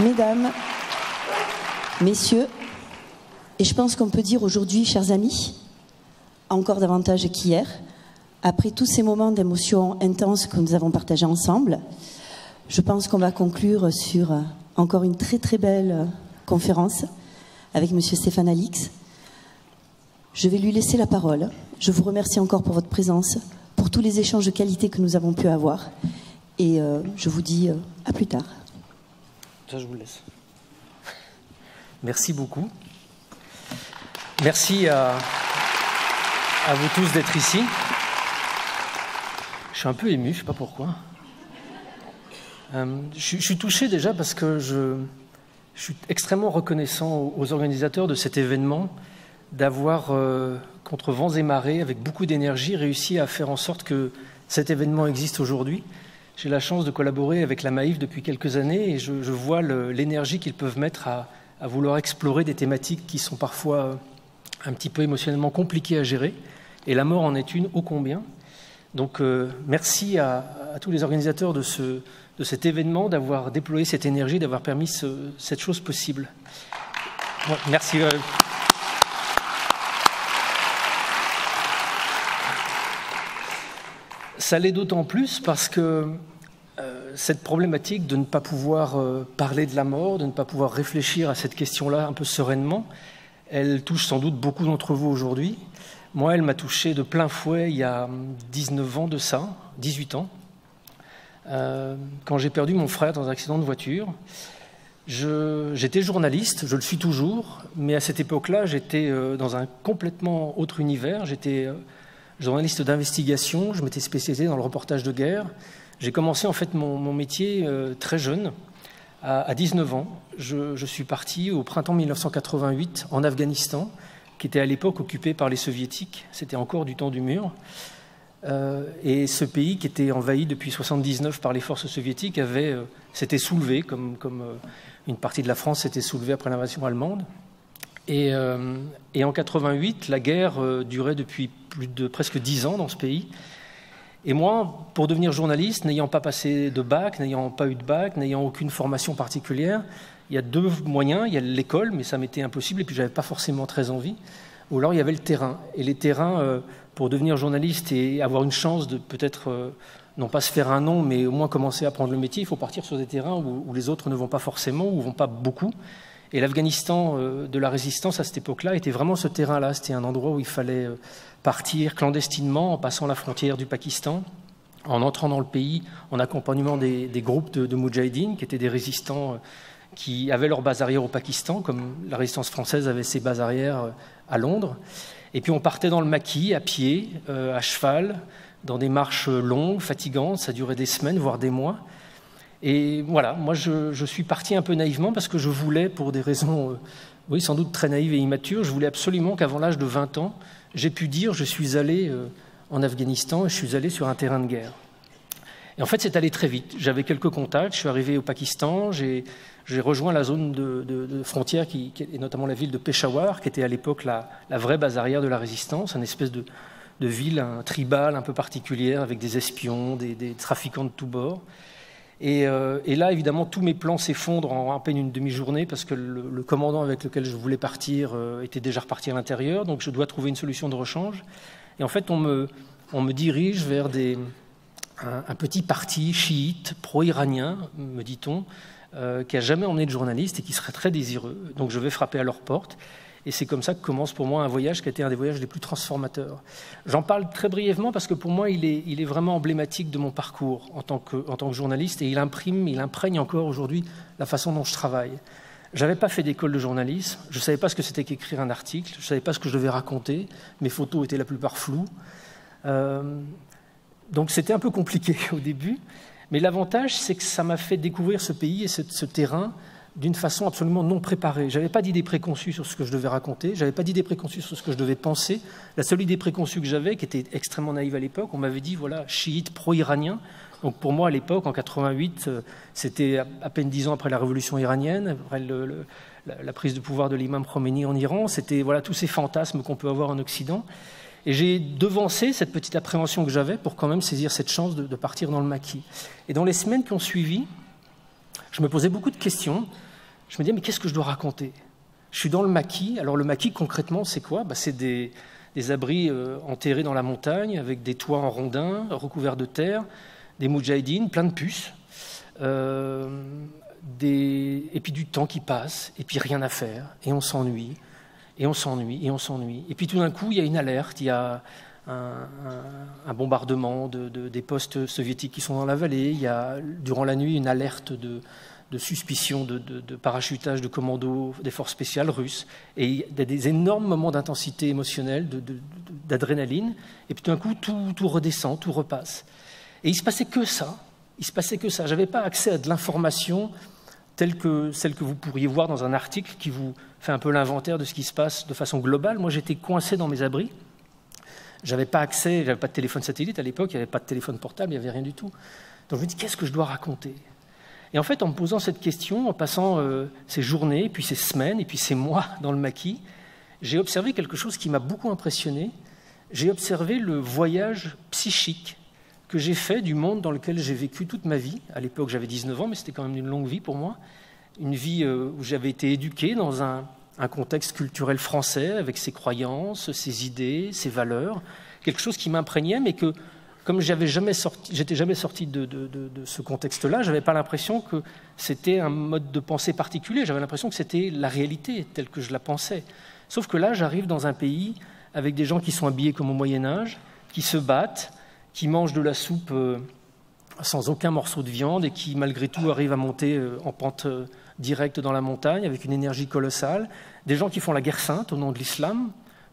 Mesdames, Messieurs, et je pense qu'on peut dire aujourd'hui, chers amis, encore davantage qu'hier, après tous ces moments d'émotion intense que nous avons partagés ensemble, je pense qu'on va conclure sur encore une très très belle conférence avec Monsieur Stéphane Alix. Je vais lui laisser la parole. Je vous remercie encore pour votre présence, pour tous les échanges de qualité que nous avons pu avoir. Et je vous dis à plus tard. Ça, je vous laisse. Merci beaucoup. Merci à vous tous d'être ici. Je suis un peu ému, je ne sais pas pourquoi. Je suis touché déjà parce que je suis extrêmement reconnaissant aux organisateurs de cet événement d'avoir, contre vents et marées, avec beaucoup d'énergie, réussi à faire en sorte que cet événement existe aujourd'hui. J'ai la chance de collaborer avec la Maïf depuis quelques années et je vois l'énergie qu'ils peuvent mettre à vouloir explorer des thématiques qui sont parfois un petit peu émotionnellement compliquées à gérer. Et la mort en est une ô combien. Donc merci à tous les organisateurs de cet événement d'avoir déployé cette énergie, d'avoir permis cette chose possible. Ouais, merci. Ça l'est d'autant plus parce que cette problématique de ne pas pouvoir parler de la mort, de ne pas pouvoir réfléchir à cette question-là un peu sereinement, elle touche sans doute beaucoup d'entre vous aujourd'hui. Moi, elle m'a touché de plein fouet il y a 19 ans de ça, 18 ans, quand j'ai perdu mon frère dans un accident de voiture. J'étais journaliste, je le suis toujours, mais à cette époque-là, j'étais dans un complètement autre univers. J'étais journaliste d'investigation, je m'étais spécialisé dans le reportage de guerre. J'ai commencé en fait mon métier très jeune, à 19 ans. Je suis parti au printemps 1988 en Afghanistan, qui était à l'époque occupé par les Soviétiques. C'était encore du temps du mur. Et ce pays, qui était envahi depuis 1979 par les forces soviétiques, s'était soulevé, comme une partie de la France s'était soulevée après l'invasion allemande. Et en 88, la guerre durait depuis presque 10 ans dans ce pays. Et moi, pour devenir journaliste, n'ayant pas passé de bac, n'ayant pas eu de bac, n'ayant aucune formation particulière, il y a deux moyens. Il y a l'école, mais ça m'était impossible, et puis je n'avais pas forcément très envie. Ou alors il y avait le terrain. Et les terrains, pour devenir journaliste et avoir une chance de peut-être, non pas se faire un nom, mais au moins commencer à apprendre le métier, il faut partir sur des terrains où les autres ne vont pas forcément, ou ne vont pas beaucoup. Et l'Afghanistan de la résistance à cette époque-là était vraiment ce terrain-là. C'était un endroit où il fallait partir clandestinement en passant la frontière du Pakistan, en entrant dans le pays, en accompagnement des groupes de moudjahidines, qui étaient des résistants qui avaient leur base arrière au Pakistan, comme la résistance française avait ses bases arrière à Londres. Et puis on partait dans le maquis, à pied, à cheval, dans des marches longues, fatigantes, ça durait des semaines, voire des mois. Et voilà, moi je suis parti un peu naïvement parce que je voulais, pour des raisons, oui, sans doute très naïves et immatures, je voulais absolument qu'avant l'âge de 20 ans, j'ai pu dire je suis allé en Afghanistan et je suis allé sur un terrain de guerre. Et en fait, c'est allé très vite. J'avais quelques contacts, je suis arrivé au Pakistan, j'ai rejoint la zone de frontière, et notamment la ville de Peshawar, qui était à l'époque la vraie base arrière de la résistance, une espèce de ville tribale un peu particulière, avec des espions, des trafiquants de tous bords. Et là, évidemment, tous mes plans s'effondrent en à peine une demi-journée parce que le commandant avec lequel je voulais partir était déjà reparti à l'intérieur, donc je dois trouver une solution de rechange. Et en fait, on me dirige vers un petit parti chiite, pro-iranien, me dit-on, qui n'a jamais emmené de journaliste et qui serait très désireux. Donc je vais frapper à leur porte. Et c'est comme ça que commence pour moi un voyage qui a été un des voyages les plus transformateurs. J'en parle très brièvement parce que pour moi, il est vraiment emblématique de mon parcours en tant que journaliste et il imprègne encore aujourd'hui la façon dont je travaille. Je n'avais pas fait d'école de journalisme, je ne savais pas ce que c'était qu'écrire un article, je ne savais pas ce que je devais raconter, mes photos étaient la plupart floues. Donc c'était un peu compliqué au début, mais l'avantage, c'est que ça m'a fait découvrir ce pays et ce terrain d'une façon absolument non préparée. Je n'avais pas d'idée préconçue sur ce que je devais raconter, je n'avais pas d'idée préconçue sur ce que je devais penser. La seule idée préconçue que j'avais, qui était extrêmement naïve à l'époque, on m'avait dit, voilà, chiite pro-iranien. Donc pour moi, à l'époque, en 88, c'était à peine 10 ans après la révolution iranienne, après la prise de pouvoir de l'imam Khomeini en Iran. C'était voilà, tous ces fantasmes qu'on peut avoir en Occident. Et j'ai devancé cette petite appréhension que j'avais pour quand même saisir cette chance de partir dans le maquis. Et dans les semaines qui ont suivi, je me posais beaucoup de questions je me disais, mais qu'est-ce que je dois raconter? Je suis dans le maquis. Alors le maquis, concrètement, c'est quoi? C'est des abris enterrés dans la montagne, avec des toits en rondins, recouverts de terre, des moudjahidines, plein de puces, et puis du temps qui passe, et puis rien à faire, et on s'ennuie, et on s'ennuie, et on s'ennuie. Et puis tout d'un coup, il y a une alerte, il y a un bombardement des postes soviétiques qui sont dans la vallée, il y a durant la nuit une alerte de suspicion de parachutage de commandos des forces spéciales russes, et il y a des énormes moments d'intensité émotionnelle, d'adrénaline, et puis tout d'un coup, tout redescend, tout repasse. Et il ne se passait que ça. Je n'avais pas accès à de l'information telle que celle que vous pourriez voir dans un article qui vous fait un peu l'inventaire de ce qui se passe de façon globale. Moi, j'étais coincé dans mes abris. J'avais pas accès, j'avais pas de téléphone satellite à l'époque, il n'y avait pas de téléphone portable, il n'y avait rien du tout. Donc je me dis, qu'est-ce que je dois raconter? Et en fait, en me posant cette question, en passant ces journées, puis ces semaines, et puis ces mois dans le maquis, j'ai observé quelque chose qui m'a beaucoup impressionné. J'ai observé le voyage psychique que j'ai fait du monde dans lequel j'ai vécu toute ma vie. À l'époque, j'avais 19 ans, mais c'était quand même une longue vie pour moi. Une vie où j'avais été éduqué dans un contexte culturel français, avec ses croyances, ses idées, ses valeurs. Quelque chose qui m'imprégnait, mais que, comme j'étais jamais sorti de ce contexte-là, j'avais pas l'impression que c'était un mode de pensée particulier. J'avais l'impression que c'était la réalité telle que je la pensais. Sauf que là, j'arrive dans un pays avec des gens qui sont habillés comme au Moyen-Âge, qui se battent, qui mangent de la soupe sans aucun morceau de viande et qui, malgré tout, arrivent à monter en pente directe dans la montagne avec une énergie colossale. Des gens qui font la guerre sainte au nom de l'islam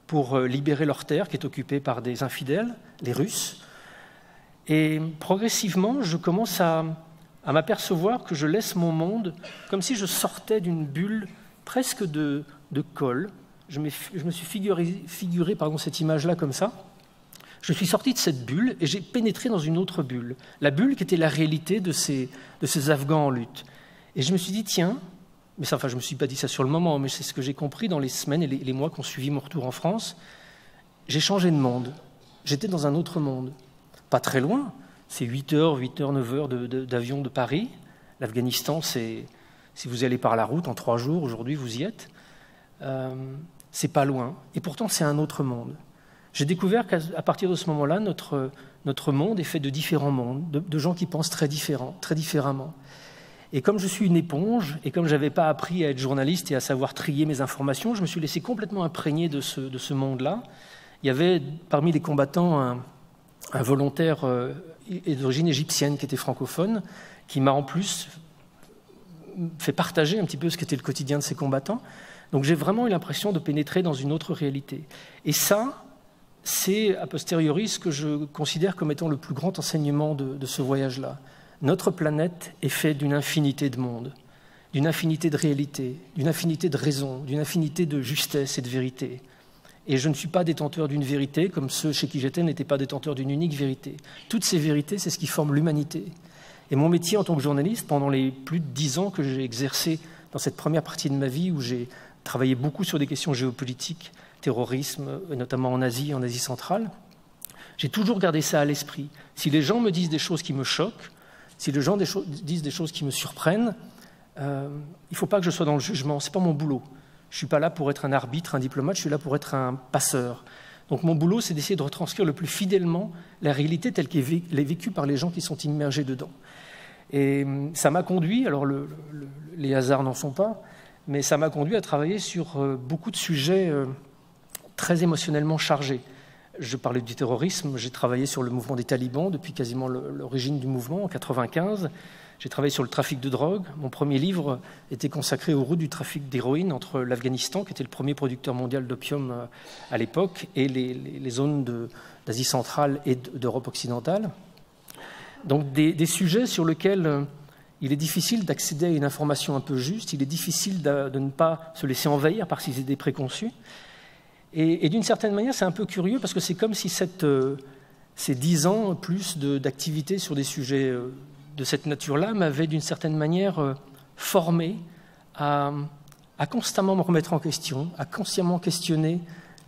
pour libérer leur terre qui est occupée par des infidèles, les Russes. Et progressivement, je commence à m'apercevoir que je laisse mon monde comme si je sortais d'une bulle presque de colle. Je me suis figuré cette image-là comme ça. Je suis sorti de cette bulle et j'ai pénétré dans une autre bulle. La bulle qui était la réalité de ces Afghans en lutte. Et je me suis dit, tiens, mais ça, enfin je ne me suis pas dit ça sur le moment, mais c'est ce que j'ai compris dans les semaines et les mois qui ont suivi mon retour en France. J'ai changé de monde. J'étais dans un autre monde. Pas très loin, c'est 8 heures, 9 heures d'avion de Paris. L'Afghanistan, si vous y allez par la route en 3 jours, aujourd'hui vous y êtes, c'est pas loin. Et pourtant, c'est un autre monde. J'ai découvert qu'à partir de ce moment-là, notre monde est fait de différents mondes, de gens qui pensent très différemment. Et comme je suis une éponge, et comme je n'avais pas appris à être journaliste et à savoir trier mes informations, je me suis laissé complètement imprégner de ce monde-là. Il y avait parmi les combattants un volontaire d'origine égyptienne qui était francophone, qui m'a en plus fait partager un petit peu ce qu'était le quotidien de ces combattants. Donc j'ai vraiment eu l'impression de pénétrer dans une autre réalité. Et ça, c'est a posteriori ce que je considère comme étant le plus grand enseignement de ce voyage-là. Notre planète est faite d'une infinité de mondes, d'une infinité de réalités, d'une infinité de raisons, d'une infinité de justesse et de vérité. Et je ne suis pas détenteur d'une vérité, comme ceux chez qui j'étais n'étaient pas détenteurs d'une unique vérité. Toutes ces vérités, c'est ce qui forme l'humanité. Et mon métier en tant que journaliste, pendant les plus de 10 ans que j'ai exercé dans cette première partie de ma vie, où j'ai travaillé beaucoup sur des questions géopolitiques, terrorisme, notamment en Asie centrale, j'ai toujours gardé ça à l'esprit. Si les gens me disent des choses qui me choquent, si les gens disent des choses qui me surprennent, il ne faut pas que je sois dans le jugement, ce n'est pas mon boulot. Je ne suis pas là pour être un arbitre, un diplomate, je suis là pour être un passeur. Donc mon boulot, c'est d'essayer de retranscrire le plus fidèlement la réalité telle qu'elle est vécue par les gens qui sont immergés dedans. Et ça m'a conduit, alors les hasards n'en sont pas, mais ça m'a conduit à travailler sur beaucoup de sujets très émotionnellement chargés. Je parlais du terrorisme, j'ai travaillé sur le mouvement des talibans depuis quasiment l'origine du mouvement, en 1995. J'ai travaillé sur le trafic de drogue. Mon premier livre était consacré aux routes du trafic d'héroïne entre l'Afghanistan, qui était le premier producteur mondial d'opium à l'époque, et les zones d'Asie centrale et d'Europe occidentale. Donc des sujets sur lesquels il est difficile d'accéder à une information un peu juste, il est difficile de ne pas se laisser envahir par ces idées préconçues. Et d'une certaine manière, c'est un peu curieux parce que c'est comme si ces 10 ans plus d'activité sur des sujets de cette nature-là m'avaient d'une certaine manière formé à constamment me remettre en question, à consciemment questionner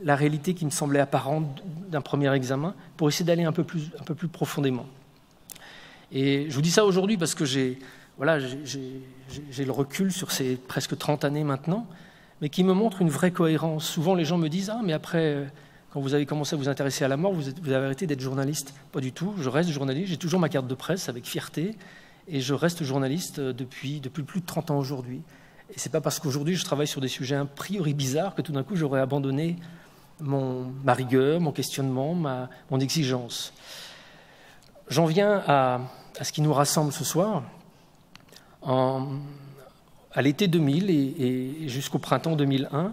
la réalité qui me semblait apparente d'un premier examen pour essayer d'aller un peu plus profondément. Et je vous dis ça aujourd'hui parce que voilà, j'ai le recul sur ces presque 30 années maintenant, mais qui me montrent une vraie cohérence. Souvent, les gens me disent « Ah, mais après, quand vous avez commencé à vous intéresser à la mort, vous avez arrêté d'être journaliste. » Pas du tout, je reste journaliste, j'ai toujours ma carte de presse avec fierté, et je reste journaliste depuis plus de 30 ans aujourd'hui. Et ce n'est pas parce qu'aujourd'hui je travaille sur des sujets a priori bizarres que tout d'un coup j'aurais abandonné ma rigueur, mon questionnement, mon exigence. J'en viens à ce qui nous rassemble ce soir. À l'été 2000 et jusqu'au printemps 2001,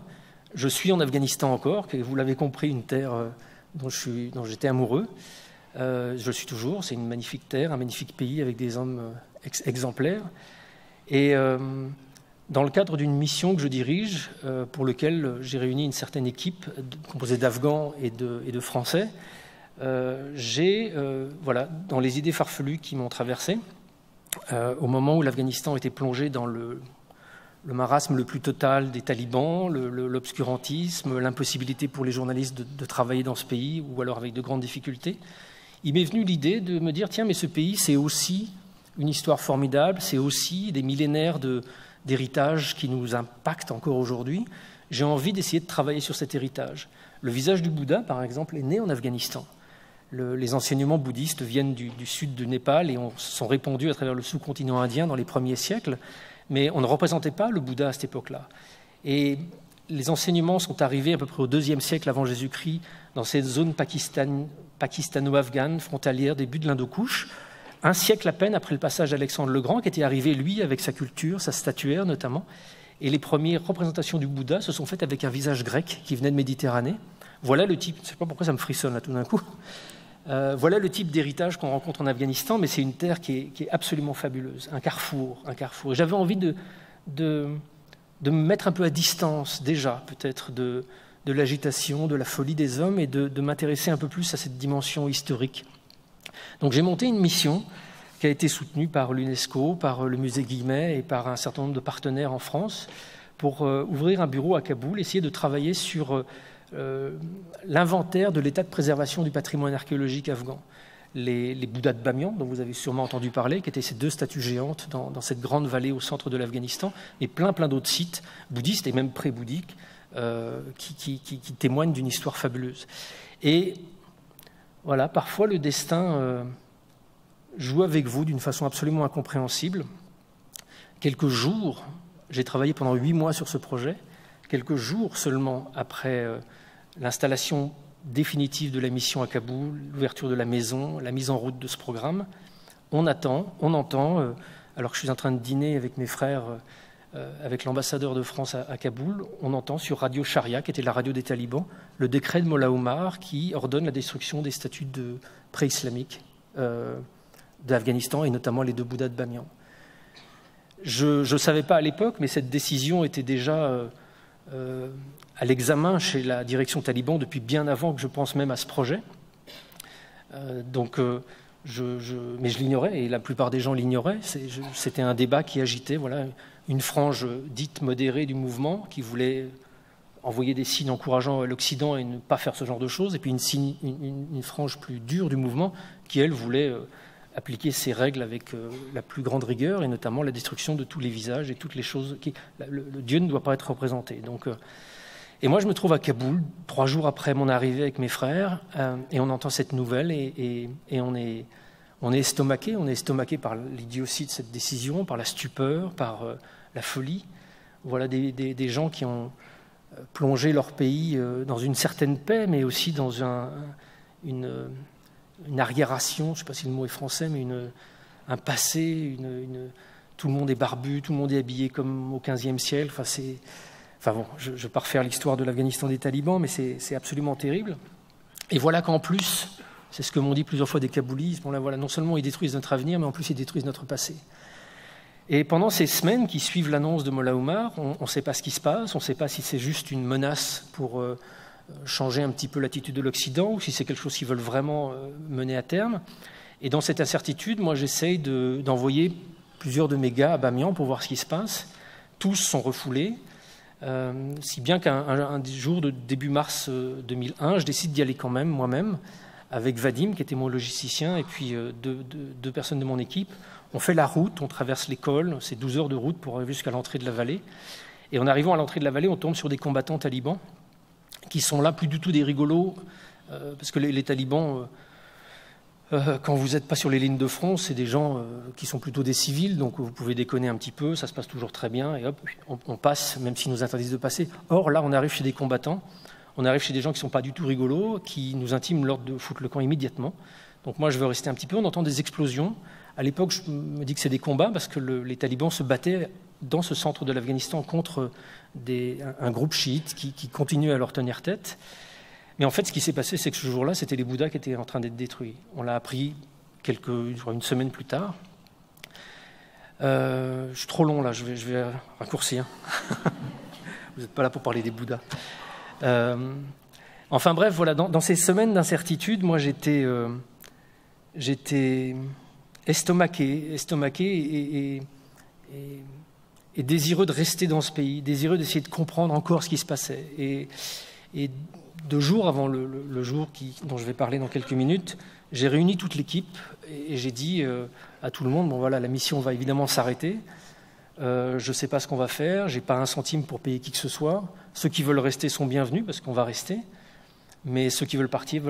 je suis en Afghanistan encore, que vous l'avez compris, une terre dont j'étais amoureux. Je le suis toujours, c'est une magnifique terre, un magnifique pays avec des hommes exemplaires. Et dans le cadre d'une mission que je dirige, pour laquelle j'ai réuni une certaine équipe composée d'Afghans et de Français, j'ai, dans les idées farfelues qui m'ont traversé, au moment où l'Afghanistan était plongé dans le marasme le plus total des talibans, l'obscurantisme, l'impossibilité pour les journalistes de travailler dans ce pays, ou alors avec de grandes difficultés, il m'est venu l'idée de me dire, tiens, mais ce pays, c'est aussi une histoire formidable, c'est aussi des millénaires d'héritage qui nous impactent encore aujourd'hui. J'ai envie d'essayer de travailler sur cet héritage. Le visage du Bouddha, par exemple, est né en Afghanistan. Les enseignements bouddhistes viennent du sud du Népal et sont répandus à travers le sous-continent indien dans les premiers siècles, mais on ne représentait pas le Bouddha à cette époque-là. Et les enseignements sont arrivés à peu près au IIe siècle avant Jésus-Christ dans cette zone pakistano-afghane frontalière début de l'Indo-Kouche, un siècle à peine après le passage d'Alexandre le Grand, qui était arrivé, lui, avec sa culture, sa statuaire notamment. Et les premières représentations du Bouddha se sont faites avec un visage grec qui venait de Méditerranée. Voilà le type, je ne sais pas pourquoi ça me frissonne là tout d'un coup, voilà le type d'héritage qu'on rencontre en Afghanistan, mais c'est une terre qui est absolument fabuleuse, un carrefour. Et j'avais envie de me mettre un peu à distance déjà, peut-être, de l'agitation, de la folie des hommes, et de m'intéresser un peu plus à cette dimension historique. Donc j'ai monté une mission qui a été soutenue par l'UNESCO, par le musée Guimet et par un certain nombre de partenaires en France pour ouvrir un bureau à Kaboul, essayer de travailler sur l'inventaire de l'état de préservation du patrimoine archéologique afghan. Les Bouddhas de Bamiyan, dont vous avez sûrement entendu parler, qui étaient ces deux statues géantes dans cette grande vallée au centre de l'Afghanistan, et plein d'autres sites bouddhistes et même pré-bouddhiques qui témoignent d'une histoire fabuleuse. Et voilà, parfois le destin joue avec vous d'une façon absolument incompréhensible. Quelques jours, j'ai travaillé pendant 8 mois sur ce projet, quelques jours seulement après l'installation définitive de la mission à Kaboul, l'ouverture de la maison, la mise en route de ce programme, on entend, alors que je suis en train de dîner avec mes frères, avec l'ambassadeur de France à Kaboul, on entend sur Radio Sharia, qui était la radio des talibans, le décret de Mollah Omar qui ordonne la destruction des statues pré-islamiques d'Afghanistan, et notamment les 2 Bouddhas de Bamiyan. Je ne savais pas à l'époque, mais cette décision était déjà à l'examen chez la direction taliban depuis bien avant que je pense même à ce projet. Mais je l'ignorais, et la plupart des gens l'ignoraient. C'était un débat qui agitait une frange dite modérée du mouvement qui voulait envoyer des signes encourageants à l'Occident et ne pas faire ce genre de choses, et puis une frange plus dure du mouvement qui, elle, voulait appliquer ses règles avec la plus grande rigueur, et notamment la destruction de tous les visages et toutes les choses. Le Dieu ne doit pas être représenté. Et moi, je me trouve à Kaboul, 3 jours après mon arrivée avec mes frères, et on entend cette nouvelle, et on est estomaqué par l'idiotie de cette décision, par la stupeur, par la folie. Voilà des gens qui ont plongé leur pays dans une certaine paix, mais aussi dans une arriération, je ne sais pas si le mot est français, mais un passé, tout le monde est barbu, tout le monde est habillé comme au XVe siècle. Je ne vais pas refaire l'histoire de l'Afghanistan des talibans, mais c'est absolument terrible. Et voilà qu'en plus, c'est ce que m'ont dit plusieurs fois des Kaboulis, non seulement ils détruisent notre avenir, mais en plus ils détruisent notre passé. Et pendant ces semaines qui suivent l'annonce de Mollah Omar, on ne sait pas ce qui se passe, on ne sait pas si c'est juste une menace pour changer un petit peu l'attitude de l'Occident, ou si c'est quelque chose qu'ils veulent vraiment mener à terme. Et dans cette incertitude, moi j'essaye d'envoyer plusieurs de mes gars à Bamiyan pour voir ce qui se passe. Tous sont refoulés, si bien qu'un jour de début mars 2001, je décide d'y aller quand même, moi-même, avec Vadim, qui était mon logisticien, et puis deux personnes de mon équipe. On fait la route, on traverse l'école, c'est 12 heures de route pour arriver jusqu'à l'entrée de la vallée. Et en arrivant à l'entrée de la vallée, on tombe sur des combattants talibans qui sont là, plus du tout des rigolos, parce que les talibans, quand vous n'êtes pas sur les lignes de front, c'est des gens qui sont plutôt des civils, donc vous pouvez déconner un petit peu, ça se passe toujours très bien, et hop, on passe, même s'ils nous interdisent de passer. Or, là, on arrive chez des combattants, on arrive chez des gens qui ne sont pas du tout rigolos, qui nous intiment l'ordre de foutre le camp immédiatement. Donc moi, je veux rester un petit peu, on entend des explosions. À l'époque, je me dis que c'est des combats, parce que les talibans se battaient dans ce centre de l'Afghanistan contre un groupe chiite qui continue à leur tenir tête. Mais en fait, ce qui s'est passé, c'est que ce jour-là, c'était les Bouddhas qui étaient en train d'être détruits. On l'a appris une semaine plus tard. Je suis trop long là, je vais raccourcir. Vous n'êtes pas là pour parler des Bouddhas. Enfin bref, voilà, dans ces semaines d'incertitude, moi j'étais estomaqué et désireux de rester dans ce pays, désireux d'essayer de comprendre encore ce qui se passait. Et 2 jours avant le jour dont je vais parler dans quelques minutes, j'ai réuni toute l'équipe et j'ai dit à tout le monde, bon voilà, la mission va évidemment s'arrêter, je ne sais pas ce qu'on va faire, je n'ai pas un centime pour payer qui que ce soit, ceux qui veulent rester sont bienvenus parce qu'on va rester, mais ceux qui veulent partir.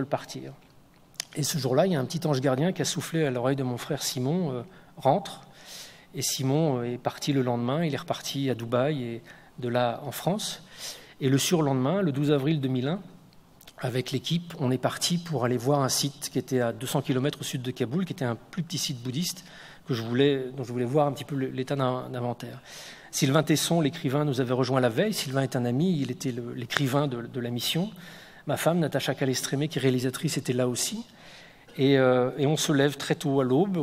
Et ce jour-là, il y a un petit ange gardien qui a soufflé à l'oreille de mon frère Simon, rentre. Et Simon est parti le lendemain, il est reparti à Dubaï et de là en France. Et le surlendemain, le 12 avril 2001, avec l'équipe, on est parti pour aller voir un site qui était à 200 km au sud de Kaboul, qui était un plus petit site bouddhiste dont je voulais voir un petit peu l'état d'inventaire. Sylvain Tesson, l'écrivain, nous avait rejoint la veille. Sylvain est un ami, il était l'écrivain de la mission. Ma femme, Natacha Calestrémé, qui est réalisatrice, était là aussi. Et on se lève très tôt à l'aube.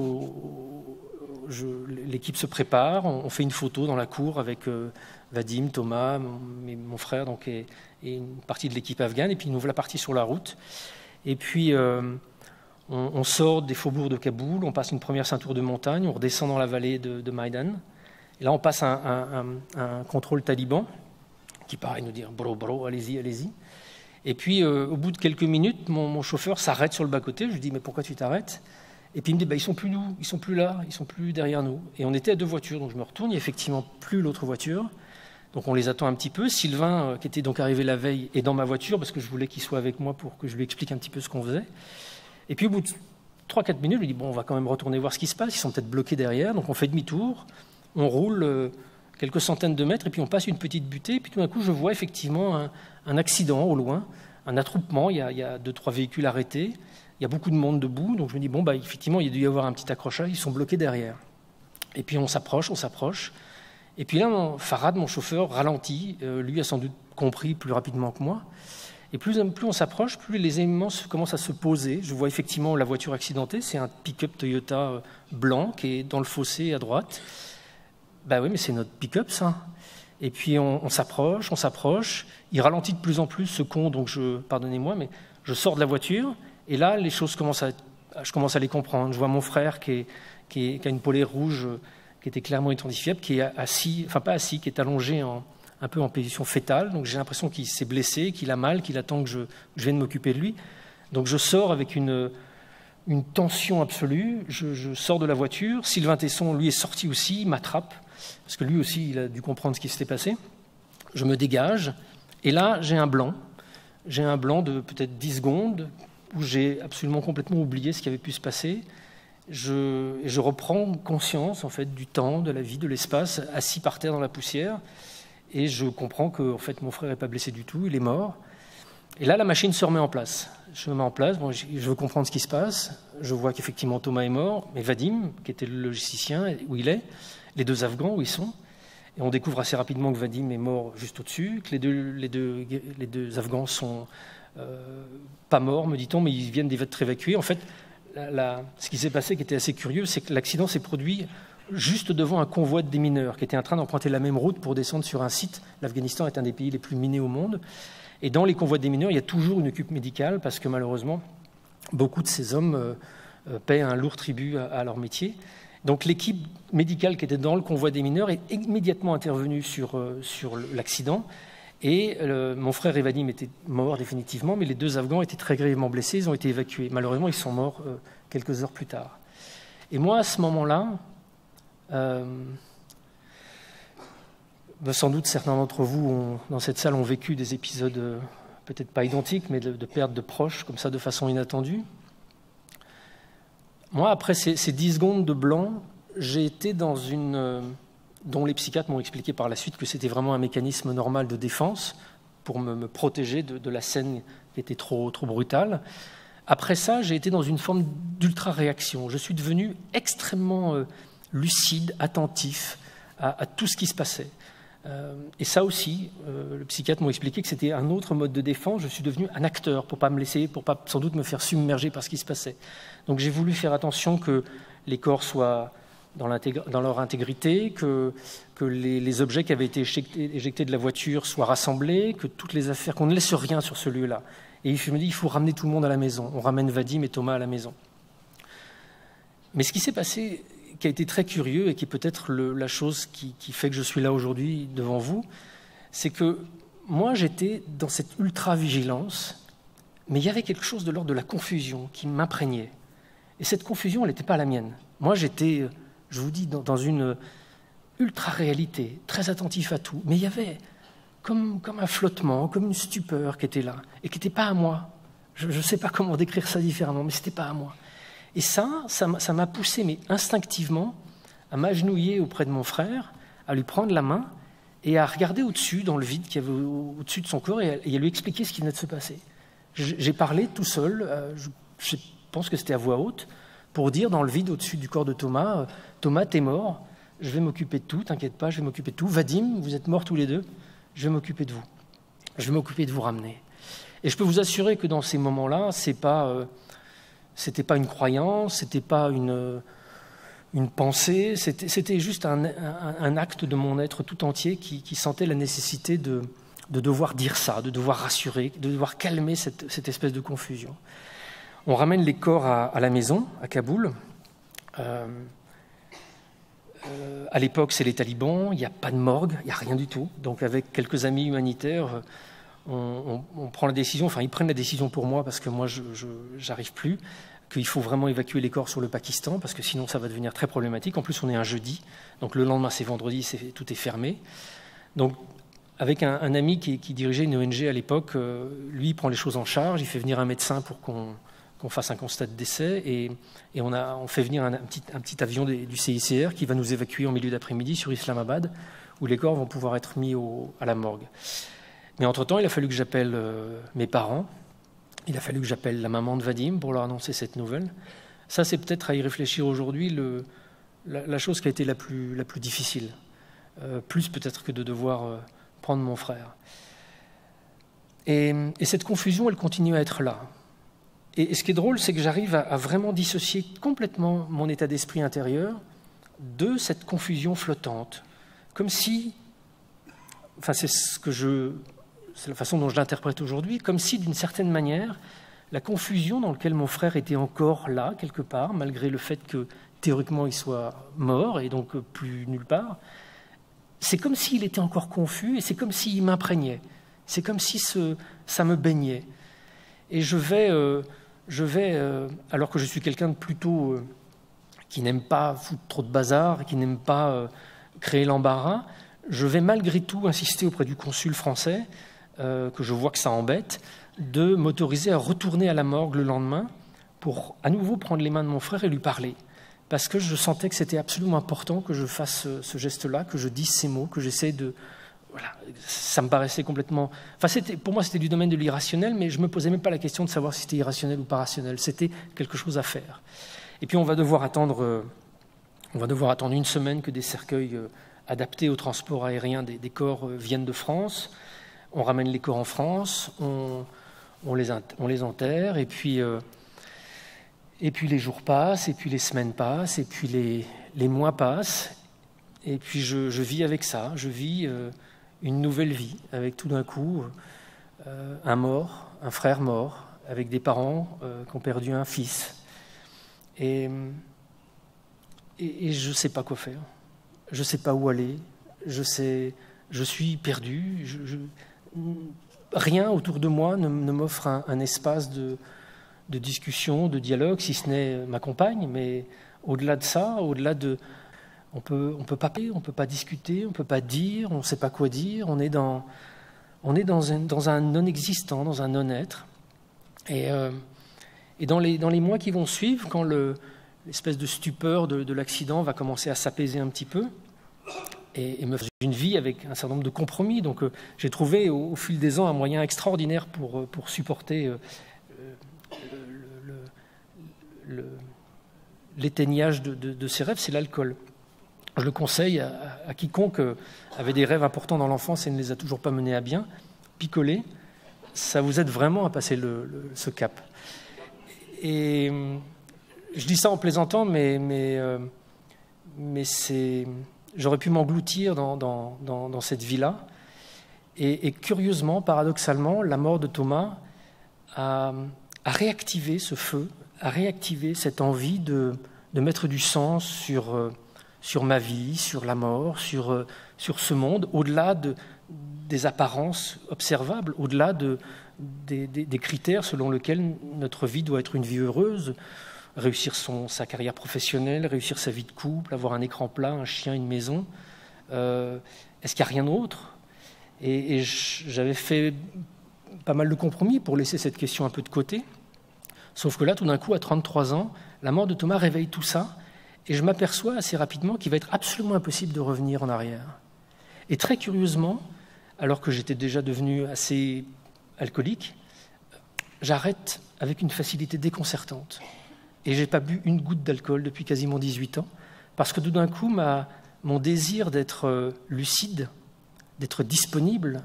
L'équipe se prépare, on fait une photo dans la cour avec Vadim, Thomas, mon frère donc, et une partie de l'équipe afghane, et puis nous voilà partis sur la route. Et puis on sort des faubourgs de Kaboul, on passe une première ceinture de montagne, on redescend dans la vallée de Maïdan, et là on passe un contrôle taliban qui paraît nous dire « bro, allez-y, allez-y ». Et puis au bout de quelques minutes, mon chauffeur s'arrête sur le bas-côté, je lui dis « mais pourquoi tu t'arrêtes ?» Et puis il me dit, ils sont plus nous, ils sont plus là, ils sont plus derrière nous. Et on était à 2 voitures, donc je me retourne, il n'y a effectivement plus l'autre voiture. Donc on les attend un petit peu. Sylvain, qui était donc arrivé la veille, est dans ma voiture parce que je voulais qu'il soit avec moi pour que je lui explique un petit peu ce qu'on faisait. Et puis au bout de 3-4 minutes, je lui dis, on va quand même retourner voir ce qui se passe, ils sont peut-être bloqués derrière. Donc on fait demi-tour, on roule quelques centaines de mètres, et puis on passe une petite butée. Et puis tout d'un coup, je vois effectivement un accident au loin, un attroupement, il y a 2-3 véhicules arrêtés. Il y a beaucoup de monde debout, donc je me dis, effectivement, il y a dû y avoir un petit accrochage, ils sont bloqués derrière. Et puis on s'approche. Et puis là, Farhad, mon chauffeur, ralentit. Lui a sans doute compris plus rapidement que moi. Et plus on s'approche, plus les éléments commencent à se poser. Je vois effectivement la voiture accidentée, c'est un pick-up Toyota blanc qui est dans le fossé à droite. Oui, mais c'est notre pick-up, ça. Et puis on s'approche. Il ralentit de plus en plus, ce con, donc pardonnez-moi, mais je sors de la voiture. Et là, les choses je commence à les comprendre. Je vois mon frère qui a une polaire rouge qui était clairement identifiable, qui est assis, enfin pas assis, qui est allongé un peu en position fétale. Donc j'ai l'impression qu'il s'est blessé, qu'il a mal, qu'il attend que je vienne m'occuper de lui. Donc je sors avec une tension absolue. Je sors de la voiture. Sylvain Tesson, lui, est sorti aussi, il m'attrape, parce que lui aussi, il a dû comprendre ce qui s'était passé. Je me dégage. Et là, j'ai un blanc. J'ai un blanc de peut-être 10 secondes, où j'ai absolument complètement oublié ce qui avait pu se passer. Je reprends conscience en fait, du temps, de la vie, de l'espace, assis par terre dans la poussière, et je comprends que en fait, mon frère n'est pas blessé du tout, il est mort. Et là, la machine se remet en place. Je me mets en place, je veux comprendre ce qui se passe. Je vois qu'effectivement Thomas est mort, mais Vadim, qui était le logisticien, où il est, les 2 Afghans, où ils sont. Et on découvre assez rapidement que Vadim est mort juste au-dessus, que les deux Afghans sont pas morts, me dit-on, mais ils viennent d'être évacués. En fait, ce qui s'est passé, qui était assez curieux, c'est que l'accident s'est produit juste devant un convoi de démineurs qui était en train d'emprunter la même route pour descendre sur un site. L'Afghanistan est un des pays les plus minés au monde. Et dans les convois de démineurs, il y a toujours une équipe médicale parce que malheureusement, beaucoup de ces hommes paient un lourd tribut à leur métier. Donc l'équipe médicale qui était dans le convoi des mineurs est immédiatement intervenue sur l'accident. Et mon frère et Vadim étaient morts définitivement, mais les 2 Afghans étaient très grièvement blessés, ils ont été évacués. Malheureusement, ils sont morts quelques heures plus tard. Et moi, à ce moment-là, Sans doute certains d'entre vous dans cette salle ont vécu des épisodes peut-être pas identiques, mais de perte de proches, comme ça, de façon inattendue. Moi, après ces 10 secondes de blanc, j'ai été dans dont les psychiatres m'ont expliqué par la suite que c'était vraiment un mécanisme normal de défense pour me protéger de la scène qui était trop brutale. Après ça, j'ai été dans une forme d'ultra-réaction. Je suis devenu extrêmement lucide, attentif à tout ce qui se passait. Et ça aussi, le psychiatre m'a expliqué que c'était un autre mode de défense. Je suis devenu un acteur pour pas me laisser, pour pas sans doute me faire submerger par ce qui se passait. Donc j'ai voulu faire attention que les corps soient dans leur intégrité, que les objets qui avaient été éjectés de la voiture soient rassemblés, que toutes les affaires, qu'on ne laisse rien sur ce lieu-là. Et je me dis, il faut ramener tout le monde à la maison. On ramène Vadim et Thomas à la maison. Mais ce qui s'est passé, qui a été très curieux et qui est peut-être la chose qui fait que je suis là aujourd'hui devant vous, c'est que moi j'étais dans cette ultra-vigilance, mais il y avait quelque chose de l'ordre de la confusion qui m'imprégnait. Et cette confusion, elle n'était pas la mienne. Moi j'étais, je vous dis, dans une ultra-réalité, très attentif à tout, mais il y avait comme un flottement, comme une stupeur qui était là, et qui n'était pas à moi. Je ne sais pas comment décrire ça différemment, mais ce n'était pas à moi. Et ça m'a poussé, mais instinctivement, à m'agenouiller auprès de mon frère, à lui prendre la main et à regarder au-dessus, dans le vide qu'il y avait au-dessus de son corps, et à lui expliquer ce qui venait de se passer. J'ai parlé tout seul, je pense que c'était à voix haute, pour dire dans le vide au-dessus du corps de Thomas, Thomas, t'es mort, je vais m'occuper de tout, t'inquiète pas, je vais m'occuper de tout. Vadim, vous êtes morts tous les deux, je vais m'occuper de vous. Je vais m'occuper de vous ramener. Et je peux vous assurer que dans ces moments-là, c'était pas une croyance, c'était pas une pensée, c'était juste un acte de mon être tout entier qui sentait la nécessité de devoir dire ça, de devoir rassurer, de devoir calmer cette espèce de confusion. On ramène les corps à la maison, à Kaboul. À l'époque, c'est les talibans, il n'y a pas de morgue, il n'y a rien du tout. Donc avec quelques amis humanitaires, on prend la décision, enfin ils prennent la décision pour moi parce que moi je n'arrive plus, qu'il faut vraiment évacuer les corps sur le Pakistan parce que sinon ça va devenir très problématique. En plus on est un jeudi, donc le lendemain c'est vendredi, tout est fermé. Donc avec un ami qui dirigeait une ONG à l'époque, lui il prend les choses en charge, il fait venir un médecin pour qu'on fasse un constat de décès et on fait venir un petit avion du CICR qui va nous évacuer en milieu d'après-midi sur Islamabad où les corps vont pouvoir être mis à la morgue. Mais entre-temps, il a fallu que j'appelle mes parents, il a fallu que j'appelle la maman de Vadim pour leur annoncer cette nouvelle. Ça, c'est peut-être à y réfléchir aujourd'hui la chose qui a été la plus difficile, plus peut-être que de devoir prendre mon frère. Et cette confusion, elle continue à être là. Et ce qui est drôle, c'est que j'arrive à vraiment dissocier complètement mon état d'esprit intérieur de cette confusion flottante. Comme si, enfin c'est la façon dont je l'interprète aujourd'hui, comme si d'une certaine manière, la confusion dans laquelle mon frère était encore là, quelque part, malgré le fait que théoriquement il soit mort et donc plus nulle part, c'est comme s'il était encore confus et c'est comme s'il m'imprégnait. C'est comme si ça me baignait. Et je vais, alors que je suis quelqu'un de plutôt qui n'aime pas foutre trop de bazar, qui n'aime pas créer l'embarras, je vais malgré tout insister auprès du consul français, que je vois que ça embête, de m'autoriser à retourner à la morgue le lendemain pour à nouveau prendre les mains de mon frère et lui parler. Parce que je sentais que c'était absolument important que je fasse ce geste-là, que je dise ces mots, que j'essaie de... Voilà, ça me paraissait complètement... Enfin, pour moi, c'était du domaine de l'irrationnel, mais je ne me posais même pas la question de savoir si c'était irrationnel ou pas rationnel. C'était quelque chose à faire. Et puis, on va devoir attendre une semaine que des cercueils adaptés au transport aérien des corps viennent de France. On ramène les corps en France, on les enterre, et puis les jours passent, et puis les semaines passent, et puis les mois passent, et puis je vis avec ça, je vis une nouvelle vie, avec tout d'un coup un frère mort, avec des parents qui ont perdu un fils, et je ne sais pas quoi faire, je ne sais pas où aller, je suis perdu, rien autour de moi ne m'offre un espace de discussion, de dialogue, si ce n'est ma compagne, mais au-delà de ça, au-delà On peut pas parler, on peut pas discuter, on peut pas dire, on ne sait pas quoi dire. On est dans un non-existant, dans un non-être. Et dans les mois qui vont suivre, quand l'espèce de stupeur de l'accident va commencer à s'apaiser un petit peu, et me faire une vie avec un certain nombre de compromis. Donc j'ai trouvé au fil des ans un moyen extraordinaire pour supporter l'éteignage de ses rêves, c'est l'alcool. Je le conseille à quiconque avait des rêves importants dans l'enfance et ne les a toujours pas menés à bien. Picoler, ça vous aide vraiment à passer ce cap. Et je dis ça en plaisantant, mais j'aurais pu m'engloutir dans cette vie-là. Et curieusement, paradoxalement, la mort de Thomas a réactivé ce feu, a réactivé cette envie de mettre du sens sur ma vie, sur la mort, sur ce monde, au-delà des apparences observables, au-delà des critères selon lesquels notre vie doit être une vie heureuse, réussir sa carrière professionnelle, réussir sa vie de couple, avoir un écran plat, un chien, une maison. Est-ce qu'il n'y a rien d'autre ? Et j'avais fait pas mal de compromis pour laisser cette question un peu de côté. Sauf que là, tout d'un coup, à 33 ans, la mort de Thomas réveille tout ça, et je m'aperçois assez rapidement qu'il va être absolument impossible de revenir en arrière. Et très curieusement, alors que j'étais déjà devenu assez alcoolique, j'arrête avec une facilité déconcertante. Et je n'ai pas bu une goutte d'alcool depuis quasiment 18 ans, parce que tout d'un coup, mon désir d'être lucide, d'être disponible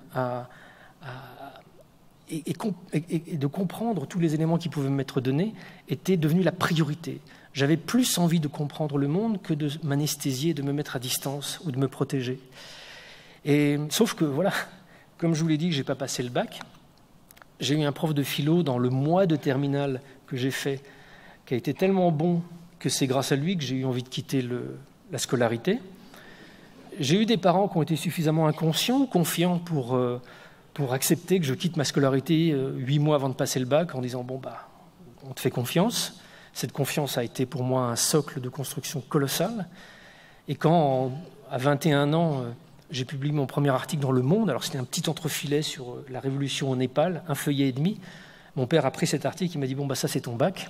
et de comprendre tous les éléments qui pouvaient m'être donnés était devenu la priorité. J'avais plus envie de comprendre le monde que de m'anesthésier, de me mettre à distance ou de me protéger. Sauf que, voilà, comme je vous l'ai dit que je n'ai pas passé le bac, j'ai eu un prof de philo dans le mois de terminale que j'ai fait, qui a été tellement bon que c'est grâce à lui que j'ai eu envie de quitter la scolarité. J'ai eu des parents qui ont été suffisamment inconscients, confiants pour accepter que je quitte ma scolarité 8 mois avant de passer le bac en disant « bon, on te fait confiance ». Cette confiance a été pour moi un socle de construction colossal. Et quand, à 21 ans, j'ai publié mon premier article dans Le Monde, alors c'était un petit entrefilet sur la révolution au Népal, un feuillet et demi, mon père a pris cet article, il m'a dit « bon, ça c'est ton bac ».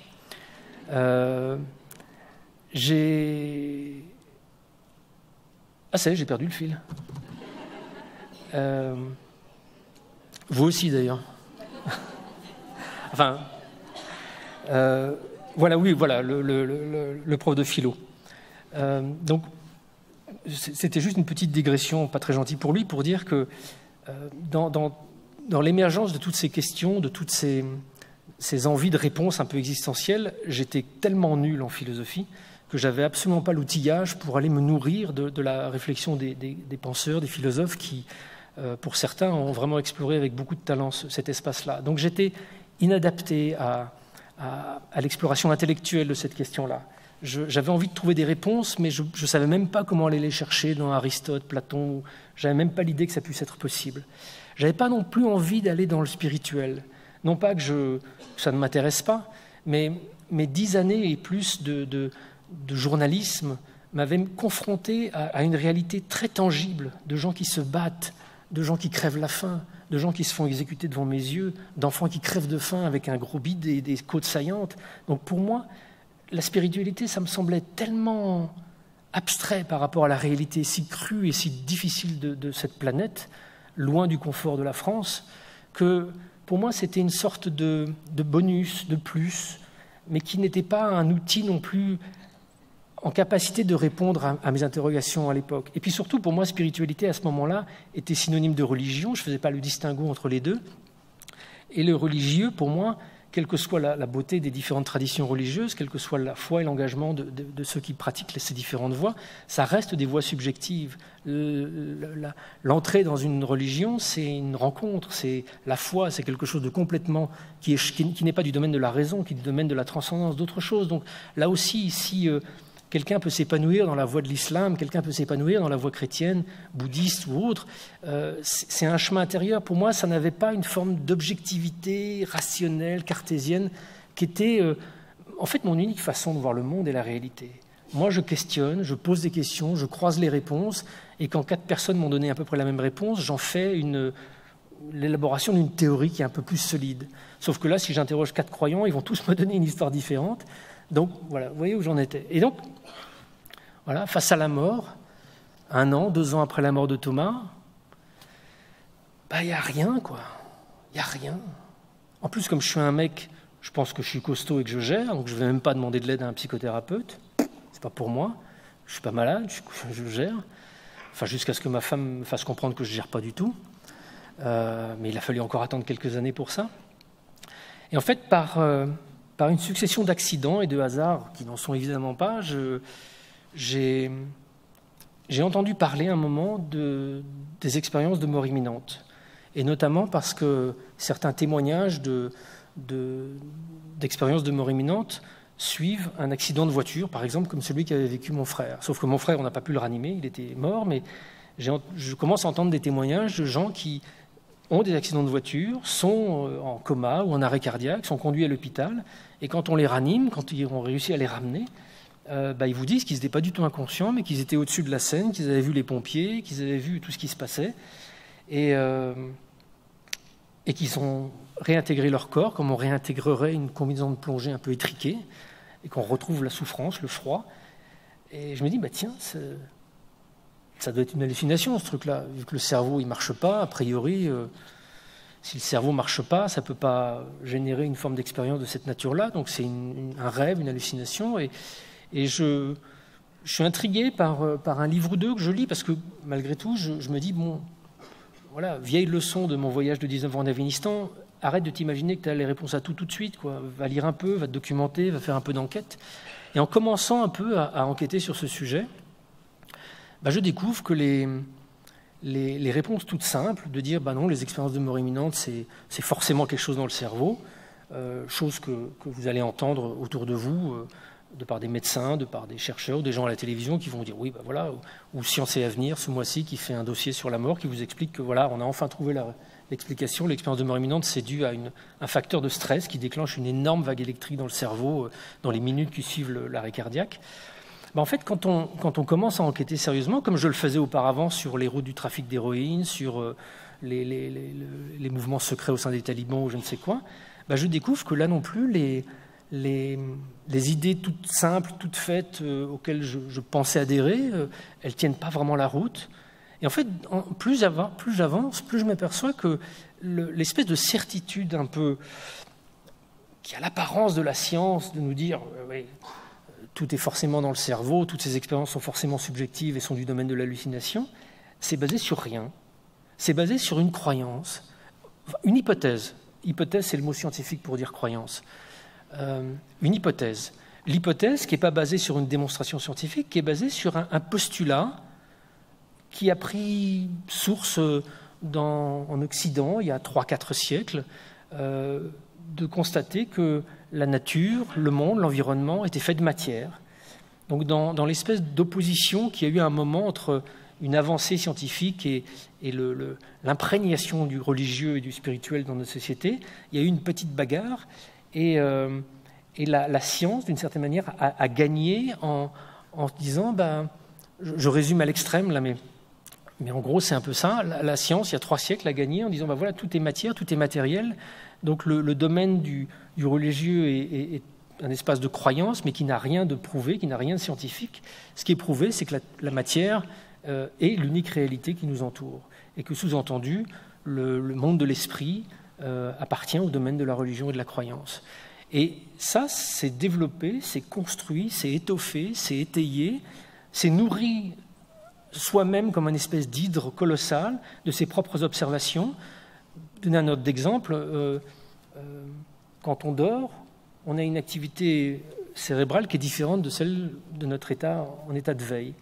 J'ai perdu le fil. Vous aussi, d'ailleurs. Enfin, voilà, le prof de philo. Donc, c'était juste une petite digression, pas très gentille pour lui, pour dire que dans l'émergence de toutes ces questions, de toutes ces envies de réponse un peu existentielles, j'étais tellement nul en philosophie que j'avais absolument pas l'outillage pour aller me nourrir de la réflexion des penseurs, des philosophes qui, pour certains, ont vraiment exploré avec beaucoup de talent cet espace-là. Donc j'étais inadapté à l'exploration intellectuelle de cette question-là. J'avais envie de trouver des réponses, mais je ne savais même pas comment aller les chercher dans Aristote, Platon. Je n'avais même pas l'idée que ça puisse être possible. Je n'avais pas non plus envie d'aller dans le spirituel. Non pas que ça ne m'intéresse pas, mais 10 années et plus de journalisme m'avaient confronté à une réalité très tangible de gens qui se battent, de gens qui crèvent la faim, de gens qui se font exécuter devant mes yeux, d'enfants qui crèvent de faim avec un gros bide et des côtes saillantes. Donc pour moi, la spiritualité, ça me semblait tellement abstrait par rapport à la réalité si crue et si difficile de cette planète, loin du confort de la France, que pour moi, c'était une sorte de bonus, de plus, mais qui n'était pas un outil non plus en capacité de répondre à mes interrogations à l'époque. Et puis surtout, pour moi, spiritualité, à ce moment-là, était synonyme de religion. Je ne faisais pas le distinguo entre les deux. Et le religieux, pour moi, quelle que soit la beauté des différentes traditions religieuses, quelle que soit la foi et l'engagement de ceux qui pratiquent ces différentes voies, ça reste des voies subjectives. L'entrée dans une religion, c'est une rencontre, c'est la foi, c'est quelque chose de complètement qui n'est pas du domaine de la raison, qui est du domaine de la transcendance, d'autres choses. Donc là aussi, si quelqu'un peut s'épanouir dans la voie de l'islam, quelqu'un peut s'épanouir dans la voie chrétienne, bouddhiste ou autre. C'est un chemin intérieur. Pour moi, ça n'avait pas une forme d'objectivité rationnelle, cartésienne, qui était en fait mon unique façon de voir le monde et la réalité. moi je questionne, je pose des questions, je croise les réponses, et quand 4 personnes m'ont donné à peu près la même réponse, j'en fais l'élaboration d'une théorie qui est un peu plus solide. Sauf que là, si j'interroge 4 croyants, ils vont tous me donner une histoire différente. Donc voilà, vous voyez où j'en étais. Et donc, voilà, face à la mort, 1 an, 2 ans après la mort de Thomas, il n'y a rien, quoi. Il n'y a rien. En plus, comme je suis un mec, je pense que je suis costaud et que je gère, donc je ne vais même pas demander de l'aide à un psychothérapeute. C'est pas pour moi. Je suis pas malade, je gère. Enfin, jusqu'à ce que ma femme me fasse comprendre que je ne gère pas du tout. Mais il a fallu encore attendre quelques années pour ça. Et en fait, par une succession d'accidents et de hasards qui n'en sont évidemment pas, j'ai entendu parler un moment des expériences de mort imminente. Et notamment parce que certains témoignages d'expériences de mort imminente suivent un accident de voiture, par exemple comme celui qu'avait vécu mon frère. Sauf que mon frère, on n'a pas pu le ranimer, il était mort, mais je commence à entendre des témoignages de gens qui ont des accidents de voiture, sont en coma ou en arrêt cardiaque, sont conduits à l'hôpital, et quand on les ranime, quand ils ont réussi à les ramener, ils vous disent qu'ils n'étaient pas du tout inconscients, mais qu'ils étaient au-dessus de la scène, qu'ils avaient vu les pompiers, qu'ils avaient vu tout ce qui se passait, et qu'ils ont réintégré leur corps, comme on réintégrerait une combinaison de plongée un peu étriquée, et qu'on retrouve la souffrance, le froid. Et je me dis, tiens, ça doit être une hallucination, ce truc-là, vu que le cerveau, il ne marche pas, a priori, si le cerveau ne marche pas, ça ne peut pas générer une forme d'expérience de cette nature-là, donc c'est un rêve, une hallucination, et je suis intrigué par un livre ou deux que je lis, parce que malgré tout, je me dis, voilà, vieille leçon de mon voyage de 19 ans en Afghanistan, arrête de t'imaginer que tu as les réponses à tout de suite, quoi. Va lire un peu, va te documenter, va faire un peu d'enquête. Et en commençant un peu à enquêter sur ce sujet, je découvre que les réponses toutes simples, de dire non, les expériences de mort imminente, c'est forcément quelque chose dans le cerveau, chose que vous allez entendre autour de vous, de par des médecins, de par des chercheurs, des gens à la télévision qui vont dire oui, voilà, ou Science et Avenir ce mois-ci qui fait un dossier sur la mort qui vous explique que voilà, on a enfin trouvé l'explication. L'expérience de mort imminente, c'est dû à un facteur de stress qui déclenche une énorme vague électrique dans le cerveau dans les minutes qui suivent l'arrêt cardiaque. En fait, quand on commence à enquêter sérieusement, comme je le faisais auparavant sur les routes du trafic d'héroïne, sur les mouvements secrets au sein des talibans ou je ne sais quoi, je découvre que là non plus, les idées toutes simples, toutes faites, auxquelles je pensais adhérer, elles ne tiennent pas vraiment la route. Et en fait, plus j'avance, plus je m'aperçois que l'espèce de certitude un peu qui a l'apparence de la science, de nous dire oui, tout est forcément dans le cerveau, toutes ces expériences sont forcément subjectives et sont du domaine de l'hallucination, c'est basé sur rien. C'est basé sur une croyance, une hypothèse. Hypothèse, c'est le mot scientifique pour dire croyance. Une hypothèse. L'hypothèse qui n'est pas basée sur une démonstration scientifique, qui est basée sur un postulat qui a pris source en Occident, il y a 3-4 siècles, de constater que la nature, le monde, l'environnement étaient faits de matière. Donc dans l'espèce d'opposition qu'il y a eu à un moment entre une avancée scientifique et l'imprégnation du religieux et du spirituel dans notre société, il y a eu une petite bagarre et la science, d'une certaine manière, a gagné en disant, je résume à l'extrême là, mais en gros c'est un peu ça, la science, il y a 3 siècles, a gagné en disant, voilà, tout est matière, tout est matériel, donc le domaine du religieux est un espace de croyance, mais qui n'a rien de prouvé, qui n'a rien de scientifique. Ce qui est prouvé, c'est que la matière est l'unique réalité qui nous entoure, et que sous-entendu, le monde de l'esprit appartient au domaine de la religion et de la croyance. Et ça, c'est développé, c'est construit, c'est étoffé, c'est étayé, c'est nourri soi-même comme une espèce d'hydre colossal de ses propres observations. Donner un autre exemple, quand on dort, on a une activité cérébrale qui est différente de celle de notre état en état de veille.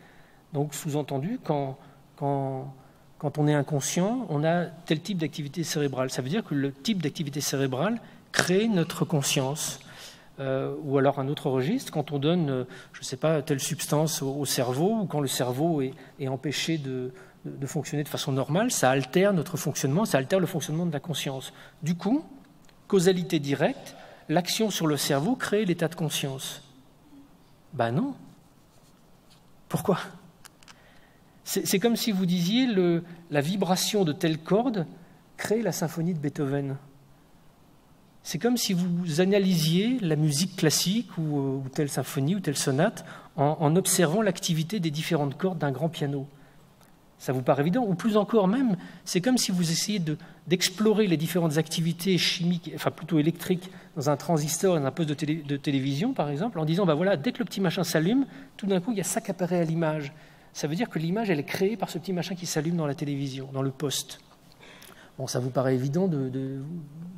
Donc, sous-entendu, quand on est inconscient, on a tel type d'activité cérébrale. Ça veut dire que le type d'activité cérébrale crée notre conscience. Ou alors un autre registre, quand on donne, je ne sais pas, telle substance au cerveau, ou quand le cerveau est empêché de fonctionner de façon normale, ça altère notre fonctionnement, ça altère le fonctionnement de la conscience. Du coup, causalité directe, l'action sur le cerveau crée l'état de conscience. Non. Pourquoi? C'est comme si vous disiez la vibration de telle corde crée la symphonie de Beethoven. C'est comme si vous analysiez la musique classique ou telle symphonie ou telle sonate en observant l'activité des différentes cordes d'un grand piano. Ça vous paraît évident? Ou plus encore même, c'est comme si vous essayez d'explorer les différentes activités chimiques, enfin plutôt électriques, dans un transistor et dans un poste de télévision, par exemple, en disant, ben voilà, dès que le petit machin s'allume, tout d'un coup, il y a ça qui apparaît à l'image. Ça veut dire que l'image, elle est créée par ce petit machin qui s'allume dans la télévision, dans le poste. Bon, ça vous paraît évident de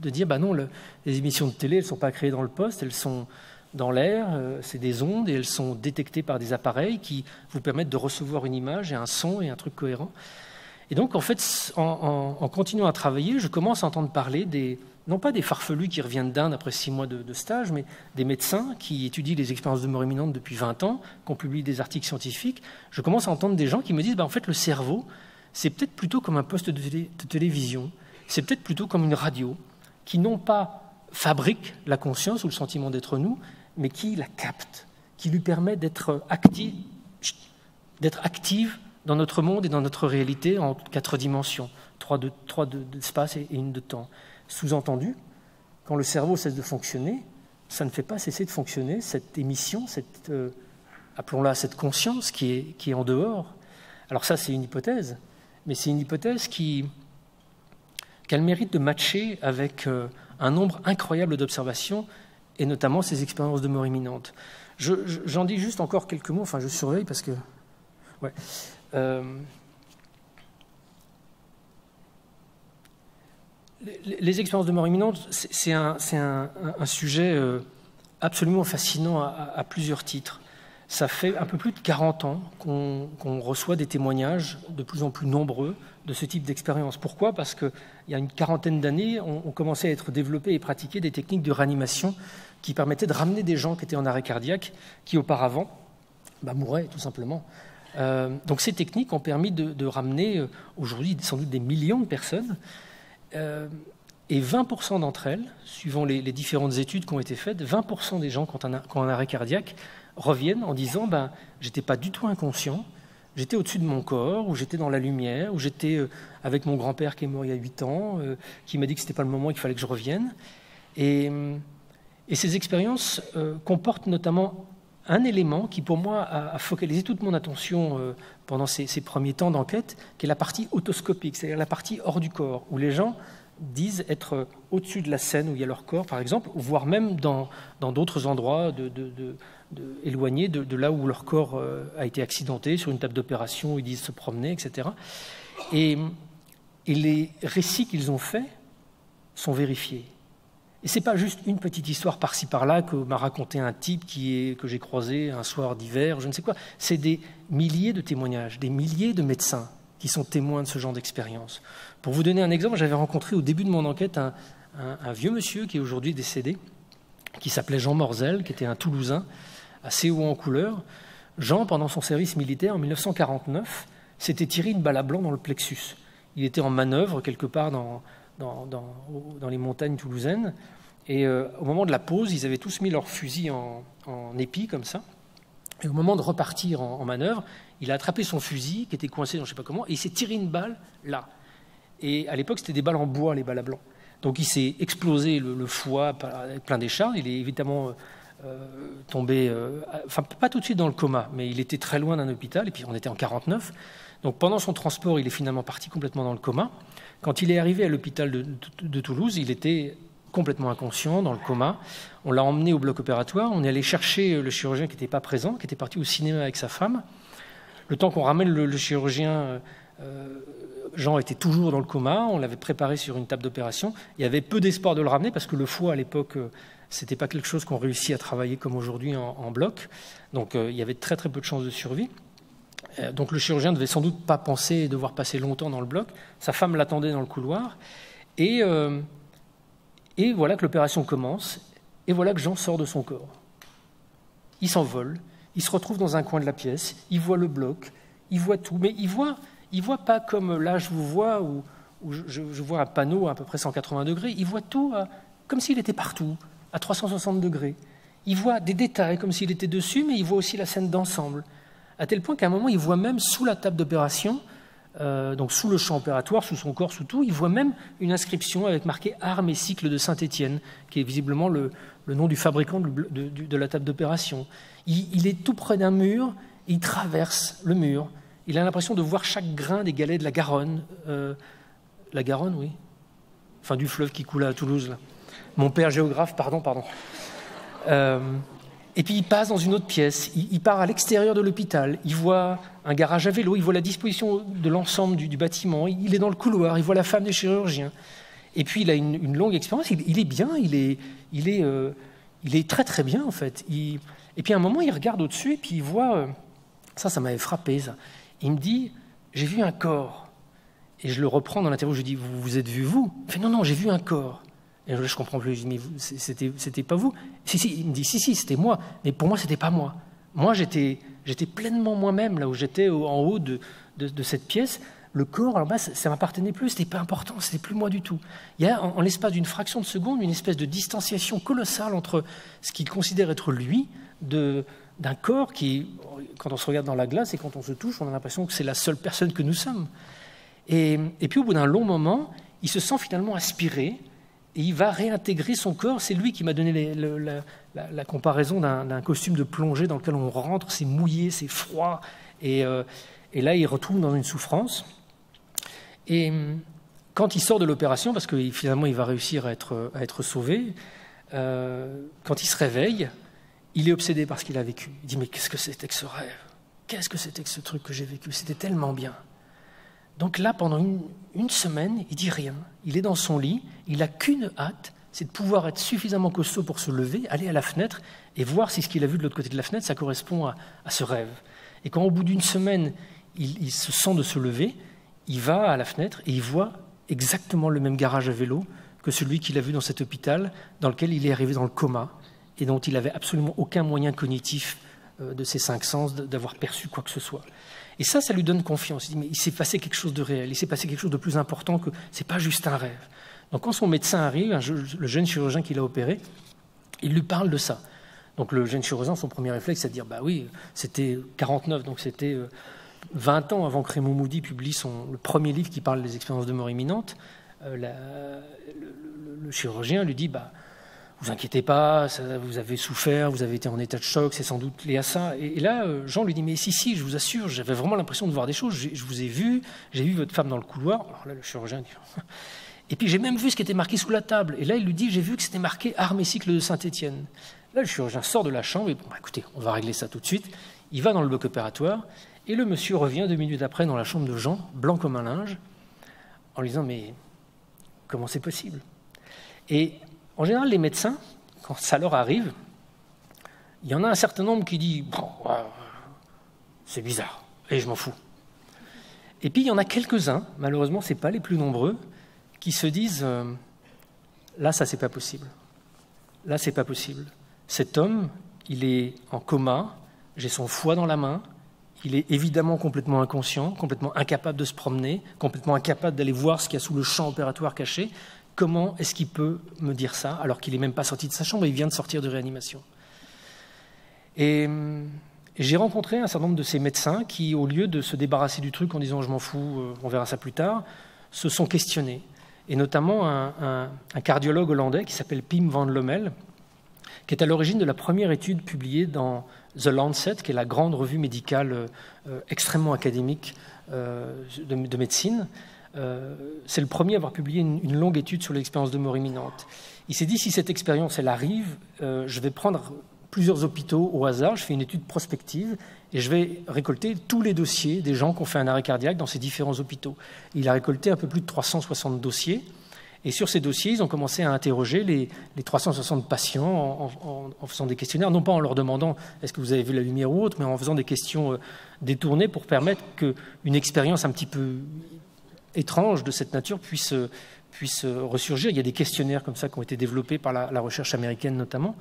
dire, bah non, les émissions de télé, elles ne sont pas créées dans le poste, elles sont dans l'air, c'est des ondes, et elles sont détectées par des appareils qui vous permettent de recevoir une image et un son et un truc cohérent. Et donc, en fait, en continuant à travailler, je commence à entendre parler non pas des farfelus qui reviennent d'Inde après 6 mois de stage, mais des médecins qui étudient les expériences de mort imminente depuis 20 ans, qui ont publié des articles scientifiques. Je commence à entendre des gens qui me disent, en fait, le cerveau, c'est peut-être plutôt comme un poste de télévision, c'est peut-être plutôt comme une radio, qui non pas fabrique la conscience ou le sentiment d'être nous, mais qui la capte, qui lui permet d'être active dans notre monde et dans notre réalité en 4 dimensions, 3 d'espace et 1 de temps. Sous-entendu, quand le cerveau cesse de fonctionner, ça ne fait pas cesser de fonctionner cette émission, appelons-la cette conscience qui est en dehors. Alors ça, c'est une hypothèse, mais c'est une hypothèse qui a le mérite de matcher avec un nombre incroyable d'observations, et notamment ces expériences de mort imminente. J'en dis juste encore quelques mots, enfin je surveille parce que... Ouais. Les expériences de mort imminente, c'est un sujet absolument fascinant à plusieurs titres. Ça fait un peu plus de 40 ans qu'on reçoit des témoignages de plus en plus nombreux de ce type d'expérience. Pourquoi? Parce qu'il y a une 40aine d'années, on commençait à être développées et pratiquées des techniques de réanimation qui permettaient de ramener des gens qui étaient en arrêt cardiaque, qui auparavant mouraient tout simplement. Donc ces techniques ont permis de ramener aujourd'hui sans doute des millions de personnes, et 20% d'entre elles, suivant les différentes études qui ont été faites, 20% des gens qui ont un arrêt cardiaque reviennent en disant j'étais pas du tout inconscient, j'étais au-dessus de mon corps, ou j'étais dans la lumière, ou j'étais avec mon grand-père qui est mort il y a 8 ans, qui m'a dit que c'était pas le moment, qu'il fallait que je revienne. Et ces expériences comportent notamment un élément qui, pour moi, a focalisé toute mon attention pendant ces premiers temps d'enquête, qui est la partie autoscopique, c'est-à-dire la partie hors du corps, où les gens disent être au-dessus de la scène où il y a leur corps, par exemple, voire même dans d'autres endroits éloignés de là où leur corps a été accidenté, sur une table d'opération où ils disent se promener, etc. Et les récits qu'ils ont faits sont vérifiés. Et ce n'est pas juste une petite histoire par-ci par-là que m'a raconté un type que j'ai croisé un soir d'hiver, je ne sais quoi. C'est des milliers de témoignages, des milliers de médecins qui sont témoins de ce genre d'expérience. Pour vous donner un exemple, j'avais rencontré au début de mon enquête un vieux monsieur qui est aujourd'hui décédé, qui s'appelait Jean Morzel, qui était un Toulousain, assez haut en couleur. Jean, pendant son service militaire en 1949, s'était tiré une balle à blanc dans le plexus. Il était en manœuvre quelque part dans les montagnes toulousaines, et au moment de la pause, ils avaient tous mis leur fusil en épi, comme ça, et au moment de repartir en manœuvre, il a attrapé son fusil, qui était coincé dans je ne sais pas comment, et il s'est tiré une balle, là. Et à l'époque, c'était des balles en bois, les balles à blanc. Donc il s'est explosé le foie avec plein d'échardes, il est évidemment tombé, enfin pas tout de suite dans le coma, mais il était très loin d'un hôpital, et puis on était en 49. Donc pendant son transport, il est finalement parti complètement dans le coma. Quand il est arrivé à l'hôpital de Toulouse, il était complètement inconscient, dans le coma. On l'a emmené au bloc opératoire, on est allé chercher le chirurgien qui n'était pas présent, qui était parti au cinéma avec sa femme. Le temps qu'on ramène le chirurgien, Jean était toujours dans le coma, on l'avait préparé sur une table d'opération. Il y avait peu d'espoir de le ramener parce que le foie, à l'époque, c'était pas quelque chose qu'on réussit à travailler comme aujourd'hui en bloc. Donc il y avait très très peu de chances de survie. Donc le chirurgien ne devait sans doute pas penser devoir passer longtemps dans le bloc. Sa femme l'attendait dans le couloir. Et voilà que l'opération commence. Et voilà que Jean sort de son corps. Il s'envole. Il se retrouve dans un coin de la pièce. Il voit le bloc. Il voit tout. Mais il voit pas comme là je vous vois, où je vois un panneau à peu près 180 degrés. Il voit tout comme s'il était partout, à 360 degrés. Il voit des détails comme s'il était dessus, mais il voit aussi la scène d'ensemble, à tel point qu'à un moment, il voit même sous la table d'opération, donc sous le champ opératoire, sous son corps, sous tout, il voit même une inscription avec marqué « Armes et cycles de Saint-Étienne », qui est visiblement le nom du fabricant de la table d'opération. Il est tout près d'un mur, il traverse le mur, il a l'impression de voir chaque grain des galets de la Garonne. La Garonne, oui. Enfin, du fleuve qui coule à Toulouse, là. Mon père géographe, pardon. Et puis il passe dans une autre pièce, il part à l'extérieur de l'hôpital, il voit un garage à vélo, il voit la disposition de l'ensemble du bâtiment, il est dans le couloir, il voit la femme des chirurgiens. Et puis il a une longue expérience, il est bien, il est très très bien en fait. Et puis à un moment il regarde au-dessus et puis il voit, ça m'avait frappé ça, il me dit « j'ai vu un corps ». Et je le reprends dans l'interview, je lui dis « vous vous êtes vu vous ?» Il fait « non, j'ai vu un corps ». Et là, je comprends plus. Je dis, mais c'était pas vous? Si. Il me dit, si, c'était moi. Mais pour moi, c'était pas moi. Moi, j'étais pleinement moi-même, là où j'étais en haut de cette pièce. Le corps, alors, ça m'appartenait plus, c'était pas important, c'était plus moi du tout. Il y a, en l'espace d'une fraction de seconde, une espèce de distanciation colossale entre ce qu'il considère être lui, d'un corps qui, quand on se regarde dans la glace et quand on se touche, on a l'impression que c'est la seule personne que nous sommes. Et puis, au bout d'un long moment, il se sent finalement aspiré. Et il va réintégrer son corps. C'est lui qui m'a donné la comparaison d'un costume de plongée dans lequel on rentre, c'est mouillé, c'est froid. Et là, il retrouve dans une souffrance. Et quand il sort de l'opération, parce que finalement, il va réussir à être sauvé, quand il se réveille, il est obsédé par ce qu'il a vécu. Il dit, mais qu'est-ce que c'était que ce rêve? Qu'est-ce que c'était que ce truc que j'ai vécu? C'était tellement bien. Donc là, pendant une semaine, il dit rien. Il est dans son lit, il n'a qu'une hâte, c'est de pouvoir être suffisamment costaud pour se lever, aller à la fenêtre et voir si ce qu'il a vu de l'autre côté de la fenêtre, ça correspond à ce rêve. Et quand au bout d'une semaine, il se sent de se lever, il va à la fenêtre et il voit exactement le même garage à vélo que celui qu'il a vu dans cet hôpital, dans lequel il est arrivé dans le coma et dont il n'avait absolument aucun moyen cognitif de ses 5 sens d'avoir perçu quoi que ce soit. Et ça lui donne confiance. Il dit, mais il s'est passé quelque chose de réel, il s'est passé quelque chose de plus important que c'est pas juste un rêve. Donc quand son médecin arrive, le jeune chirurgien qui l'a opéré, il lui parle de ça. Donc le jeune chirurgien, son premier réflexe, c'est de dire, bah oui, c'était 49, donc c'était 20 ans avant que Raymond Moody publie le premier livre qui parle des expériences de mort imminente. Le chirurgien lui dit, bah, vous inquiétez pas, vous avez souffert, vous avez été en état de choc, c'est sans doute lié à ça. Et là, Jean lui dit, mais si, je vous assure, j'avais vraiment l'impression de voir des choses. Je vous ai vu, j'ai vu votre femme dans le couloir. Alors là, le chirurgien dit... Et puis j'ai même vu ce qui était marqué sous la table. Et là, il lui dit, j'ai vu que c'était marqué « Armes et cycles de Saint-Étienne ». Là, le chirurgien sort de la chambre et bon, écoutez, on va régler ça tout de suite. Il va dans le bloc opératoire et le monsieur revient 2 minutes après dans la chambre de Jean, blanc comme un linge, en lui disant, mais comment c'est possible? Et en général, les médecins, quand ça leur arrive, il y en a un certain nombre qui dit bon, c'est bizarre, et je m'en fous. Et puis il y en a quelques-uns, malheureusement, ce n'est pas les plus nombreux, qui se disent là, ça, c'est pas possible. Là, c'est pas possible. Cet homme, il est en coma, j'ai son foie dans la main, il est évidemment complètement inconscient, complètement incapable de se promener, complètement incapable d'aller voir ce qu'il y a sous le champ opératoire caché. Comment est-ce qu'il peut me dire ça alors qu'il n'est même pas sorti de sa chambre, il vient de sortir de réanimation? Et j'ai rencontré un certain nombre de ces médecins qui, au lieu de se débarrasser du truc en disant « je m'en fous, on verra ça plus tard », se sont questionnés. Et notamment un cardiologue hollandais qui s'appelle Pim van Lommel, qui est à l'origine de la première étude publiée dans The Lancet, qui est la grande revue médicale extrêmement académique de médecine. C'est le premier à avoir publié une longue étude sur l'expérience de mort imminente. Il s'est dit, si cette expérience, elle arrive, je vais prendre plusieurs hôpitaux au hasard, je fais une étude prospective et je vais récolter tous les dossiers des gens qui ont fait un arrêt cardiaque dans ces différents hôpitaux. Il a récolté un peu plus de 360 dossiers et sur ces dossiers, ils ont commencé à interroger les 360 patients en faisant des questionnaires, non pas en leur demandant « est-ce que vous avez vu la lumière ou autre », mais en faisant des questions détournées pour permettre qu'une expérience un petit peu étrange de cette nature puisse ressurgir. Il y a des questionnaires comme ça qui ont été développés par la recherche américaine notamment.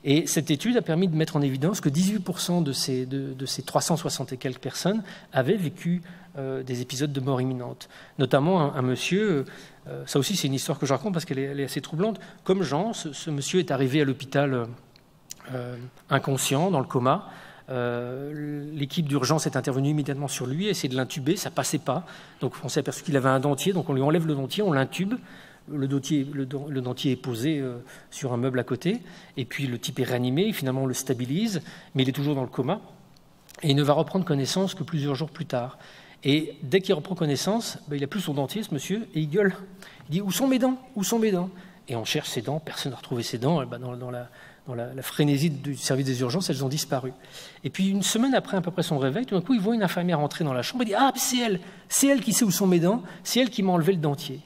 Et cette étude a permis de mettre en évidence que 18% de ces 360 et quelques personnes avaient vécu des épisodes de mort imminente. Notamment un monsieur, ça aussi c'est une histoire que je raconte parce qu'elle est assez troublante. Comme Jean, ce monsieur est arrivé à l'hôpital inconscient, dans le coma. L'équipe d'urgence est intervenue immédiatement sur lui, a essayé de l'intuber, ça ne passait pas. Donc on s'est aperçu qu'il avait un dentier, donc on lui enlève le dentier, on l'intube. Le dentier est posé sur un meuble à côté, et puis le type est réanimé, finalement on le stabilise, mais il est toujours dans le coma, et il ne va reprendre connaissance que plusieurs jours plus tard. Et dès qu'il reprend connaissance, il n'a plus son dentier, ce monsieur, et il gueule. Il dit « Où sont mes dents ? Où sont mes dents ?» Et on cherche ses dents, personne n'a retrouvé ses dents. Dans la frénésie du service des urgences, elles ont disparu. Et puis une semaine après à peu près son réveil, tout d'un coup, il voit une infirmière entrer dans la chambre et dit « Ah, c'est elle qui sait où sont mes dents, c'est elle qui m'a enlevé le dentier. »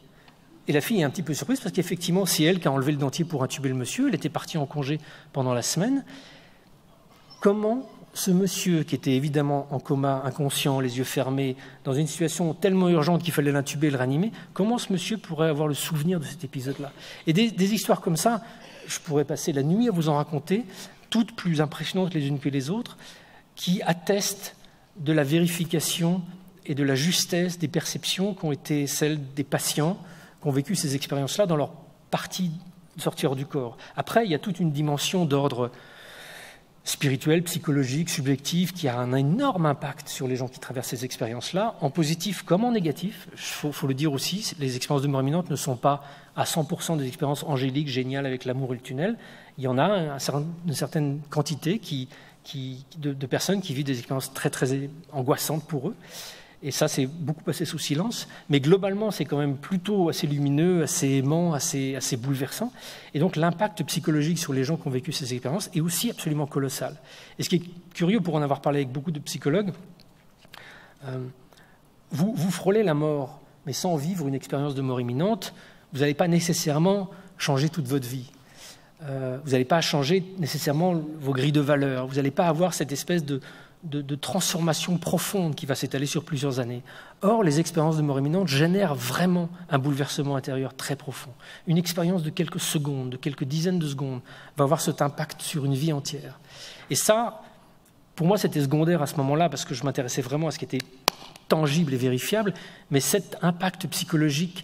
Et la fille est un petit peu surprise parce qu'effectivement, c'est elle qui a enlevé le dentier pour intuber le monsieur. Elle était partie en congé pendant la semaine. Comment ce monsieur, qui était évidemment en coma, inconscient, les yeux fermés, dans une situation tellement urgente qu'il fallait l'intuber et le réanimer, comment ce monsieur pourrait avoir le souvenir de cet épisode-là? Et des histoires comme ça, je pourrais passer la nuit à vous en raconter, toutes plus impressionnantes les unes que les autres, qui attestent de la vérification et de la justesse des perceptions qui ont été celles des patients qui ont vécu ces expériences-là dans leur partie de sortir du corps. Après, il y a toute une dimension d'ordre spirituel, psychologique, subjectif, qui a un énorme impact sur les gens qui traversent ces expériences-là, en positif comme en négatif. Il faut le dire aussi, les expériences de mort imminente ne sont pas à 100% des expériences angéliques, géniales, avec l'amour et le tunnel. Il y en a une certaine quantité de personnes qui vivent des expériences très, très angoissantes pour eux. Et ça, c'est beaucoup passé sous silence. Mais globalement, c'est quand même plutôt assez lumineux, assez aimant, assez bouleversant. Et donc, l'impact psychologique sur les gens qui ont vécu ces expériences est aussi absolument colossal. Et ce qui est curieux, pour en avoir parlé avec beaucoup de psychologues, vous frôlez la mort, mais sans vivre une expérience de mort imminente, vous n'allez pas nécessairement changer toute votre vie. Vous n'allez pas changer nécessairement vos grilles de valeurs. Vous n'allez pas avoir cette espèce de transformation profonde qui va s'étaler sur plusieurs années. Or, les expériences de mort imminente génèrent vraiment un bouleversement intérieur très profond. Une expérience de quelques secondes, de quelques dizaines de secondes, va avoir cet impact sur une vie entière. Et ça, pour moi, c'était secondaire à ce moment-là, parce que je m'intéressais vraiment à ce qui était tangible et vérifiable, mais cet impact psychologique,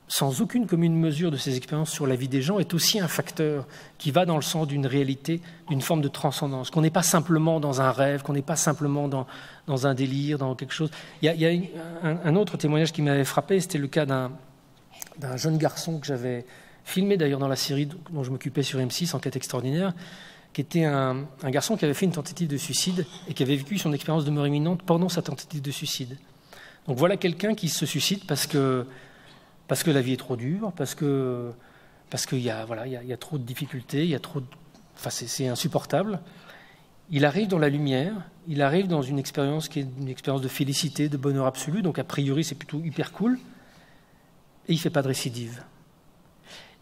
sans aucune commune mesure de ces expériences sur la vie des gens, est aussi un facteur qui va dans le sens d'une réalité, d'une forme de transcendance, qu'on n'est pas simplement dans un rêve, qu'on n'est pas simplement dans un délire, dans quelque chose. Il y a un autre témoignage qui m'avait frappé, c'était le cas d'un jeune garçon que j'avais filmé d'ailleurs dans la série dont je m'occupais sur M6, Enquête extraordinaire, qui était un garçon qui avait fait une tentative de suicide et qui avait vécu son expérience de mort imminente pendant sa tentative de suicide. Donc voilà quelqu'un qui se suicide parce que la vie est trop dure, parce qu'il y a trop de difficultés, c'est insupportable. Il arrive dans la lumière, il arrive dans une expérience qui est une expérience de félicité, de bonheur absolu, donc a priori c'est plutôt hyper cool, et il ne fait pas de récidive.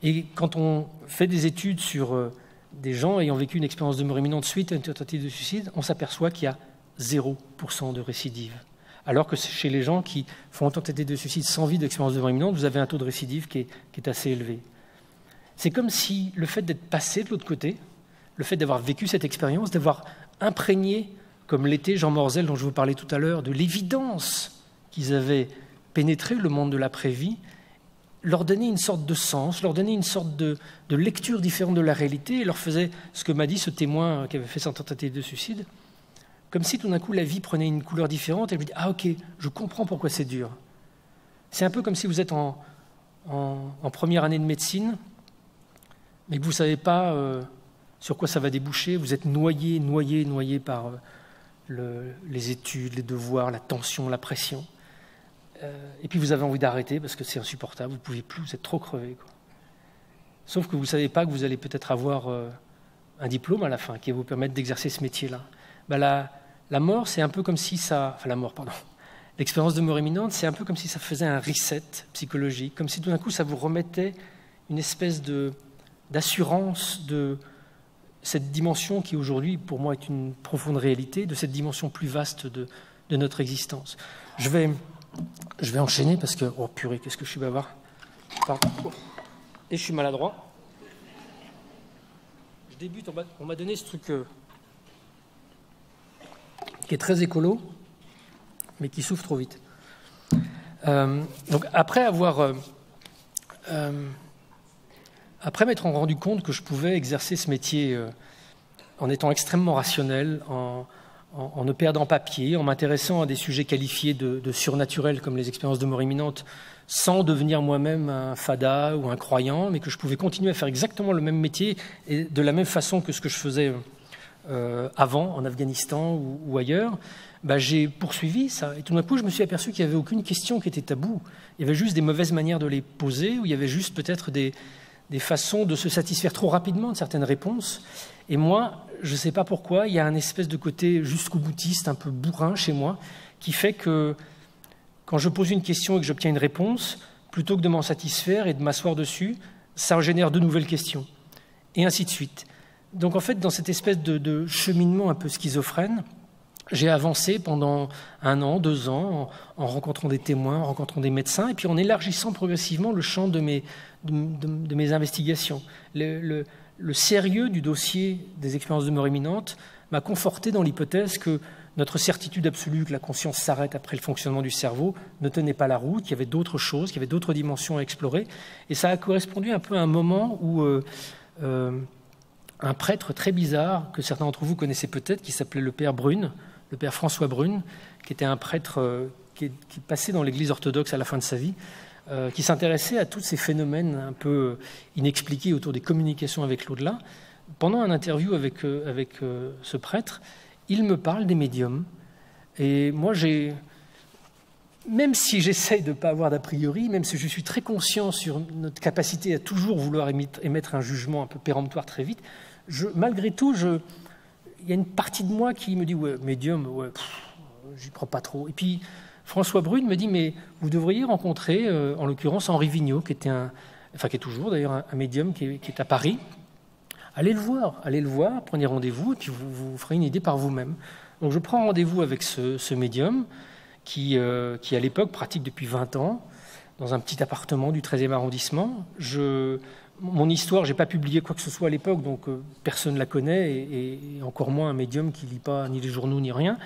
Et quand on fait des études sur des gens ayant vécu une expérience de mort imminente suite à une tentative de suicide, on s'aperçoit qu'il y a 0% de récidive. Alors que chez les gens qui font une tentative de suicide sans vie d'expérience de mort imminente, vous avez un taux de récidive qui est assez élevé. C'est comme si le fait d'être passé de l'autre côté, le fait d'avoir vécu cette expérience, d'avoir imprégné, comme l'était Jean Morzel dont je vous parlais tout à l'heure, de l'évidence qu'ils avaient pénétré le monde de l'après-vie, leur donnait une sorte de sens, leur donnait une sorte de lecture différente de la réalité, et leur faisait ce que m'a dit ce témoin qui avait fait sa tentative de suicide, comme si tout d'un coup la vie prenait une couleur différente et je me dis « Ah ok, je comprends pourquoi c'est dur ». C'est un peu comme si vous êtes en première année de médecine, mais que vous ne savez pas sur quoi ça va déboucher, vous êtes noyé par les études, les devoirs, la tension, la pression. Et puis vous avez envie d'arrêter parce que c'est insupportable, vous ne pouvez plus, vous êtes trop crevé, quoi. Sauf que vous ne savez pas que vous allez peut-être avoir un diplôme à la fin qui va vous permettre d'exercer ce métier-là. La mort, c'est un peu comme si ça... Enfin, l'expérience de mort imminente, c'est un peu comme si ça faisait un reset psychologique, comme si tout d'un coup, ça vous remettait une espèce d'assurance de cette dimension qui, aujourd'hui, pour moi, est une profonde réalité, de cette dimension plus vaste de notre existence. Je vais enchaîner parce que... Oh purée, qu'est-ce que je suis bavard. Et je suis maladroit. Je débute, on m'a donné ce truc... qui est très écolo, mais qui souffre trop vite. Donc après m'être rendu compte que je pouvais exercer ce métier en étant extrêmement rationnel, en en ne perdant pas pied, en m'intéressant à des sujets qualifiés de surnaturels comme les expériences de mort imminente, sans devenir moi-même un fada ou un croyant, mais que je pouvais continuer à faire exactement le même métier et de la même façon que ce que je faisais avant, en Afghanistan ou ailleurs. J'ai poursuivi ça. Et tout d'un coup, je me suis aperçu qu'il n'y avait aucune question qui était taboue. Il y avait juste des mauvaises manières de les poser, ou il y avait juste peut-être des façons de se satisfaire trop rapidement de certaines réponses. Et moi, je ne sais pas pourquoi, il y a un espèce de côté jusqu'au boutiste, un peu bourrin chez moi, qui fait que quand je pose une question et que j'obtiens une réponse, plutôt que de m'en satisfaire et de m'asseoir dessus, ça en génère de nouvelles questions, et ainsi de suite. Donc en fait, dans cette espèce de cheminement un peu schizophrène, j'ai avancé pendant 1 an, 2 ans, en rencontrant des témoins, en rencontrant des médecins, et puis en élargissant progressivement le champ de mes investigations. Le sérieux du dossier des expériences de mort imminente m'a conforté dans l'hypothèse que notre certitude absolue que la conscience s'arrête après le fonctionnement du cerveau ne tenait pas la route, qu'il y avait d'autres choses, qu'il y avait d'autres dimensions à explorer. Et ça a correspondu un peu à un moment où un prêtre très bizarre, que certains d'entre vous connaissaient peut-être, qui s'appelait le père Brune, le père François Brune, qui était un prêtre qui passait dans l'église orthodoxe à la fin de sa vie, qui s'intéressait à tous ces phénomènes un peu inexpliqués autour des communications avec l'au-delà. Pendant un interview avec ce prêtre, il me parle des médiums. Et moi, même si j'essaye de ne pas avoir d'a priori, même si je suis très conscient sur notre capacité à toujours vouloir émettre un jugement un peu péremptoire très vite, malgré tout, il y a une partie de moi qui me dit « ouais, médium, ouais, j'y crois pas trop ». Et puis, François Brune me dit « mais vous devriez rencontrer, en l'occurrence, Henri Vigneault, qui est toujours d'ailleurs un médium qui est à Paris. Allez le voir, prenez rendez-vous, et puis vous ferez une idée par vous-même ». Donc je prends rendez-vous avec ce médium qui à l'époque pratique depuis 20 ans, dans un petit appartement du 13e arrondissement. Mon histoire, je n'ai pas publié quoi que ce soit à l'époque, donc personne ne la connaît, et encore moins un médium qui ne lit pas ni les journaux ni rien.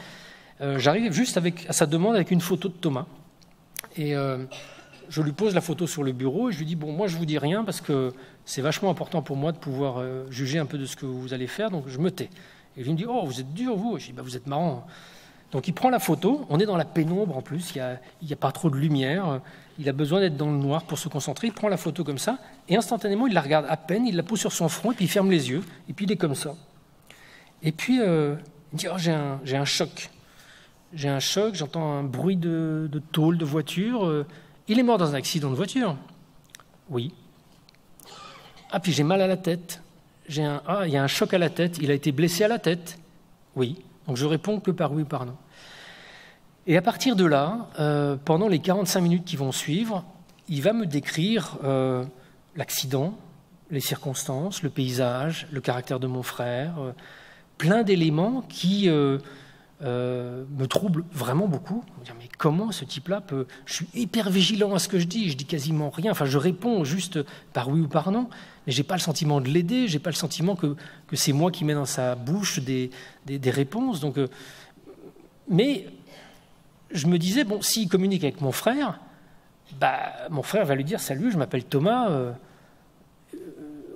J'arrive juste à sa demande avec une photo de Thomas. Et je lui pose la photo sur le bureau et je lui dis « bon, moi je ne vous dis rien parce que c'est vachement important pour moi de pouvoir juger un peu de ce que vous allez faire, donc je me tais ». Et il me dit « oh, vous êtes dur, vous ». Je dis « vous êtes marrant ». Donc il prend la photo, on est dans la pénombre en plus, il n'y a pas trop de lumière, il a besoin d'être dans le noir pour se concentrer, il prend la photo comme ça, et instantanément il la regarde à peine, il la pose sur son front, et puis il ferme les yeux, et puis il est comme ça. Et puis il me dit oh, j'ai un choc, j'entends un bruit de tôle, de voiture, il est mort dans un accident de voiture. Oui. Ah, puis j'ai mal à la tête, il y a un choc à la tête, il a été blessé à la tête. Oui. Donc je réponds que par oui ou par non. Et à partir de là, pendant les 45 minutes qui vont suivre, il va me décrire l'accident, les circonstances, le paysage, le caractère de mon frère, plein d'éléments qui me troublent vraiment beaucoup. Je me dis, mais comment ce type-là peut... Je suis hyper vigilant à ce que je dis quasiment rien. Enfin, je réponds juste par oui ou par non, mais je n'ai pas le sentiment de l'aider, je n'ai pas le sentiment que c'est moi qui mets dans sa bouche des réponses. Donc, mais je me disais, bon, s'il communique avec mon frère va lui dire « Salut, je m'appelle Thomas »,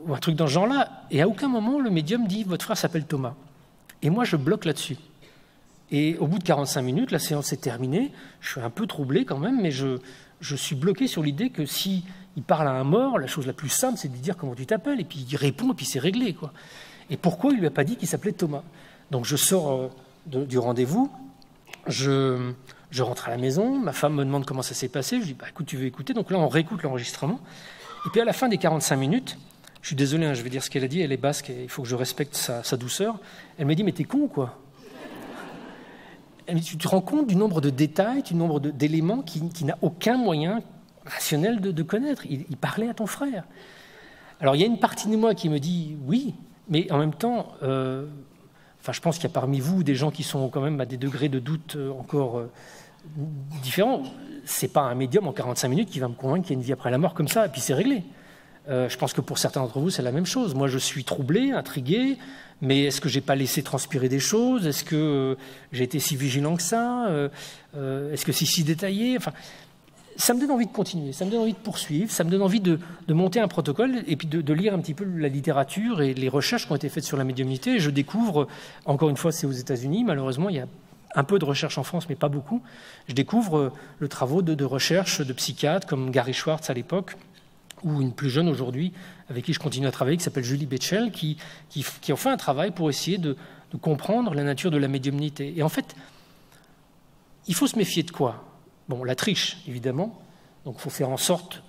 ou un truc dans ce genre-là. Et à aucun moment, le médium dit « Votre frère s'appelle Thomas ». Et moi, je bloque là-dessus. Et au bout de 45 minutes, la séance est terminée. Je suis un peu troublé quand même, mais je suis bloqué sur l'idée que s'il parle à un mort, la chose la plus simple, c'est de lui dire comment tu t'appelles, et puis il répond, et puis c'est réglé, quoi. Et pourquoi il ne lui a pas dit qu'il s'appelait Thomas? Donc je sors du rendez-vous, je rentre à la maison, ma femme me demande comment ça s'est passé, je dis écoute, tu veux écouter? Donc là, on réécoute l'enregistrement. Et puis à la fin des 45 minutes, je suis désolé, hein, je vais dire ce qu'elle a dit, elle est basque, et il faut que je respecte sa douceur. Elle me dit mais t'es con, quoi. Elle me dit, tu te rends compte du nombre de détails, du nombre d'éléments qui n'a aucun moyen rationnel de connaître. Il parlait à ton frère. Alors, il y a une partie de moi qui me dit oui, mais en même temps, je pense qu'il y a parmi vous des gens qui sont quand même à des degrés de doute encore différents. C'est pas un médium en 45 minutes qui va me convaincre qu'il y a une vie après la mort comme ça, et puis c'est réglé. Je pense que pour certains d'entre vous, c'est la même chose. Moi, je suis troublé, intrigué, mais est-ce que je n'ai pas laissé transpirer des choses? Est-ce que j'ai été si vigilant que ça? Est-ce que c'est si détaillé? Enfin, ça me donne envie de continuer, ça me donne envie de poursuivre, ça me donne envie de monter un protocole et puis de lire un petit peu la littérature et les recherches qui ont été faites sur la médiumnité. Et je découvre, encore une fois, c'est aux États-Unis, malheureusement, il y a un peu de recherche en France, mais pas beaucoup. Je découvre le travail de recherche de psychiatres comme Gary Schwartz à l'époque, ou une plus jeune aujourd'hui, avec qui je continue à travailler, qui s'appelle Julie Betchel, qui ont fait un travail pour essayer de comprendre la nature de la médiumnité. Et en fait, il faut se méfier de quoi? Bon, la triche, évidemment. Donc, il faut faire en sorte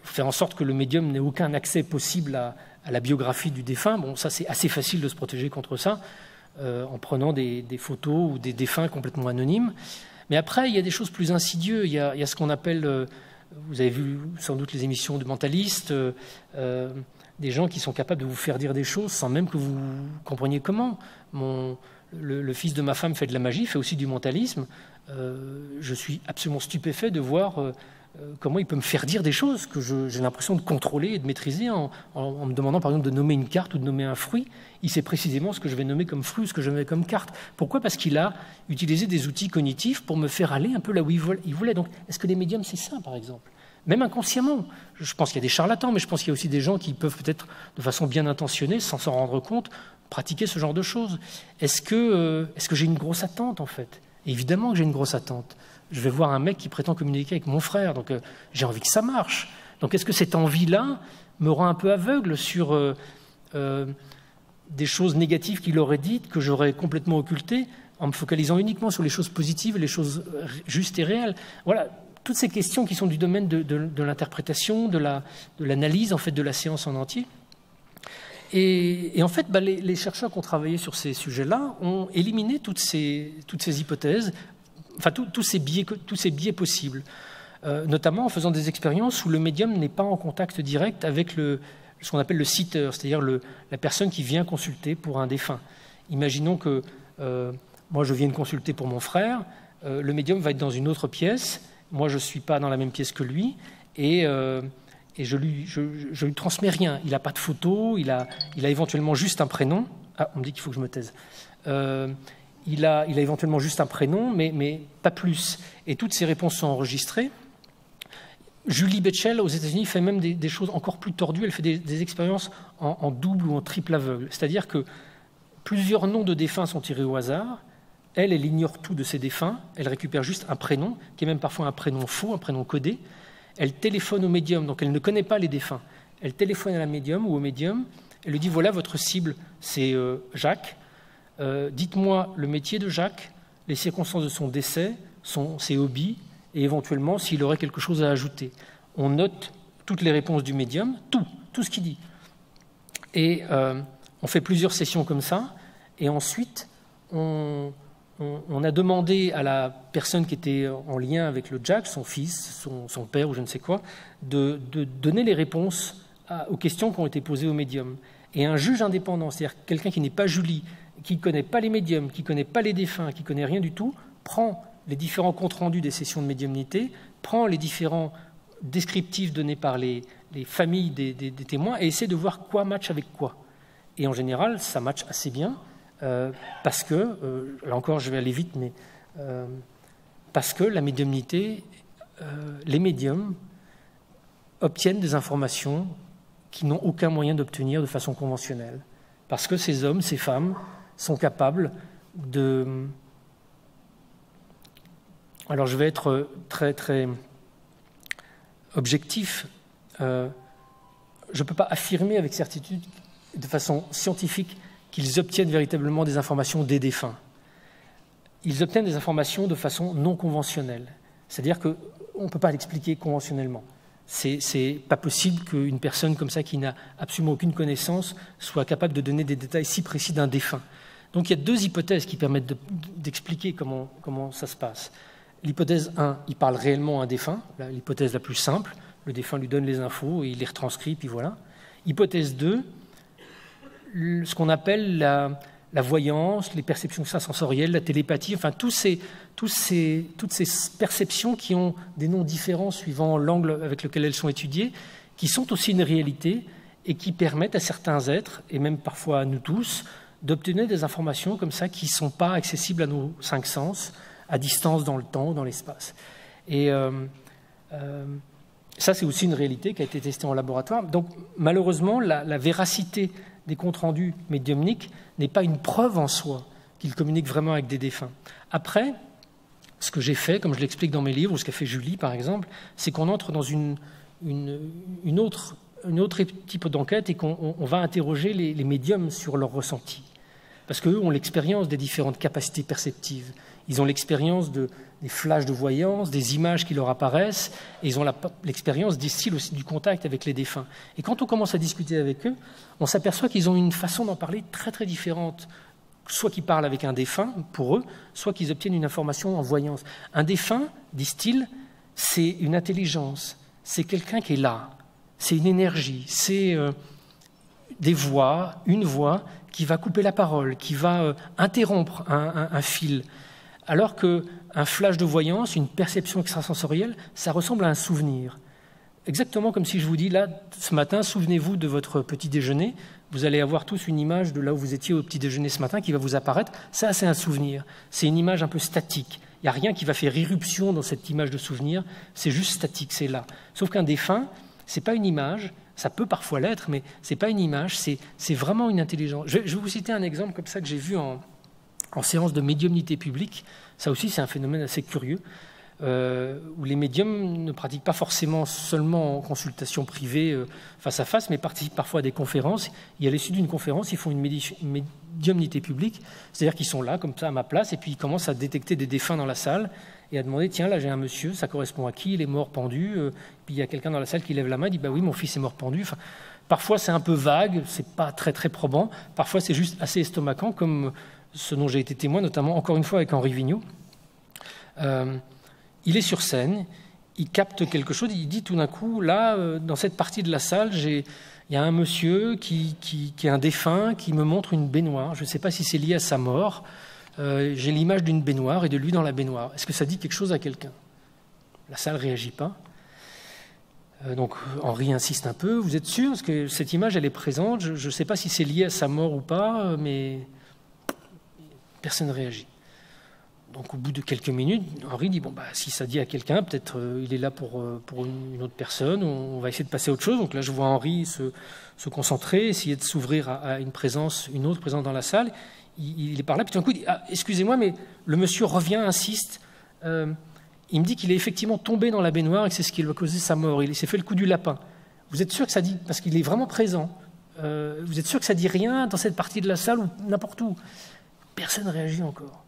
faire en sorte que le médium n'ait aucun accès possible à la biographie du défunt. Bon, ça, c'est assez facile de se protéger contre ça, en prenant des photos ou des défunts complètement anonymes. Mais après, il y a des choses plus insidieuses. Il y a ce qu'on appelle... vous avez vu sans doute les émissions de mentalistes, des gens qui sont capables de vous faire dire des choses sans même que vous compreniez comment. Le fils de ma femme fait de la magie, fait aussi du mentalisme. Je suis absolument stupéfait de voir comment il peut me faire dire des choses que j'ai l'impression de contrôler et de maîtriser en me demandant par exemple de nommer une carte ou de nommer un fruit. Il sait précisément ce que je vais nommer comme fruit ou ce que je vais nommer comme carte. Pourquoi? Parce qu'il a utilisé des outils cognitifs pour me faire aller un peu là où il voulait. Donc, est-ce que les médiums, c'est ça, par exemple? Même inconsciemment. Je pense qu'il y a des charlatans, mais je pense qu'il y a aussi des gens qui peuvent peut-être, de façon bien intentionnée, sans s'en rendre compte, pratiquer ce genre de choses. Est-ce que j'ai une grosse attente, en fait? Évidemment que j'ai une grosse attente. Je vais voir un mec qui prétend communiquer avec mon frère, donc j'ai envie que ça marche. Donc est-ce que cette envie-là me rend un peu aveugle sur des choses négatives qu'il aurait dites, que j'aurais complètement occultées, en me focalisant uniquement sur les choses positives, les choses justes et réelles? Voilà, toutes ces questions qui sont du domaine de l'interprétation, de l'analyse en fait, de la séance en entier. Et en fait, les chercheurs qui ont travaillé sur ces sujets-là ont éliminé toutes ces hypothèses, enfin tous ces biais possibles, notamment en faisant des expériences où le médium n'est pas en contact direct avec ce qu'on appelle le seater, c'est-à-dire la personne qui vient consulter pour un défunt. Imaginons que moi je viens consulter pour mon frère, le médium va être dans une autre pièce, moi je ne suis pas dans la même pièce que lui, et je lui transmets rien. Il n'a pas de photo, il a éventuellement juste un prénom. Ah, on me dit qu'il faut que je me taise. Il a éventuellement juste un prénom, mais pas plus. Et toutes ces réponses sont enregistrées. Julie Betchel, aux États-Unis, fait même des choses encore plus tordues. Elle fait des expériences en double ou en triple aveugle. C'est-à-dire que plusieurs noms de défunts sont tirés au hasard. Elle ignore tout de ces défunts. Elle récupère juste un prénom, qui est même parfois un prénom faux, un prénom codé. Elle téléphone au médium, donc elle ne connaît pas les défunts. Elle téléphone à la médium ou au médium. Elle lui dit, voilà, votre cible, c'est Jacques. Dites-moi le métier de Jacques, les circonstances de son décès, ses hobbies, et éventuellement s'il aurait quelque chose à ajouter. On note toutes les réponses du médium, tout ce qu'il dit. Et on fait plusieurs sessions comme ça, et ensuite on a demandé à la personne qui était en lien avec le Jack, son fils, son père ou je ne sais quoi, de donner les réponses aux questions qui ont été posées au médium. Et un juge indépendant, c'est-à-dire quelqu'un qui n'est pas Julie, qui ne connaît pas les médiums, qui ne connaît pas les défunts, qui ne connaît rien du tout, prend les différents comptes rendus des sessions de médiumnité, prend les différents descriptifs donnés par les familles des témoins et essaie de voir quoi match avec quoi. Et en général, ça match assez bien. Parce que, là encore je vais aller vite, mais parce que la médiumnité, les médiums obtiennent des informations qu'ils n'ont aucun moyen d'obtenir de façon conventionnelle. Parce que ces hommes, ces femmes sont capables de... Alors je vais être très très objectif. Je ne peux pas affirmer avec certitude, de façon scientifique, qu'ils obtiennent véritablement des informations des défunts. Ils obtiennent des informations de façon non conventionnelle. C'est-à-dire qu'on ne peut pas l'expliquer conventionnellement. C'est pas possible qu'une personne comme ça, qui n'a absolument aucune connaissance, soit capable de donner des détails si précis d'un défunt. Donc il y a deux hypothèses qui permettent d'expliquer comment ça se passe. L'hypothèse 1, il parle réellement à un défunt, l'hypothèse la plus simple, le défunt lui donne les infos et il les retranscrit, puis voilà. Hypothèse 2, ce qu'on appelle la voyance, les perceptions sensorielles, la télépathie, enfin toutes ces perceptions qui ont des noms différents suivant l'angle avec lequel elles sont étudiées, qui sont aussi une réalité et qui permettent à certains êtres, et même parfois à nous tous, d'obtenir des informations comme ça qui ne sont pas accessibles à nos cinq sens, à distance dans le temps ou dans l'espace. Et ça, c'est aussi une réalité qui a été testée en laboratoire. Donc, malheureusement, la véracité des comptes rendus médiumniques n'est pas une preuve en soi qu'ils communiquent vraiment avec des défunts. Après, ce que j'ai fait, comme je l'explique dans mes livres, ou ce qu'a fait Julie, par exemple, c'est qu'on entre dans une autre type d'enquête et qu'on va interroger les médiums sur leurs ressentis. Parce qu'eux ont l'expérience des différentes capacités perceptives. Ils ont l'expérience des flashs de voyance, des images qui leur apparaissent, et ils ont l'expérience des styles aussi du contact avec les défunts. Et quand on commence à discuter avec eux, on s'aperçoit qu'ils ont une façon d'en parler très très différente. Soit qu'ils parlent avec un défunt, pour eux, soit qu'ils obtiennent une information en voyance. Un défunt, disent-ils, c'est une intelligence, c'est quelqu'un qui est là, c'est une énergie, c'est des voix, une voix qui va couper la parole, qui va interrompre un fil. Alors qu'un flash de voyance, une perception extrasensorielle, ça ressemble à un souvenir. Exactement comme si je vous dis, là, ce matin, souvenez-vous de votre petit déjeuner, vous allez avoir tous une image de là où vous étiez au petit déjeuner ce matin qui va vous apparaître. Ça, c'est un souvenir. C'est une image un peu statique. Il n'y a rien qui va faire irruption dans cette image de souvenir, c'est juste statique, c'est là. Sauf qu'un défunt, ce n'est pas une image, ça peut parfois l'être, mais ce n'est pas une image, c'est vraiment une intelligence. Je vais vous citer un exemple comme ça que j'ai vu en séance de médiumnité publique. Ça aussi, c'est un phénomène assez curieux, où les médiums ne pratiquent pas forcément seulement en consultation privée face à face, mais participent parfois à des conférences. Et à l'issue d'une conférence, ils font une médiumnité publique, c'est-à-dire qu'ils sont là, comme ça, à ma place, et puis ils commencent à détecter des défunts dans la salle et à demander, tiens, là j'ai un monsieur, ça correspond à qui? Il est mort pendu. Puis il y a quelqu'un dans la salle qui lève la main et dit, bah oui, mon fils est mort pendu. Enfin, parfois c'est un peu vague, c'est pas très très probant, parfois c'est juste assez estomacant, comme ce dont j'ai été témoin, notamment encore une fois avec Henri Vigneault. Il est sur scène, il capte quelque chose, il dit tout d'un coup, là, dans cette partie de la salle, il y a un monsieur qui est un défunt qui me montre une baignoire. Je ne sais pas si c'est lié à sa mort. J'ai l'image d'une baignoire et de lui dans la baignoire. Est-ce que ça dit quelque chose à quelqu'un? La salle ne réagit pas. Donc Henri insiste un peu. Vous êtes sûr? Parce que cette image, elle est présente. Je ne sais pas si c'est lié à sa mort ou pas, mais personne ne réagit. Donc au bout de quelques minutes, Henri dit, bon, bah, si ça dit à quelqu'un, peut-être il est là pour une autre personne, on va essayer de passer à autre chose. Donc là, je vois Henri se concentrer, essayer de s'ouvrir à une autre présence dans la salle. Il est par là, puis tout d'un coup, il dit, ah, excusez-moi, mais le monsieur revient, insiste. Il me dit qu'il est effectivement tombé dans la baignoire et que c'est ce qui lui a causé sa mort. Il s'est fait le coup du lapin. Vous êtes sûr que ça dit, parce qu'il est vraiment présent, vous êtes sûr que ça dit rien dans cette partie de la salle ou n'importe où? Personne ne réagit encore.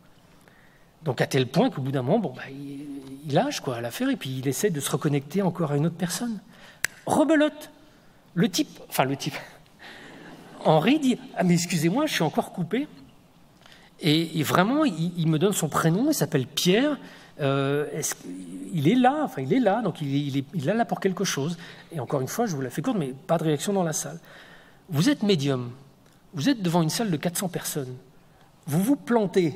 Donc à tel point qu'au bout d'un moment, bon, bah, il lâche quoi, l'affaire et puis il essaie de se reconnecter encore à une autre personne. Rebelote. Le type, Henri dit, ah mais excusez-moi, je suis encore coupé. Et vraiment, il me donne son prénom, il s'appelle Pierre. Il est là, donc il est là pour quelque chose. Et encore une fois, je vous la fais courte, mais pas de réaction dans la salle. Vous êtes médium, vous êtes devant une salle de 400 personnes. Vous vous plantez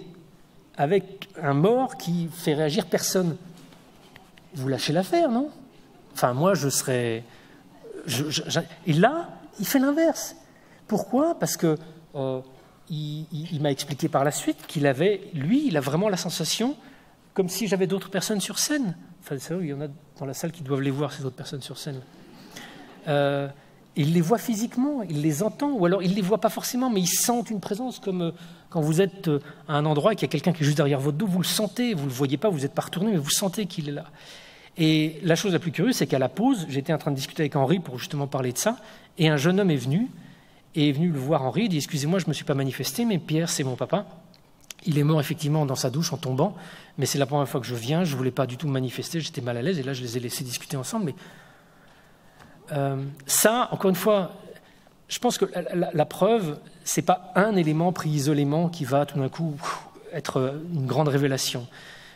avec un mort qui fait réagir personne. Vous lâchez l'affaire, non? Enfin, moi, je serais... Et là, il fait l'inverse. Pourquoi? Parce que il m'a expliqué par la suite qu'il avait, lui, il a vraiment la sensation comme si j'avais d'autres personnes sur scène. Enfin, c'est vrai, il y en a dans la salle qui doivent les voir, ces autres personnes sur scène. Il les voit physiquement, il les entend, ou alors il ne les voit pas forcément, mais ils sentent une présence, comme quand vous êtes à un endroit et qu'il y a quelqu'un qui est juste derrière votre dos, vous le sentez, vous ne le voyez pas, vous n'êtes pas retourné, mais vous sentez qu'il est là. Et la chose la plus curieuse, c'est qu'à la pause, j'étais en train de discuter avec Henri pour justement parler de ça, et un jeune homme est venu le voir Henri, il dit « Excusez-moi, je ne me suis pas manifesté, mais Pierre, c'est mon papa. Il est mort effectivement dans sa douche en tombant, mais c'est la première fois que je viens, je ne voulais pas du tout me manifester, j'étais mal à l'aise, et là je les ai laissés discuter ensemble, mais... ça, encore une fois, je pense que la preuve, ce n'est pas un élément pris isolément qui va tout d'un coup être une grande révélation.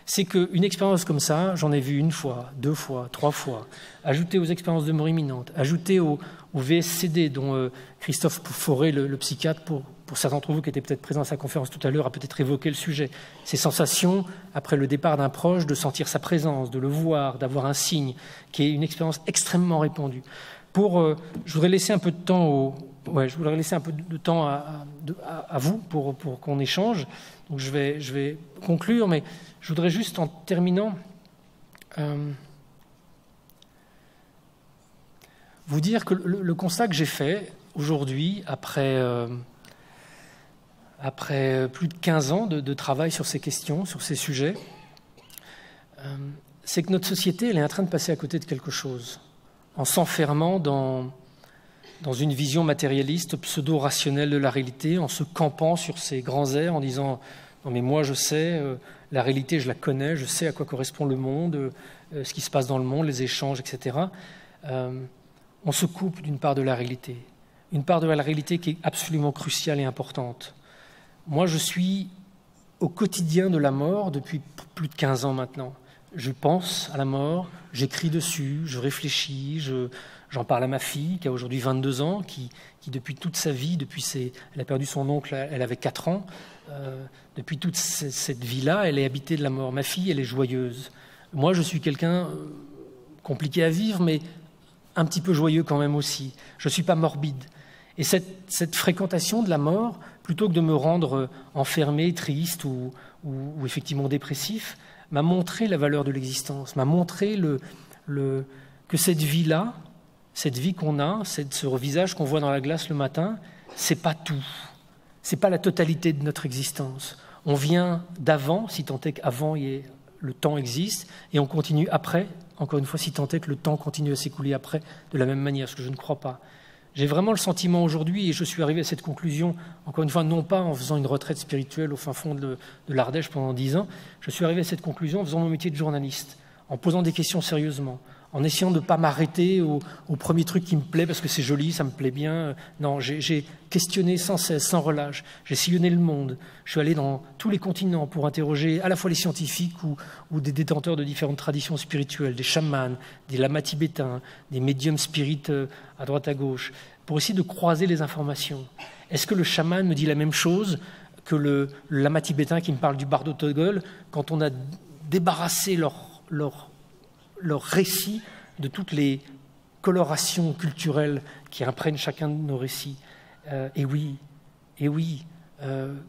C'est qu'une expérience comme ça, j'en ai vu 1 fois, 2 fois, 3 fois, ajoutée aux expériences de mort imminente, ajoutée au VSCD dont Christophe Fauré, le psychiatre, pour certains d'entre vous qui étaient peut-être présents à sa conférence tout à l'heure, a peut-être évoqué le sujet. Ces sensations, après le départ d'un proche, de sentir sa présence, de le voir, d'avoir un signe, qui est une expérience extrêmement répandue. Je voudrais laisser un peu de temps à vous pour qu'on échange. Donc je vais conclure, mais je voudrais juste, en terminant, Vous dire que le constat que j'ai fait aujourd'hui, après plus de 15 ans de travail sur ces questions, sur ces sujets, c'est que notre société, elle est en train de passer à côté de quelque chose, en s'enfermant dans une vision matérialiste, pseudo-rationnelle de la réalité, en se campant sur ces grands airs, en disant « Non mais moi je sais, la réalité je la connais, je sais à quoi correspond le monde, ce qui se passe dans le monde, les échanges, etc. » On se coupe d'une part de la réalité, une part de la réalité qui est absolument cruciale et importante. Moi je suis au quotidien de la mort depuis plus de 15 ans maintenant. Je pense à la mort, j'écris dessus, je réfléchis, j'en parle à ma fille qui a aujourd'hui 22 ans, qui depuis toute sa vie, elle a perdu son oncle, elle avait 4 ans, depuis toute cette vie-là, elle est habitée de la mort. Ma fille, elle est joyeuse. Moi, je suis quelqu'un compliqué à vivre, mais un petit peu joyeux quand même aussi. Je ne suis pas morbide. Et cette fréquentation de la mort, plutôt que de me rendre enfermé, triste ou effectivement dépressif, m'a montré la valeur de l'existence, m'a montré que cette vie-là, cette vie qu'on a, ce visage qu'on voit dans la glace le matin, c'est pas tout. C'est pas la totalité de notre existence. On vient d'avant, si tant est qu'avant le temps existe, et on continue après, encore une fois, si tant est que le temps continue à s'écouler après, de la même manière, ce que je ne crois pas. J'ai vraiment le sentiment aujourd'hui, et je suis arrivé à cette conclusion, encore une fois, non pas en faisant une retraite spirituelle au fin fond de l'Ardèche pendant 10 ans, je suis arrivé à cette conclusion en faisant mon métier de journaliste, en posant des questions sérieusement, en essayant de ne pas m'arrêter au premier truc qui me plaît parce que c'est joli, ça me plaît bien. Non, j'ai questionné sans cesse, sans relâche. J'ai sillonné le monde. Je suis allé dans tous les continents pour interroger à la fois les scientifiques ou des détenteurs de différentes traditions spirituelles, des chamans, des lamas tibétains, des médiums spirites à droite à gauche, pour essayer de croiser les informations. Est-ce que le chaman me dit la même chose que le lama tibétain qui me parle du bardo togol quand on a débarrassé leur récit de toutes les colorations culturelles qui imprègnent chacun de nos récits. Et oui,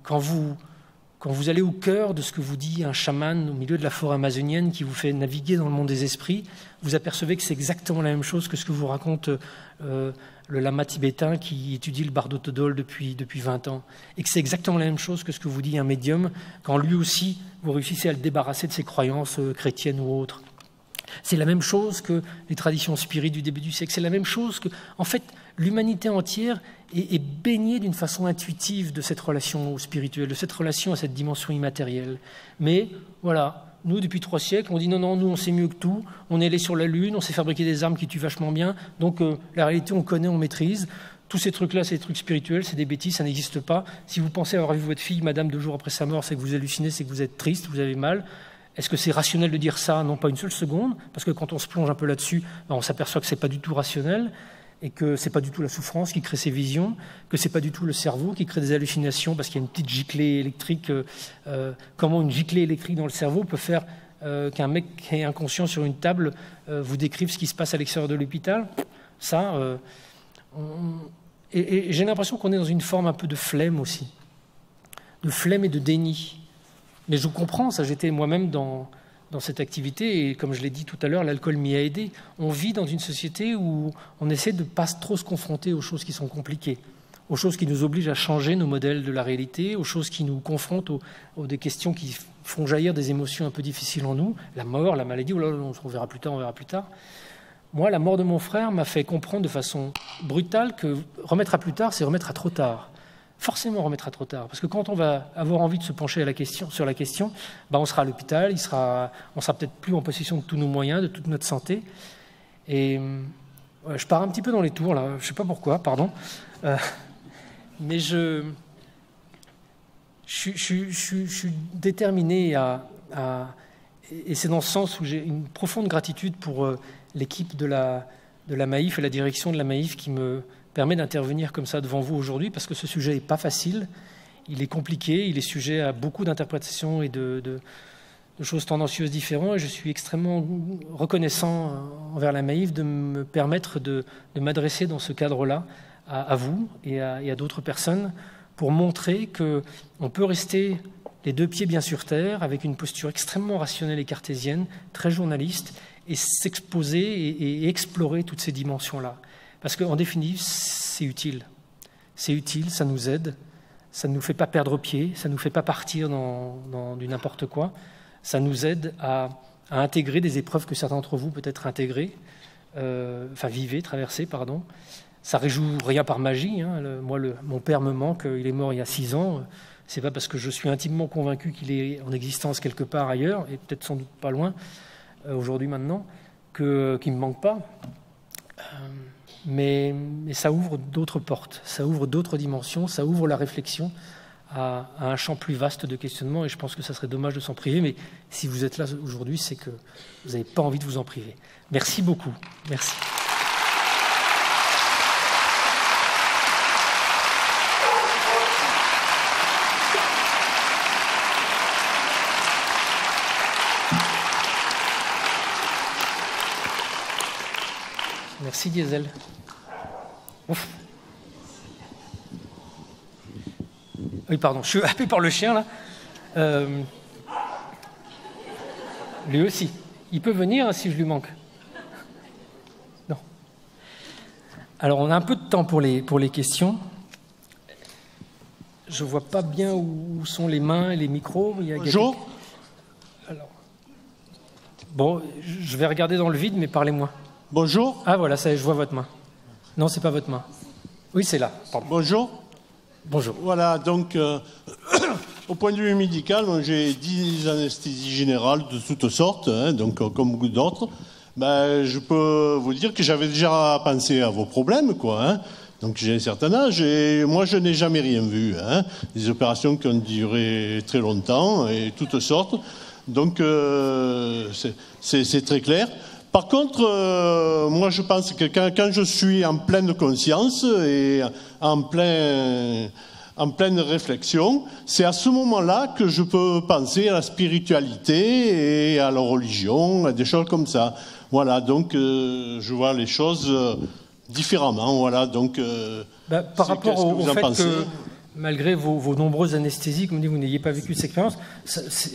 quand vous allez au cœur de ce que vous dit un chaman au milieu de la forêt amazonienne qui vous fait naviguer dans le monde des esprits, vous apercevez que c'est exactement la même chose que ce que vous raconte le lama tibétain qui étudie le bardo togol depuis 20 ans. Et que c'est exactement la même chose que ce que vous dit un médium quand lui aussi vous réussissez à le débarrasser de ses croyances chrétiennes ou autres. C'est la même chose que les traditions spirites du début du siècle. C'est la même chose que, en fait, l'humanité entière est baignée d'une façon intuitive de cette relation au spirituel, de cette relation à cette dimension immatérielle. Mais voilà, nous, depuis 3 siècles, on dit non, nous, on sait mieux que tout. On est allé sur la Lune, on sait fabriquer des armes qui tuent vachement bien. Donc, la réalité, on connaît, on maîtrise. Tous ces trucs-là, c'est des trucs spirituels, c'est des bêtises, ça n'existe pas. Si vous pensez avoir vu votre fille, madame, 2 jours après sa mort, c'est que vous hallucinez, c'est que vous êtes triste, vous avez mal. Est-ce que c'est rationnel de dire ça? Non, pas une seule seconde, parce que quand on se plonge un peu là-dessus, on s'aperçoit que ce n'est pas du tout rationnel, et que ce n'est pas du tout la souffrance qui crée ces visions, que ce n'est pas du tout le cerveau qui crée des hallucinations, parce qu'il y a une petite giclée électrique. Comment une giclée électrique dans le cerveau peut faire qu'un mec qui est inconscient sur une table vous décrive ce qui se passe à l'extérieur de l'hôpital? Ça, et j'ai l'impression qu'on est dans une forme un peu de flemme aussi, de flemme et de déni. Mais je comprends, ça, j'étais moi-même dans cette activité, et comme je l'ai dit tout à l'heure, l'alcool m'y a aidé. On vit dans une société où on essaie de ne pas trop se confronter aux choses qui sont compliquées, aux choses qui nous obligent à changer nos modèles de la réalité, aux choses qui nous confrontent aux des questions qui font jaillir des émotions un peu difficiles en nous, la mort, la maladie, on verra plus tard. Moi, la mort de mon frère m'a fait comprendre de façon brutale que remettre à plus tard, c'est remettre à trop tard. Forcément remettra trop tard, parce que quand on va avoir envie de se pencher sur la question, on sera à l'hôpital, on sera peut-être plus en possession de tous nos moyens, de toute notre santé. Et je pars un petit peu dans les tours là, je ne sais pas pourquoi, pardon, mais je suis déterminé et c'est dans ce sens où j'ai une profonde gratitude pour l'équipe de la Maïf et la direction de la Maïf qui me permet d'intervenir comme ça devant vous aujourd'hui, parce que ce sujet n'est pas facile, il est compliqué, il est sujet à beaucoup d'interprétations et de choses tendancieuses différentes, et je suis extrêmement reconnaissant envers la Maïf de me permettre de m'adresser dans ce cadre-là à vous et à d'autres personnes pour montrer qu'on peut rester les deux pieds bien sur terre, avec une posture extrêmement rationnelle et cartésienne, très journaliste, et s'exposer et explorer toutes ces dimensions-là. Parce qu'en définitive, c'est utile. C'est utile, ça nous aide, ça ne nous fait pas perdre pied, ça ne nous fait pas partir dans du n'importe quoi, ça nous aide à intégrer des épreuves que certains d'entre vous peut-être intégrées, vivaient, traversées, pardon. Ça ne réjoue rien par magie. Hein. Mon père me manque, il est mort il y a 6 ans. C'est pas parce que je suis intimement convaincu qu'il est en existence quelque part ailleurs, et peut-être sans doute pas loin, aujourd'hui maintenant, qu'il ne me manque pas. Mais ça ouvre d'autres portes, ça ouvre d'autres dimensions, ça ouvre la réflexion à un champ plus vaste de questionnement, et je pense que ça serait dommage de s'en priver, mais si vous êtes là aujourd'hui, c'est que vous n'avez pas envie de vous en priver. Merci beaucoup. Merci. Merci Diesel. Ouf. Oui, pardon, je suis happé par le chien, là. Lui aussi. Il peut venir si je lui manque. Non. Alors, on a un peu de temps pour les questions. Je ne vois pas bien où sont les mains et les micros. Bonjour. Alors. Bon, je vais regarder dans le vide, mais parlez-moi. Bonjour. Ah, voilà, ça y est, je vois votre main. Non, c'est pas votre main. Oui, c'est là. Pardon. Bonjour. Bonjour. Voilà, donc, au point de vue médical, j'ai 10 anesthésies générales de toutes sortes, hein, donc comme beaucoup d'autres. Je peux vous dire que j'avais déjà pensé à vos problèmes, quoi. Hein. Donc j'ai un certain âge et moi je n'ai jamais rien vu. Hein. Des opérations qui ont duré très longtemps et toutes sortes. Donc c'est très clair. Par contre, moi je pense que quand je suis en pleine conscience et en pleine réflexion, c'est à ce moment-là que je peux penser à la spiritualité et à la religion, à des choses comme ça. Voilà, donc je vois les choses différemment. Voilà, donc par rapport au fait que malgré vos nombreuses anesthésies, comme dit, vous n'ayez pas vécu cette expérience,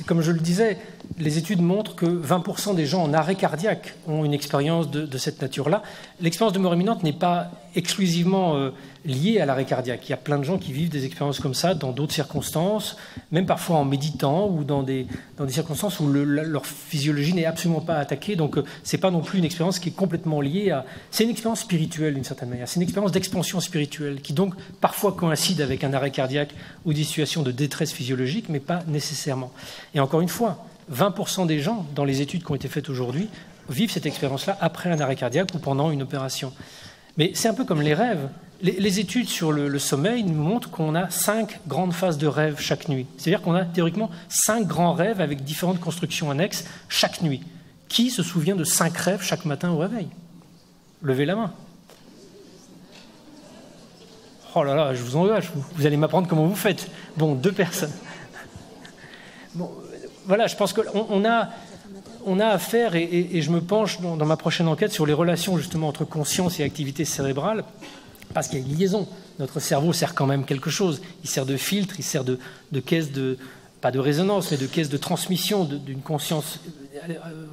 comme je le disais, les études montrent que 20% des gens en arrêt cardiaque ont une expérience de cette nature-là. L'expérience de mort imminente n'est pas exclusivement liée à l'arrêt cardiaque. Il y a plein de gens qui vivent des expériences comme ça dans d'autres circonstances, même parfois en méditant ou dans des circonstances où leur physiologie n'est absolument pas attaquée. Donc c'est pas non plus une expérience qui est complètement liée à... C'est une expérience spirituelle d'une certaine manière. C'est une expérience d'expansion spirituelle qui donc parfois coïncide avec un arrêt cardiaque ou des situations de détresse physiologique, mais pas nécessairement. Et encore une fois, 20% des gens, dans les études qui ont été faites aujourd'hui, vivent cette expérience-là après un arrêt cardiaque ou pendant une opération. Mais c'est un peu comme les rêves. Les études sur le sommeil nous montrent qu'on a 5 grandes phases de rêve chaque nuit. C'est-à-dire qu'on a théoriquement 5 grands rêves avec différentes constructions annexes chaque nuit. Qui se souvient de 5 rêves chaque matin au réveil? Levez la main. Oh là là, je vous engage, vous allez m'apprendre comment vous faites. Bon, 2 personnes. Bon, voilà, je pense qu'on a affaire, et je me penche dans ma prochaine enquête sur les relations justement entre conscience et activité cérébrale, parce qu'il y a une liaison. Notre cerveau sert quand même quelque chose. Il sert de filtre, il sert de caisse pas de résonance, mais de caisse de transmission d'une conscience,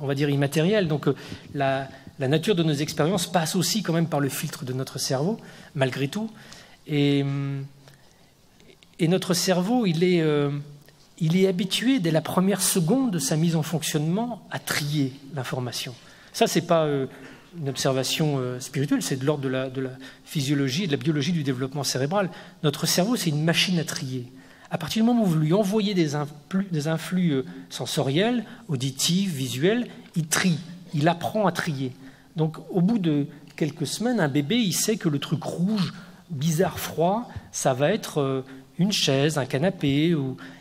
on va dire, immatérielle. Donc la nature de nos expériences passe aussi quand même par le filtre de notre cerveau, malgré tout. Et notre cerveau, il est habitué, dès la première seconde de sa mise en fonctionnement, à trier l'information. Ça, ce n'est pas une observation spirituelle, c'est de l'ordre de la physiologie et de la biologie du développement cérébral. Notre cerveau, c'est une machine à trier. À partir du moment où vous lui envoyez des influx sensoriels, auditifs, visuels, il trie, il apprend à trier. Donc, au bout de quelques semaines, un bébé, il sait que le truc rouge, bizarre, froid, ça va être une chaise, un canapé.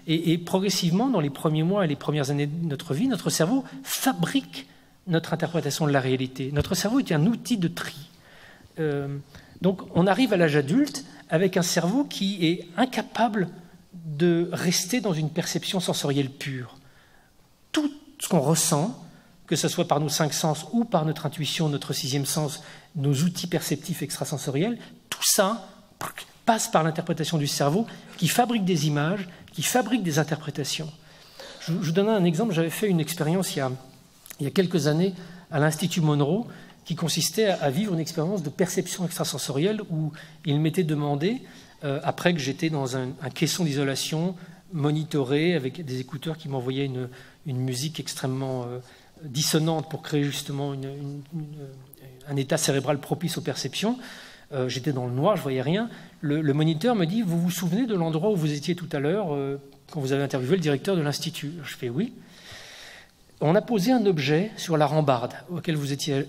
Et progressivement, dans les premiers mois et les premières années de notre vie, notre cerveau fabrique notre interprétation de la réalité. Notre cerveau est un outil de tri. Donc on arrive à l'âge adulte avec un cerveau qui est incapable de rester dans une perception sensorielle pure. Tout ce qu'on ressent, que ce soit par nos 5 sens ou par notre intuition, notre 6e sens, nos outils perceptifs extrasensoriels, tout ça passe par l'interprétation du cerveau, qui fabrique des images, qui fabrique des interprétations. Je vous donne un exemple. J'avais fait une expérience il y a quelques années à l'Institut Monroe qui consistait à vivre une expérience de perception extrasensorielle où il m'était demandé, après que j'étais dans un caisson d'isolation monitoré avec des écouteurs qui m'envoyaient une musique extrêmement dissonante pour créer justement un état cérébral propice aux perceptions. J'étais dans le noir, je ne voyais rien. Le moniteur me dit « Vous vous souvenez de l'endroit où vous étiez tout à l'heure quand vous avez interviewé le directeur de l'Institut ?» Je fais « Oui ». On a posé un objet sur la rambarde auquel vous étiez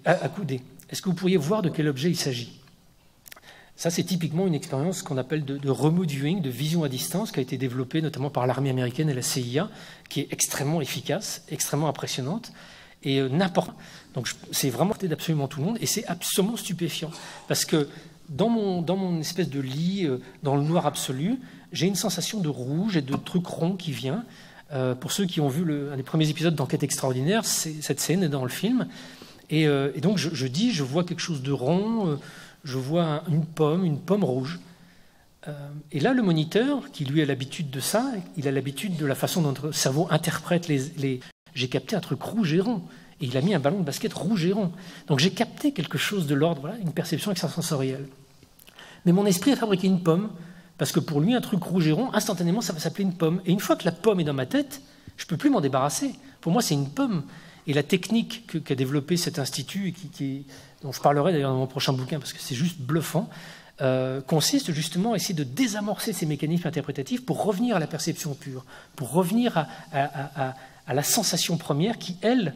accoudé. Est-ce que vous pourriez voir de quel objet il s'agit? Ça, c'est typiquement une expérience qu'on appelle de remote viewing, de vision à distance, qui a été développée notamment par l'armée américaine et la CIA, qui est extrêmement efficace, extrêmement impressionnante, et Donc c'est vraiment d'absolument tout le monde, et c'est absolument stupéfiant. Parce que dans mon espèce de lit, dans le noir absolu, j'ai une sensation de rouge et de truc rond qui vient. Pour ceux qui ont vu un des premiers épisodes d'Enquête extraordinaire, cette scène est dans le film. Et donc je vois quelque chose de rond, je vois une pomme rouge. Et là, le moniteur, qui lui a l'habitude de ça, il a l'habitude de la façon dont notre cerveau interprète J'ai capté un truc rouge et rond. Et il a mis un ballon de basket rouge et rond. Donc j'ai capté quelque chose de l'ordre, voilà, une perception extrasensorielle. Mais mon esprit a fabriqué une pomme, parce que pour lui, un truc rouge et rond, instantanément, ça va s'appeler une pomme. Et une fois que la pomme est dans ma tête, je ne peux plus m'en débarrasser. Pour moi, c'est une pomme. Et la technique qu'a développée cet institut, dont je parlerai d'ailleurs dans mon prochain bouquin, parce que c'est juste bluffant, consiste justement à essayer de désamorcer ces mécanismes interprétatifs pour revenir à la perception pure, pour revenir à la sensation première qui, elle,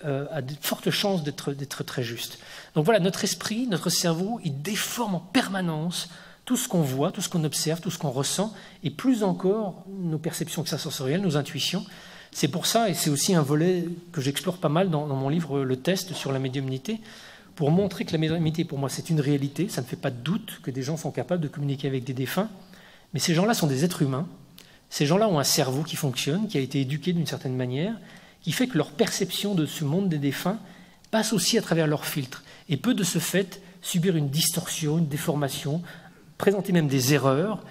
a de fortes chances d'être très juste. Donc voilà, notre esprit, notre cerveau, il déforme en permanence tout ce qu'on voit, tout ce qu'on observe, tout ce qu'on ressent, et plus encore nos perceptions extrasensorielles, nos intuitions. C'est pour ça, et c'est aussi un volet que j'explore pas mal dans mon livre « Le test sur la médiumnité », pour montrer que la médiumnité, pour moi, c'est une réalité. Ça ne fait pas de doute que des gens sont capables de communiquer avec des défunts, mais ces gens-là sont des êtres humains. Ces gens-là ont un cerveau qui fonctionne, qui a été éduqué d'une certaine manière, qui fait que leur perception de ce monde des défunts passe aussi à travers leur filtre, et peut de ce fait subir une distorsion, une déformation, présenter même des erreurs.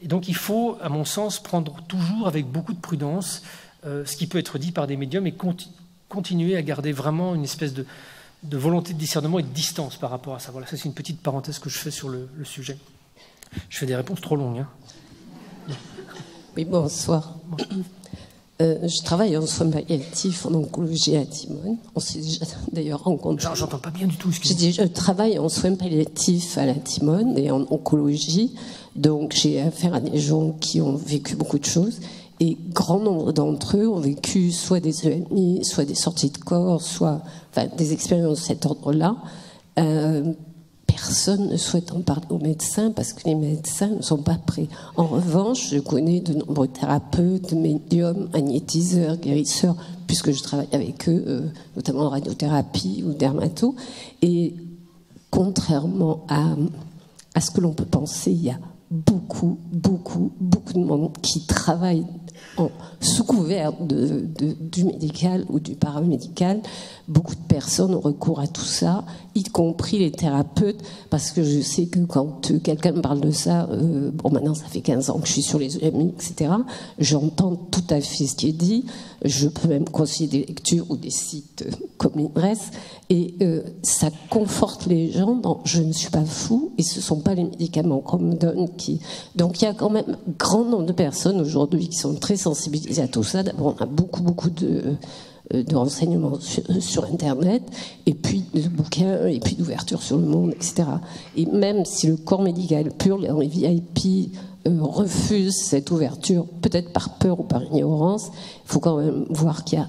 Et donc il faut, à mon sens, prendre toujours avec beaucoup de prudence ce qui peut être dit par des médiums et continuer à garder vraiment une espèce de volonté de discernement et de distance par rapport à ça. Voilà, ça c'est une petite parenthèse que je fais sur le sujet. Je fais des réponses trop longues. Oui, bonsoir. Je travaille en soins palliatifs en oncologie à Timone. On s'est déjà d'ailleurs rencontrés. J'entends pas bien du tout. Je travaille en soins palliatifs à la Timone et en oncologie. Donc j'ai affaire à des gens qui ont vécu beaucoup de choses. Et grand nombre d'entre eux ont vécu soit des EMI, soit des sorties de corps, soit des expériences de cet ordre-là. Personne ne souhaite en parler aux médecins parce que les médecins ne sont pas prêts. En revanche, je connais de nombreux thérapeutes, médiums, magnétiseurs, guérisseurs, puisque je travaille avec eux, notamment en radiothérapie ou dermato. Et contrairement à ce que l'on peut penser, il y a beaucoup de monde qui travaille sous couvert du médical ou du paramédical. Beaucoup de personnes ont recours à tout ça, y compris les thérapeutes, parce que je sais que quand quelqu'un me parle de ça, maintenant ça fait 15 ans que je suis sur les EMI, etc., j'entends tout à fait ce qui est dit, je peux même conseiller des lectures ou des sites comme l'INRES, et ça conforte les gens dans « je ne suis pas fou » et ce ne sont pas les médicaments qu'on me donne qui... Donc il y a quand même un grand nombre de personnes aujourd'hui qui sont très sensibilisées à tout ça. D'abord, on a beaucoup de renseignements sur Internet, et puis de bouquins, et puis d'ouverture sur le monde, etc. Et même si le corps médical pur, les VIP, refuse cette ouverture, peut-être par peur ou par ignorance, il faut quand même voir qu'il y a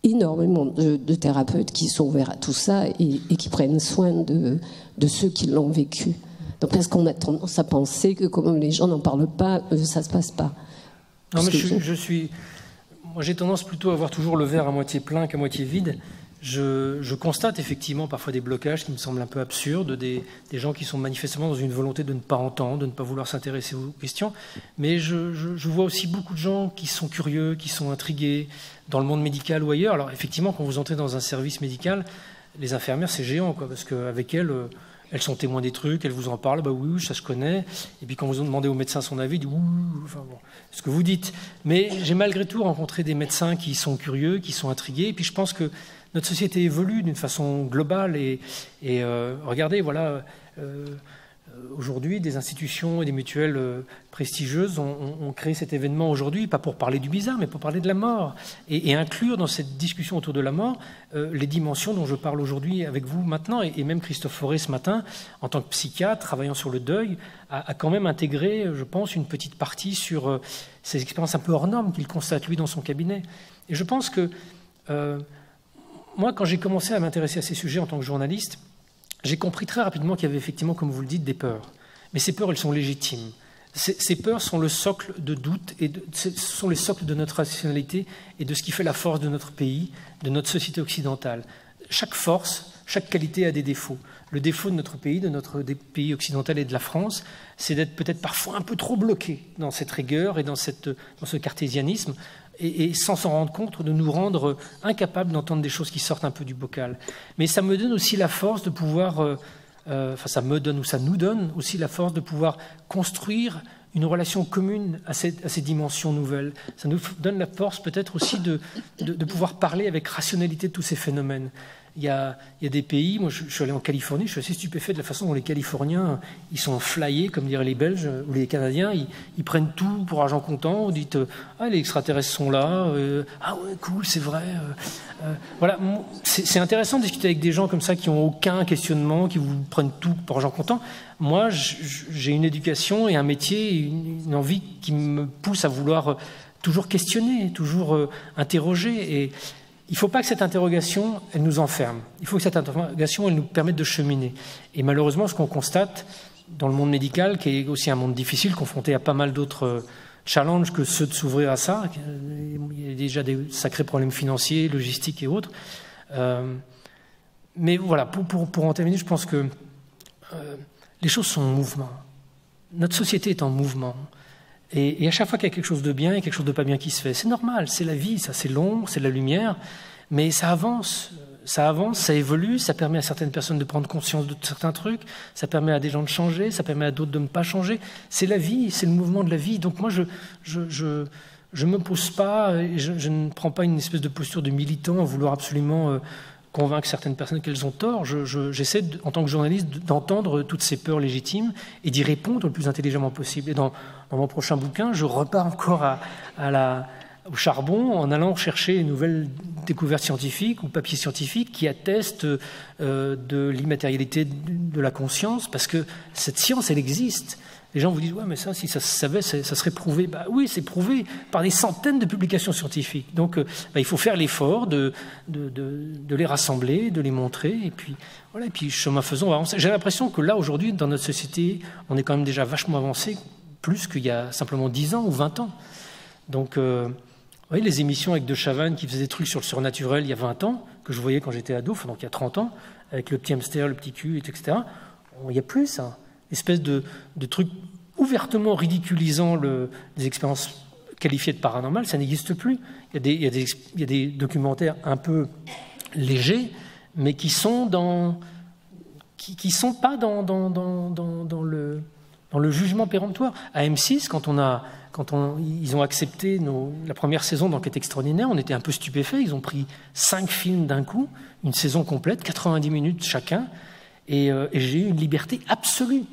énormément de thérapeutes qui sont ouverts à tout ça et qui prennent soin de ceux qui l'ont vécu. Donc parce qu'on a tendance à penser que comme les gens n'en parlent pas, ça ne se passe pas. Non, mais moi, j'ai tendance plutôt à voir toujours le verre à moitié plein qu'à moitié vide. Je constate effectivement parfois des blocages qui me semblent un peu absurdes, des gens qui sont manifestement dans une volonté de ne pas entendre, de ne pas vouloir s'intéresser aux questions. Mais je vois aussi beaucoup de gens qui sont curieux, qui sont intrigués, dans le monde médical ou ailleurs. Alors effectivement, quand vous entrez dans un service médical, les infirmières, c'est géant, quoi, parce qu'avec elles, elles sont témoins des trucs, elles vous en parlent, bah oui, ça je connais. Et puis quand vous demandez au médecin son avis, il dit enfin bon, ce que vous dites. Mais j'ai malgré tout rencontré des médecins qui sont curieux, qui sont intrigués. Et puis je pense que notre société évolue d'une façon globale. Et regardez, voilà, aujourd'hui, des institutions et des mutuelles prestigieuses ont créé cet événement aujourd'hui, pas pour parler du bizarre, mais pour parler de la mort. Et inclure dans cette discussion autour de la mort les dimensions dont je parle aujourd'hui avec vous maintenant. Et même Christophe Fauré, ce matin, en tant que psychiatre, travaillant sur le deuil, a quand même intégré, je pense, une petite partie sur ces expériences un peu hors normes qu'il constate, lui, dans son cabinet. Et je pense que, moi, quand j'ai commencé à m'intéresser à ces sujets en tant que journaliste, j'ai compris très rapidement qu'il y avait effectivement, comme vous le dites, des peurs. Mais ces peurs, elles sont légitimes. Ces peurs sont le socle de doute, et ce sont les socles de notre rationalité et de ce qui fait la force de notre pays, de notre société occidentale. Chaque force, chaque qualité a des défauts. Le défaut de notre pays, des pays occidentaux et de la France, c'est d'être peut-être parfois un peu trop bloqué dans cette rigueur et dans ce cartésianisme, et sans s'en rendre compte, de nous rendre incapables d'entendre des choses qui sortent un peu du bocal. Mais ça me donne aussi la force de pouvoir, ça nous donne aussi la force de pouvoir construire une relation commune à ces dimensions nouvelles. Ça nous donne la force peut-être aussi de pouvoir parler avec rationalité de tous ces phénomènes. Il y a des pays, moi je suis allé en Californie, je suis assez stupéfait de la façon dont les Californiens, ils sont flyés, comme diraient les Belges ou les Canadiens, ils prennent tout pour argent comptant, vous dites ah les extraterrestres sont là, ah ouais cool c'est vrai, voilà, c'est intéressant de discuter avec des gens comme ça qui n'ont aucun questionnement, qui vous prennent tout pour argent comptant. Moi j'ai une éducation et un métier, une envie qui me pousse à vouloir toujours questionner, toujours interroger, et il ne faut pas que cette interrogation, elle nous enferme. Il faut que cette interrogation, elle nous permette de cheminer. Et malheureusement, ce qu'on constate dans le monde médical, qui est aussi un monde difficile, confronté à pas mal d'autres challenges que ceux de s'ouvrir à ça, il y a déjà des sacrés problèmes financiers, logistiques et autres. Mais voilà, pour en terminer, je pense que les choses sont en mouvement. Notre société est en mouvement. Et à chaque fois qu'il y a quelque chose de bien et quelque chose de pas bien qui se fait, c'est normal, c'est la vie, ça, c'est l'ombre, c'est la lumière, mais ça avance, ça évolue, ça permet à certaines personnes de prendre conscience de certains trucs, ça permet à des gens de changer, ça permet à d'autres de ne pas changer. C'est la vie, c'est le mouvement de la vie. Donc moi, je me pose pas, je ne prends pas une espèce de posture de militant à vouloir absolument convaincre certaines personnes qu'elles ont tort. J'essaie, en tant que journaliste, d'entendre toutes ces peurs légitimes et d'y répondre le plus intelligemment possible. Et dans mon prochain bouquin, je repars encore au charbon en allant chercher une nouvelle découverte scientifique ou papier scientifique qui atteste de l'immatérialité de la conscience, parce que cette science, elle existe. Les gens vous disent « ouais, mais ça, si ça se savait, ça serait prouvé ». Bah oui, c'est prouvé par des centaines de publications scientifiques. Donc, il faut faire l'effort de les rassembler, de les montrer, et puis voilà. Et puis, chemin faisant, on va avancer. J'ai l'impression que là, aujourd'hui, dans notre société, on est quand même déjà vachement avancé, plus qu'il y a simplement 10 ans ou 20 ans. Donc, vous voyez, les émissions avec De Chavannes qui faisaient des trucs sur le surnaturel il y a 20 ans, que je voyais quand j'étais ado, donc il y a 30 ans, avec le petit hamster, le petit cul, etc. Il n'y a plus ça. Espèce de truc ouvertement ridiculisant les expériences qualifiées de paranormales, ça n'existe plus. Il y a des documentaires un peu légers, mais qui sont pas dans le jugement péremptoire. À M6, quand ils ont accepté la première saison d'Enquête extraordinaire, on était un peu stupéfaits. Ils ont pris 5 films d'un coup, une saison complète, 90 minutes chacun. Et j'ai eu une liberté absolue.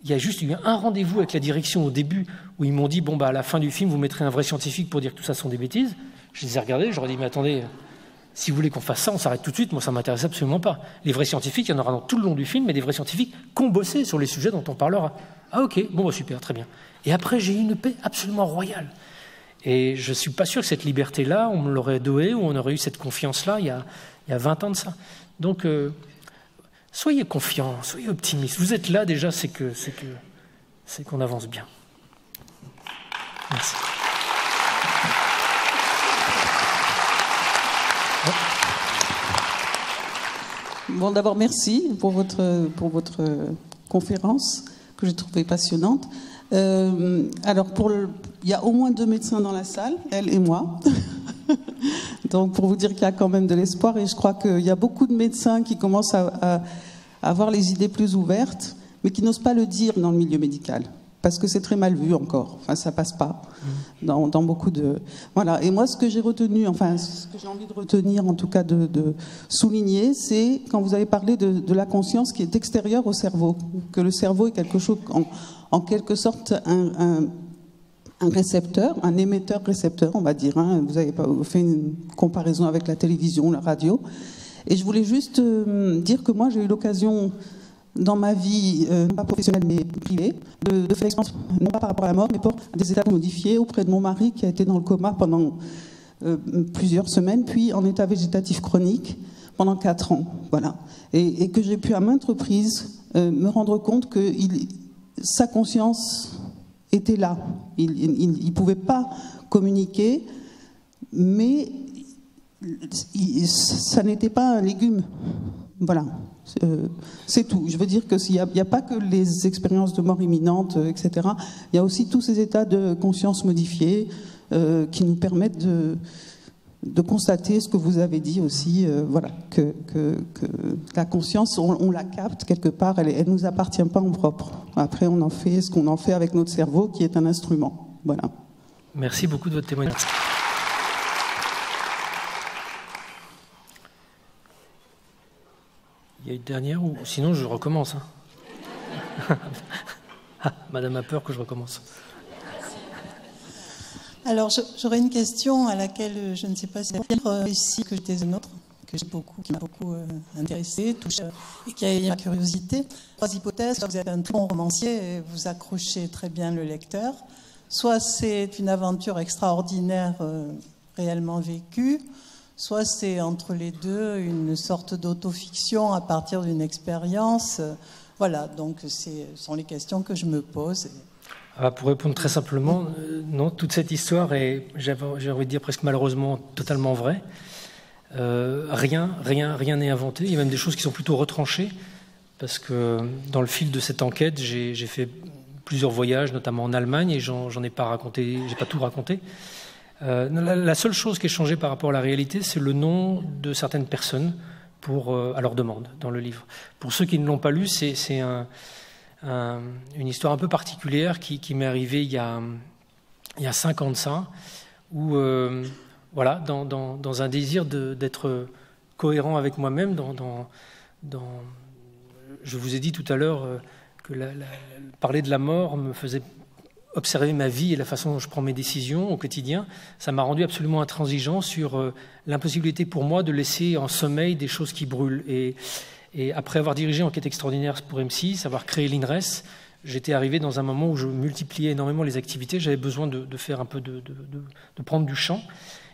Il y a juste eu un rendez-vous avec la direction au début où ils m'ont dit « bon, à la fin du film, vous mettrez un vrai scientifique pour dire que tout ça sont des bêtises ». Je les ai regardés, j'aurais dit « mais attendez, si vous voulez qu'on fasse ça, on s'arrête tout de suite, moi ça ne m'intéresse absolument pas. Les vrais scientifiques, il y en aura dans tout le long du film, mais des vrais scientifiques qui ont bossé sur les sujets dont on parlera. » Ah ok, bon super, très bien. Et après, j'ai eu une paix absolument royale. Et je ne suis pas sûr que cette liberté-là, on me l'aurait douée, ou on aurait eu cette confiance-là il y a 20 ans de ça. Donc, soyez confiants, soyez optimistes. Vous êtes là déjà, c'est qu'on avance bien. Merci. Bon, d'abord, merci pour votre conférence que j'ai trouvée passionnante. Alors, il y a au moins 2 médecins dans la salle, elle et moi. Donc, pour vous dire qu'il y a quand même de l'espoir, et je crois qu'il y a beaucoup de médecins qui commencent à avoir les idées plus ouvertes, mais qui n'osent pas le dire dans le milieu médical, parce que c'est très mal vu encore. Enfin, ça passe pas dans beaucoup de... Voilà. Et moi, ce que j'ai retenu, enfin, ce que j'ai envie de retenir, en tout cas de souligner, c'est quand vous avez parlé de la conscience qui est extérieure au cerveau, que le cerveau est quelque chose, en quelque sorte, un récepteur, un émetteur-récepteur, on va dire. Hein. Vous avez fait une comparaison avec la télévision, la radio. Et je voulais juste dire que moi, j'ai eu l'occasion, dans ma vie, non pas professionnelle mais privée, de faire l'expérience, non pas par rapport à la mort, mais pour des états modifiés auprès de mon mari qui a été dans le coma pendant plusieurs semaines, puis en état végétatif chronique pendant 4 ans. Voilà. Et que j'ai pu à maintes reprises me rendre compte que sa conscience était là. Il ne pouvait pas communiquer, mais ça n'était pas un légume. Voilà. C'est tout. Je veux dire qu'il n'y a pas que les expériences de mort imminente, etc. Il y a aussi tous ces états de conscience modifiés qui nous permettent de constater ce que vous avez dit aussi, voilà, que la conscience, on la capte quelque part, elle ne nous appartient pas en propre. Après, on en fait ce qu'on en fait avec notre cerveau, qui est un instrument. Voilà. Merci beaucoup de votre témoignage. Il y a une dernière, ou sinon je recommence. Hein. Ah, Madame a peur que je recommence. Alors, j'aurais une question à laquelle je ne sais pas si c'est ici que j'étais une autre, qui m'a beaucoup intéressée, touchée, et qui a éveillé ma curiosité. 3 hypothèses. Soit vous êtes un très bon romancier et vous accrochez très bien le lecteur, soit c'est une aventure extraordinaire réellement vécue, soit c'est entre les deux une sorte d'autofiction à partir d'une expérience. Voilà, donc ce sont les questions que je me pose. Pour répondre très simplement, non, toute cette histoire est, j'ai envie de dire presque malheureusement, totalement vraie. Rien n'est inventé. Il y a même des choses qui sont plutôt retranchées, parce que dans le fil de cette enquête, j'ai fait plusieurs voyages, notamment en Allemagne, et j'en ai pas raconté, j'ai pas tout raconté. La seule chose qui est changée par rapport à la réalité, c'est le nom de certaines personnes à leur demande dans le livre. Pour ceux qui ne l'ont pas lu, c'est une histoire un peu particulière qui m'est arrivée il y a 5 ans de ça, où voilà, dans un désir d'être cohérent avec moi-même, je vous ai dit tout à l'heure que parler de la mort me faisait observer ma vie et la façon dont je prends mes décisions au quotidien. Ça m'a rendu absolument intransigeant sur l'impossibilité pour moi de laisser en sommeil des choses qui brûlent. Et après avoir dirigé Enquête extraordinaire pour M6, avoir créé l'INRES, j'étais arrivé dans un moment où je multipliais énormément les activités. J'avais besoin de faire un peu de prendre du champ.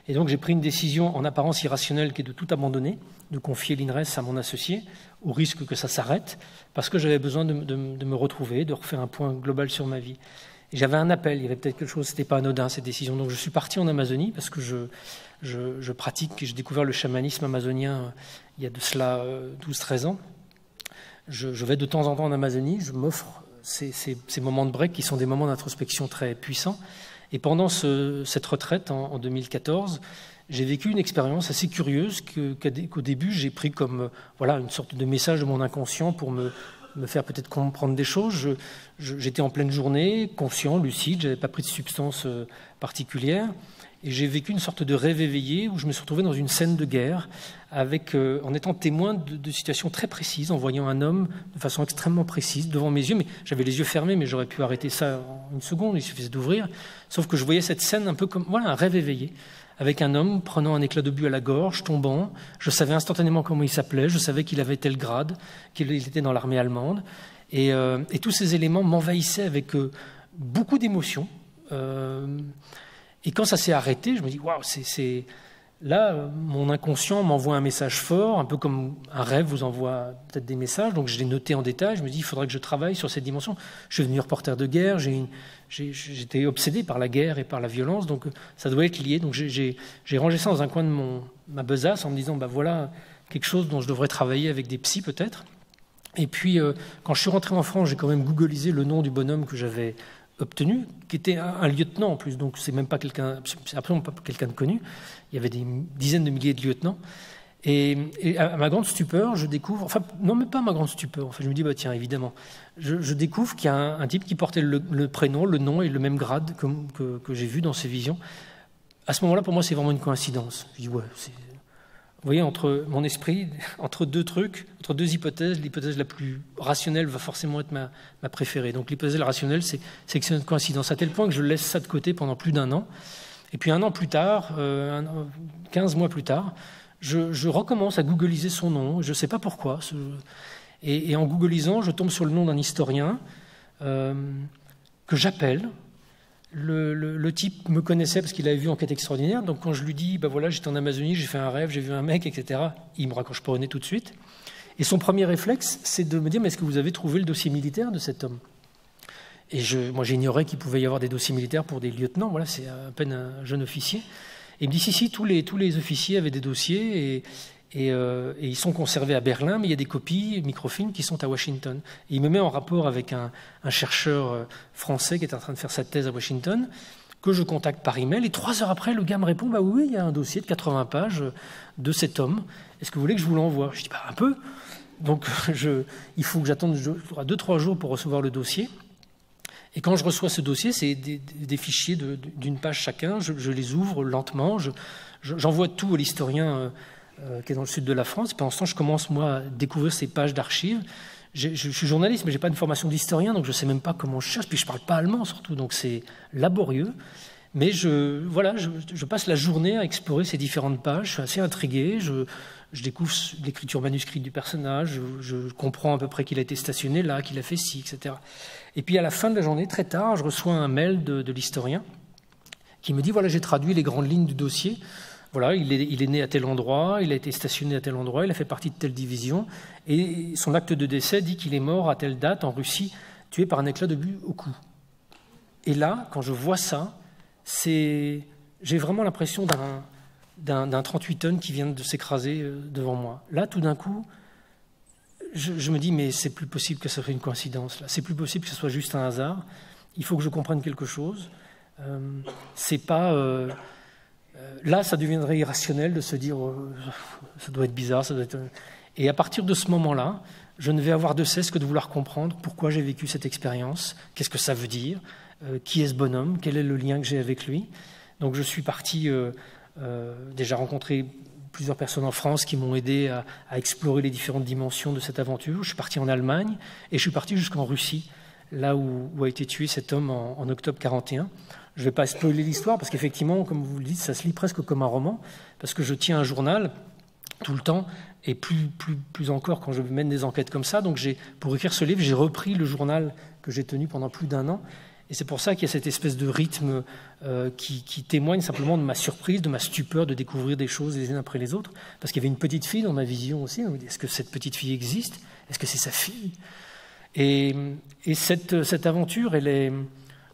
Et donc j'ai pris une décision en apparence irrationnelle qui est de tout abandonner, de confier l'INRES à mon associé, au risque que ça s'arrête, parce que j'avais besoin de me retrouver, de refaire un point global sur ma vie. Et j'avais un appel, il y avait peut-être quelque chose, c'était pas anodin cette décision. Donc je suis parti en Amazonie parce que je pratique, j'ai découvert le chamanisme amazonien il y a de cela 12-13 ans. Je vais de temps en temps en Amazonie, je m'offre ces moments de break qui sont des moments d'introspection très puissants. Et pendant cette retraite en 2014, j'ai vécu une expérience assez curieuse qu'au début j'ai pris comme voilà, une sorte de message de mon inconscient pour me faire peut-être comprendre des choses. J'étais en pleine journée, conscient, lucide, je n'avais pas pris de substance particulière. Et j'ai vécu une sorte de rêve éveillé où je me suis retrouvé dans une scène de guerre en étant témoin de situations très précises, en voyant un homme de façon extrêmement précise devant mes yeux. Mais j'avais les yeux fermés, mais j'aurais pu arrêter ça en une seconde, il suffisait d'ouvrir. Sauf que je voyais cette scène un peu comme voilà, un rêve éveillé, avec un homme prenant un éclat d'obus à la gorge, tombant. Je savais instantanément comment il s'appelait, je savais qu'il avait tel grade, qu'il était dans l'armée allemande. Et tous ces éléments m'envahissaient avec beaucoup d'émotions. Et quand ça s'est arrêté, je me dis, waouh, là, mon inconscient m'envoie un message fort, un peu comme un rêve vous envoie peut-être des messages. Donc je l'ai noté en détail, je me dis, il faudrait que je travaille sur cette dimension. Je suis devenu reporter de guerre, j'étais obsédé par la guerre et par la violence, donc ça doit être lié. Donc j'ai rangé ça dans un coin de ma besace en me disant, bah voilà, quelque chose dont je devrais travailler avec des psys peut-être. Et puis, quand je suis rentré en France, j'ai quand même googlisé le nom du bonhomme que j'avais obtenu, qui était un lieutenant en plus, donc c'est absolument pas quelqu'un de connu. Il y avait des dizaines de milliers de lieutenants. Et à ma grande stupeur, je découvre, enfin non, mais pas à ma grande stupeur, enfin, je me dis, bah, tiens, évidemment, je découvre qu'il y a un type qui portait le prénom, le nom et le même grade que j'ai vu dans ces visions. À ce moment-là, pour moi, c'est vraiment une coïncidence. Je dis, ouais, vous voyez, entre mon esprit, entre deux trucs, entre deux hypothèses, l'hypothèse la plus rationnelle va forcément être ma préférée. Donc l'hypothèse rationnelle, c'est que c'est une coïncidence, à tel point que je laisse ça de côté pendant plus d'un an. Et puis un an plus tard, 15 mois plus tard, je recommence à googliser son nom, je ne sais pas pourquoi. Et en googlisant, je tombe sur le nom d'un historien que j'appelle. Le type me connaissait parce qu'il avait vu Enquête extraordinaire. Donc quand je lui dis, bah voilà, j'étais en Amazonie, j'ai fait un rêve, j'ai vu un mec, etc., il me raccroche pas au nez tout de suite. Et son premier réflexe, c'est de me dire, mais est-ce que vous avez trouvé le dossier militaire de cet homme? Et moi, j'ignorais qu'il pouvait y avoir des dossiers militaires pour des lieutenants. Voilà, c'est à peine un jeune officier. Et il me dit, si, tous les officiers avaient des dossiers et ils sont conservés à Berlin, mais il y a des copies microfilms qui sont à Washington. Et il me met en rapport avec un chercheur français qui est en train de faire sa thèse à Washington, que je contacte par email. Et 3 heures après, le gars me répond, bah oui, il y a un dossier de 80 pages de cet homme. Est-ce que vous voulez que je vous l'envoie? Je dis, bah un peu. Donc il faut que j'attende 2-3 jours pour recevoir le dossier. Et quand je reçois ce dossier, c'est des fichiers d'une page chacun. Je les ouvre lentement. J'envoie tout à l'historien qui est dans le sud de la France. Et pendant ce temps, je commence, moi, à découvrir ces pages d'archives. Je suis journaliste, mais je n'ai pas une formation d'historien, donc je ne sais même pas comment je cherche. Puis je ne parle pas allemand, surtout, donc c'est laborieux. Mais je passe la journée à explorer ces différentes pages. Je suis assez intrigué. Je découvre l'écriture manuscrite du personnage. Je comprends à peu près qu'il a été stationné là, qu'il a fait ci, etc. Et puis à la fin de la journée, très tard, je reçois un mail de l'historien qui me dit, voilà, j'ai traduit les grandes lignes du dossier. Voilà, il est né à tel endroit, il a été stationné à tel endroit, il a fait partie de telle division, et son acte de décès dit qu'il est mort à telle date en Russie, tué par un éclat de but au cou. Et là, quand je vois ça, j'ai vraiment l'impression d'un 38 tonnes qui vient de s'écraser devant moi. Là, tout d'un coup, je me dis, mais c'est plus possible que ça soit une coïncidence. Là. C'est plus possible que ce soit juste un hasard. Il faut que je comprenne quelque chose. C'est pas... là, ça deviendrait irrationnel de se dire, ça doit être bizarre, ça doit être... Et à partir de ce moment-là, je ne vais avoir de cesse que de vouloir comprendre pourquoi j'ai vécu cette expérience, qu'est-ce que ça veut dire, qui est ce bonhomme, quel est le lien que j'ai avec lui. Donc je suis parti déjà rencontrer plusieurs personnes en France qui m'ont aidé à explorer les différentes dimensions de cette aventure. Je suis parti en Allemagne et je suis parti jusqu'en Russie, là où a été tué cet homme en octobre 1941. Je ne vais pas spoiler l'histoire parce qu'effectivement, comme vous le dites, ça se lit presque comme un roman, parce que je tiens un journal tout le temps, et plus encore quand je mène des enquêtes comme ça. Donc pour écrire ce livre, j'ai repris le journal que j'ai tenu pendant plus d'1 an. Et c'est pour ça qu'il y a cette espèce de rythme qui témoigne simplement de ma surprise, de ma stupeur de découvrir des choses les unes après les autres. Parce qu'il y avait une petite fille dans ma vision aussi. Est-ce que cette petite fille existe? Est-ce que c'est sa fille? Et cette aventure, elle est...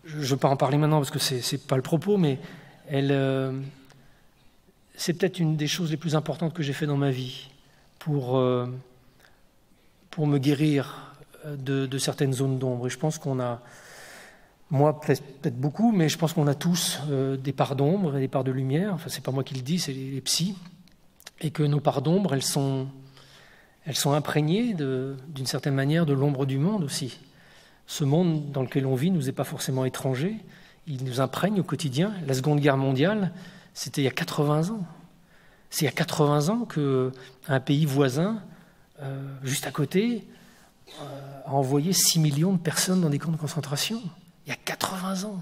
Je ne veux pas en parler maintenant parce que ce n'est pas le propos, mais c'est peut-être une des choses les plus importantes que j'ai fait dans ma vie pour me guérir de certaines zones d'ombre. Et je pense qu'on a... Moi, peut-être beaucoup, mais je pense qu'on a tous des parts d'ombre et des parts de lumière. Enfin, c'est pas moi qui le dis, c'est les psys. Et que nos parts d'ombre, elles sont imprégnées d'une certaine manière de l'ombre du monde aussi. Ce monde dans lequel on vit nous est pas forcément étranger. Il nous imprègne au quotidien. La Seconde Guerre mondiale, c'était il y a 80 ans. C'est il y a 80 ans qu'un pays voisin, juste à côté, a envoyé 6 millions de personnes dans des camps de concentration. Il y a 80 ans.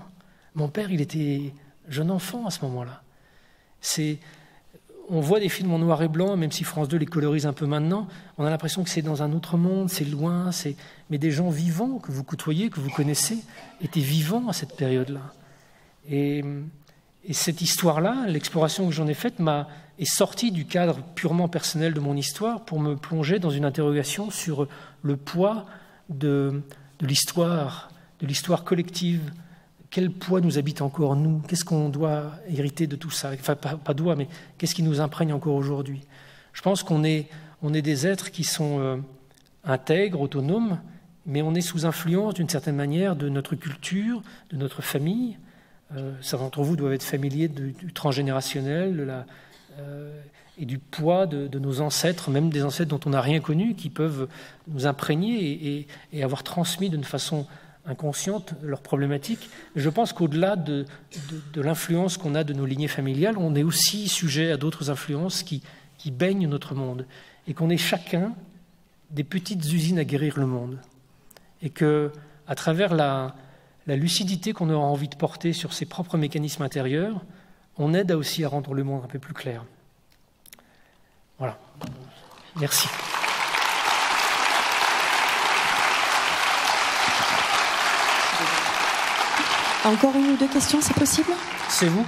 Mon père, il était jeune enfant à ce moment-là. On voit des films en noir et blanc, même si France 2 les colorise un peu maintenant, on a l'impression que c'est dans un autre monde, c'est loin, mais des gens vivants que vous côtoyez, que vous connaissez, étaient vivants à cette période-là. Et cette histoire-là, l'exploration que j'en ai faite est sortie du cadre purement personnel de mon histoire pour me plonger dans une interrogation sur le poids de l'histoire collective. Quel poids nous habite encore, nous? Qu'est-ce qu'on doit hériter de tout ça? Enfin, pas doit, mais qu'est-ce qui nous imprègne encore aujourd'hui? Je pense qu'on est des êtres qui sont intègres, autonomes, mais on est sous influence d'une certaine manière de notre culture, de notre famille. Certains d'entre vous doivent être familiers du transgénérationnel, et du poids de nos ancêtres, même des ancêtres dont on n'a rien connu, qui peuvent nous imprégner et avoir transmis d'une façon inconsciente leurs problématiques. Je pense qu'au-delà de l'influence qu'on a de nos lignées familiales, on est aussi sujet à d'autres influences qui baignent notre monde, et qu'on est chacun des petites usines à guérir le monde. Et qu'à travers la lucidité qu'on aura envie de porter sur ses propres mécanismes intérieurs, on aide aussi à rendre le monde un peu plus clair. Voilà. Merci. Encore une ou deux questions, c'est possible? C'est vous?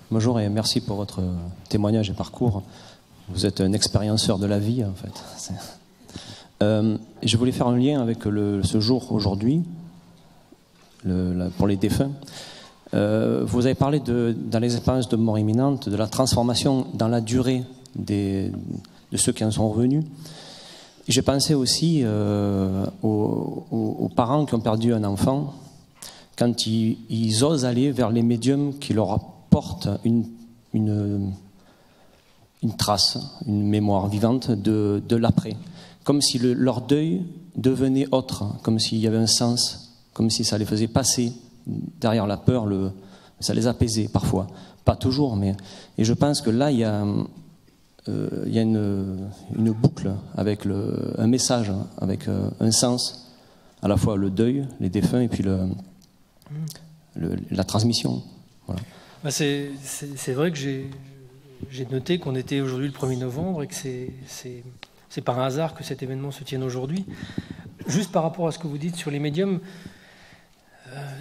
Bonjour et merci pour votre témoignage et parcours. Vous êtes un expérienceur de la vie, en fait. Je voulais faire un lien avec ce jour aujourd'hui, pour les défunts. Vous avez parlé dans les expériences de mort imminente, de la transformation dans la durée de ceux qui en sont revenus. J'ai pensé aussi aux parents qui ont perdu un enfant, quand ils osent aller vers les médiums qui leur apportent une trace, une mémoire vivante de l'après. Comme si leur deuil devenait autre, comme s'il y avait un sens, comme si ça les faisait passer derrière la peur, ça les apaisait parfois. Pas toujours, mais... Et je pense que là, il y a une boucle avec un message, avec un sens, à la fois le deuil, les défunts, et puis la transmission. Voilà. Bah c'est vrai que j'ai noté qu'on était aujourd'hui le 1er novembre et que c'est par un hasard que cet événement se tienne aujourd'hui. Juste par rapport à ce que vous dites sur les médiums,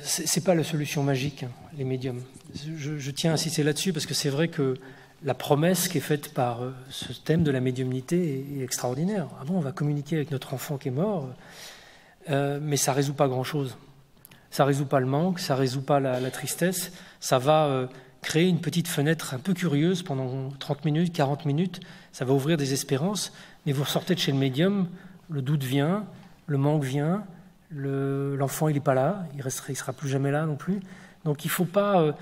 c'est pas la solution magique, hein, les médiums. Je tiens à insister là-dessus parce que c'est vrai que la promesse qui est faite par ce thème de la médiumnité est extraordinaire. Ah bon, on va communiquer avec notre enfant qui est mort, mais ça résout pas grand-chose. Ça résout pas le manque, ça résout pas la tristesse. Ça va créer une petite fenêtre un peu curieuse pendant 30 minutes, 40 minutes. Ça va ouvrir des espérances, mais vous ressortez de chez le médium, le doute vient, le manque vient, l'enfant il n'est pas là, il sera plus jamais là non plus. Donc il faut pas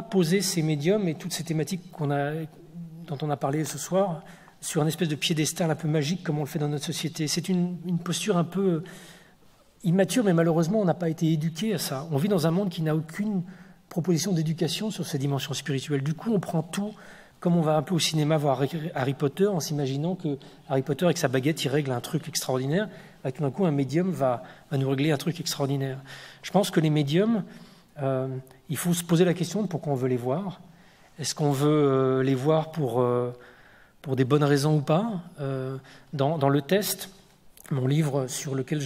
poser ces médiums et toutes ces thématiques dont on a parlé ce soir sur un espèce de piédestal un peu magique comme on le fait dans notre société. C'est une posture un peu immature, mais malheureusement on n'a pas été éduqué à ça. On vit dans un monde qui n'a aucune proposition d'éducation sur ces dimensions spirituelles. Du coup on prend tout, comme on va un peu au cinéma voir Harry Potter en s'imaginant que Harry Potter avec sa baguette il règle un truc extraordinaire. Tout d'un coup, un médium va nous régler un truc extraordinaire. Je pense que les médiums, il faut se poser la question de pourquoi on veut les voir. Est-ce qu'on veut les voir pour des bonnes raisons ou pas? Dans le test, mon livre sur lequel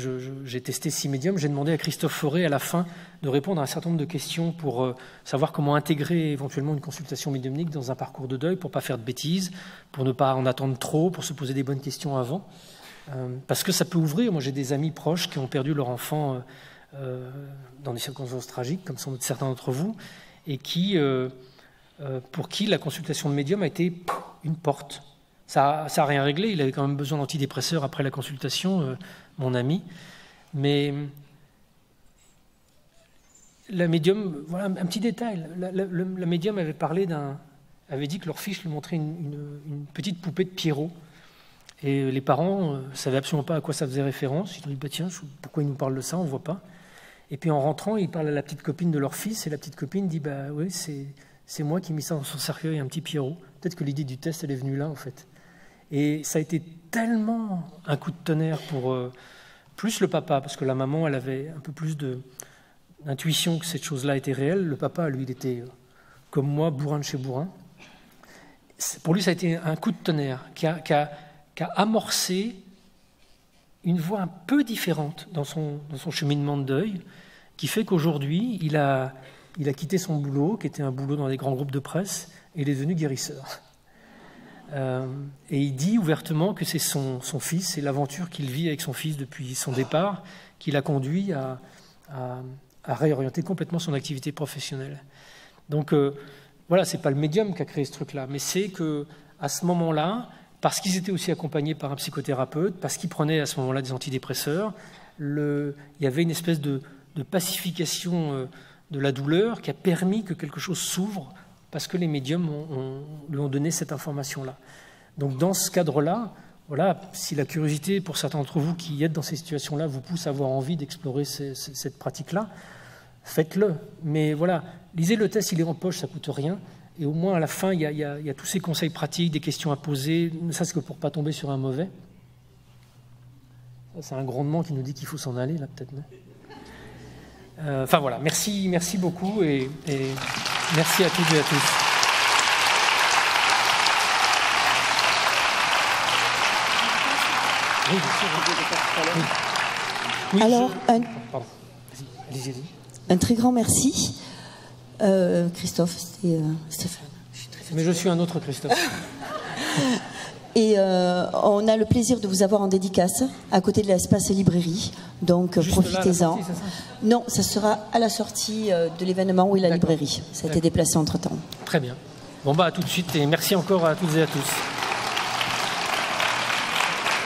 j'ai testé 6 médiums, j'ai demandé à Christophe Fauré à la fin de répondre à un certain nombre de questions pour savoir comment intégrer éventuellement une consultation médiumnique dans un parcours de deuil pour ne pas faire de bêtises, pour ne pas en attendre trop, pour se poser des bonnes questions avant. Parce que ça peut ouvrir. Moi, j'ai des amis proches qui ont perdu leur enfant dans des circonstances tragiques, comme sont certains d'entre vous, et pour qui la consultation de médium a été une porte. Ça a rien réglé. Il avait quand même besoin d'antidépresseurs après la consultation, mon ami. Mais la médium, voilà un petit détail. La médium avait dit que leur fils lui montrait une petite poupée de Pierrot. Et les parents ne savaient absolument pas à quoi ça faisait référence. Ils ont dit, bah tiens, pourquoi ils nous parlent de ça, on ne voit pas. Et puis en rentrant, ils parlent à la petite copine de leur fils, et la petite copine dit, bah oui, c'est moi qui ai mis ça dans son cercueil, un petit Pierrot. Peut-être que l'idée du test, elle est venue là, en fait. Et ça a été tellement un coup de tonnerre pour plus le papa, parce que la maman, elle avait un peu plus d'intuition que cette chose-là était réelle. Le papa, lui, il était, comme moi, bourrin de chez bourrin. Pour lui, ça a été un coup de tonnerre qui a amorcé une voie un peu différente dans son cheminement de deuil, qui fait qu'aujourd'hui, il a quitté son boulot, qui était un boulot dans des grands groupes de presse, et il est devenu guérisseur. Et il dit ouvertement que c'est son fils, c'est l'aventure qu'il vit avec son fils depuis son départ, qui l'a conduit à réorienter complètement son activité professionnelle. Donc voilà, c'est pas le médium qui a créé ce truc-là, mais c'est qu'à ce moment-là, parce qu'ils étaient aussi accompagnés par un psychothérapeute, parce qu'ils prenaient à ce moment-là des antidépresseurs. Il y avait une espèce de pacification de la douleur qui a permis que quelque chose s'ouvre, parce que les médiums lui ont donné cette information-là. Donc dans ce cadre-là, voilà, si la curiosité, pour certains d'entre vous qui êtes dans ces situations-là, vous pousse à avoir envie d'explorer cette pratique-là, faites-le. Mais voilà, lisez le test, il est en poche, ça ne coûte rien. Et au moins, à la fin, il y a tous ces conseils pratiques, des questions à poser, ne serait-ce que pour ne pas tomber sur un mauvais. C'est un grondement qui nous dit qu'il faut s'en aller, là, peut-être, non ? Enfin, voilà, merci beaucoup et merci à toutes et à tous. Oui, bien sûr. Oui, alors, pardon. Allez-y. Un très grand merci. Christophe, c'était Stéphane. Mais je suis un autre Christophe. Et on a le plaisir de vous avoir en dédicace à côté de l'espace librairie. Donc profitez-en. Non, ça sera à la sortie de l'événement où est la librairie. Ça a été déplacé entre-temps. Très bien. Bon, à tout de suite et merci encore à toutes et à tous.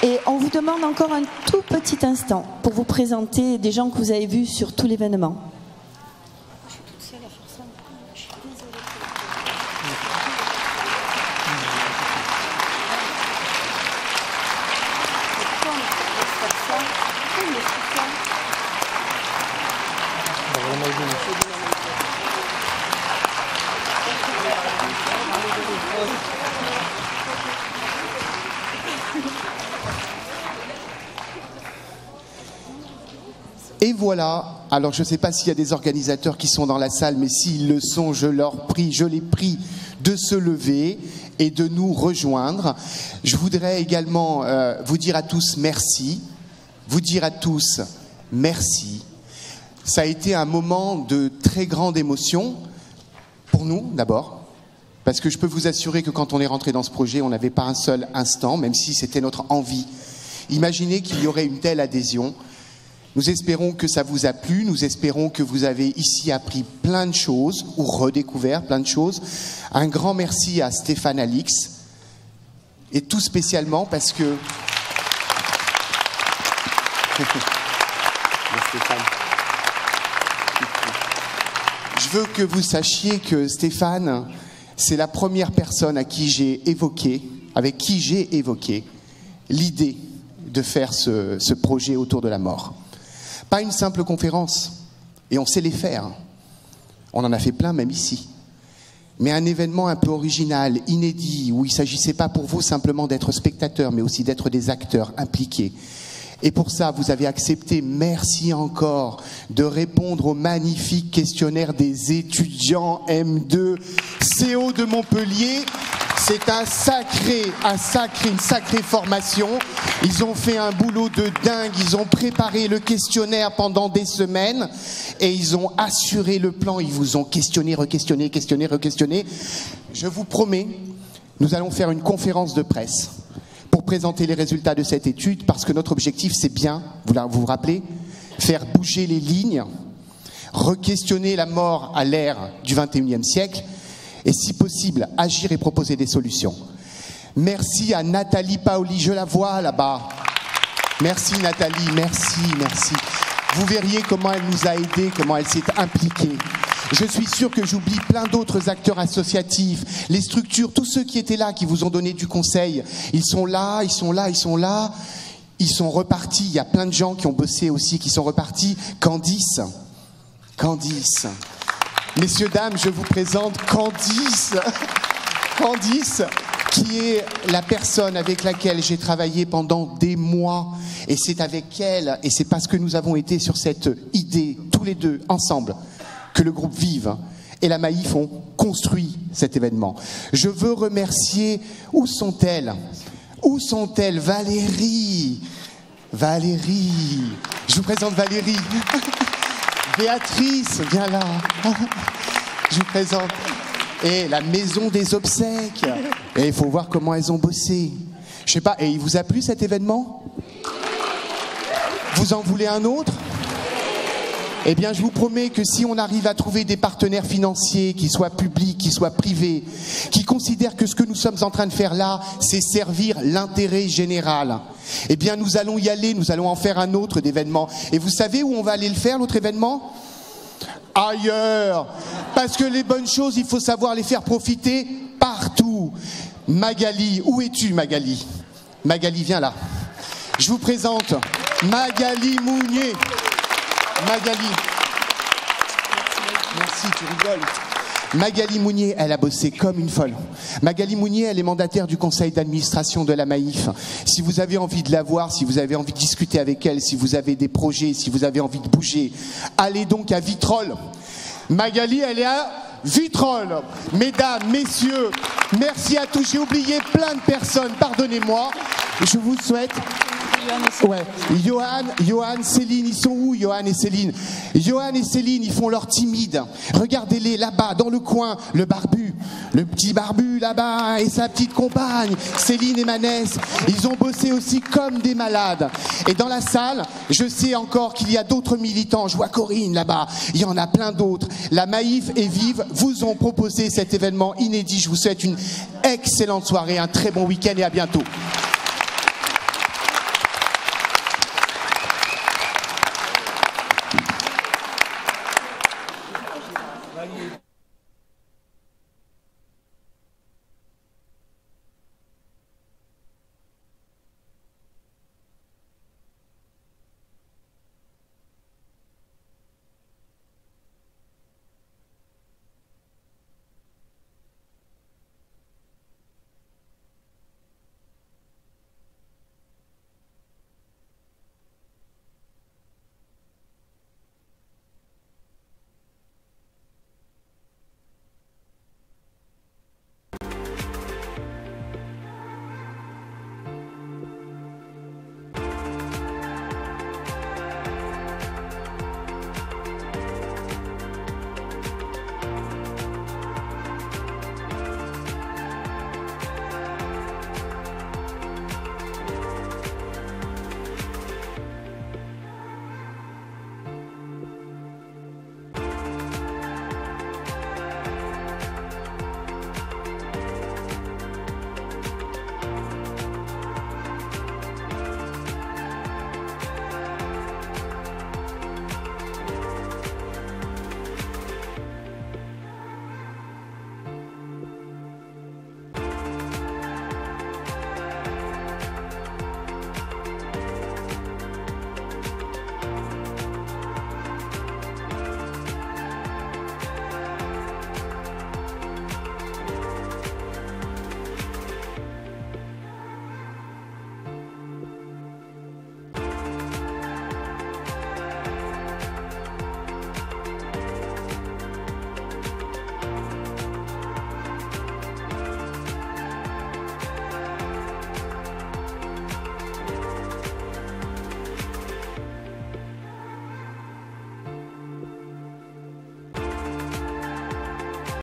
Et on vous demande encore un tout petit instant pour vous présenter des gens que vous avez vus sur tout l'événement. Je suis toute seule à faire ça. Je suis désolée. Et voilà, alors je ne sais pas s'il y a des organisateurs qui sont dans la salle, mais s'ils le sont, je les prie de se lever et de nous rejoindre. Je voudrais également vous dire à tous merci, vous dire à tous merci. Ça a été un moment de très grande émotion, pour nous d'abord, parce que je peux vous assurer que quand on est rentré dans ce projet, on n'avait pas un seul instant, même si c'était notre envie. Imaginez qu'il y aurait une telle adhésion. Nous espérons que ça vous a plu, nous espérons que vous avez ici appris plein de choses, ou redécouvert plein de choses. Un grand merci à Stéphane Alix, et tout spécialement parce que... Je veux que vous sachiez que Stéphane, c'est la première personne avec qui j'ai évoqué l'idée de faire ce projet autour de la mort. Pas une simple conférence, et on sait les faire. On en a fait plein, même ici. Mais un événement un peu original, inédit, où il ne s'agissait pas pour vous simplement d'être spectateurs, mais aussi d'être des acteurs impliqués. Et pour ça, vous avez accepté, merci encore, de répondre au magnifique questionnaire des étudiants M2 CO de Montpellier. C'est une sacrée formation. Ils ont fait un boulot de dingue, ils ont préparé le questionnaire pendant des semaines et ils ont assuré le plan, ils vous ont questionné, re-questionné. Je vous promets, nous allons faire une conférence de presse pour présenter les résultats de cette étude parce que notre objectif c'est bien, vous vous rappelez, faire bouger les lignes, re-questionner la mort à l'ère du XXIe siècle et si possible, agir et proposer des solutions. Merci à Nathalie Paoli, je la vois là-bas. Merci Nathalie, merci. Vous verriez comment elle nous a aidés, comment elle s'est impliquée. Je suis sûr que j'oublie plein d'autres acteurs associatifs, les structures, tous ceux qui étaient là, qui vous ont donné du conseil. Ils sont là. Ils sont repartis. Il y a plein de gens qui ont bossé aussi, qui sont repartis. Candice. Messieurs, dames, je vous présente Candice. Candice, qui est la personne avec laquelle j'ai travaillé pendant des mois. Et c'est avec elle, et c'est parce que nous avons été sur cette idée, tous les deux, ensemble, que le groupe Vive et la Maïf ont construit cet événement. Je veux remercier, où sont-elles, Valérie. Je vous présente Valérie. Béatrice, viens là. Je vous présente. Et la maison des obsèques. Et il faut voir comment elles ont bossé. Je sais pas, et il vous a plu cet événement ? Vous en voulez un autre ? Eh bien, je vous promets que si on arrive à trouver des partenaires financiers, qui soient publics, qui soient privés, qui considèrent que ce que nous sommes en train de faire là, c'est servir l'intérêt général, eh bien, nous allons y aller, nous allons en faire un autre d'événement. Et vous savez où on va aller le faire, l'autre événement ? Ailleurs. Parce que les bonnes choses, il faut savoir les faire profiter partout. Magali, où es-tu, Magali ? Magali, viens là. Je vous présente Magali Mounier. Magali. Merci, tu rigoles. Magali Mounier, elle a bossé comme une folle. Magali Mounier, elle est mandataire du conseil d'administration de la Maïf. Si vous avez envie de la voir, si vous avez envie de discuter avec elle, si vous avez des projets, si vous avez envie de bouger, allez donc à Vitrolles. Magali, elle est à Vitrolles. Mesdames, messieurs, merci à tous. J'ai oublié plein de personnes, pardonnez-moi. Je vous souhaite... Ouais. Johan, Céline, ils sont où, Johan et Céline? Johan et Céline, ils font leur timide. Regardez-les là-bas, dans le coin, le barbu, le petit barbu là-bas et sa petite compagne, Céline et Manès. Ils ont bossé aussi comme des malades. Et dans la salle, je sais encore qu'il y a d'autres militants. Je vois Corinne là-bas. Il y en a plein d'autres. La Maïf et Vive vous ont proposé cet événement inédit. Je vous souhaite une excellente soirée, un très bon week-end et à bientôt.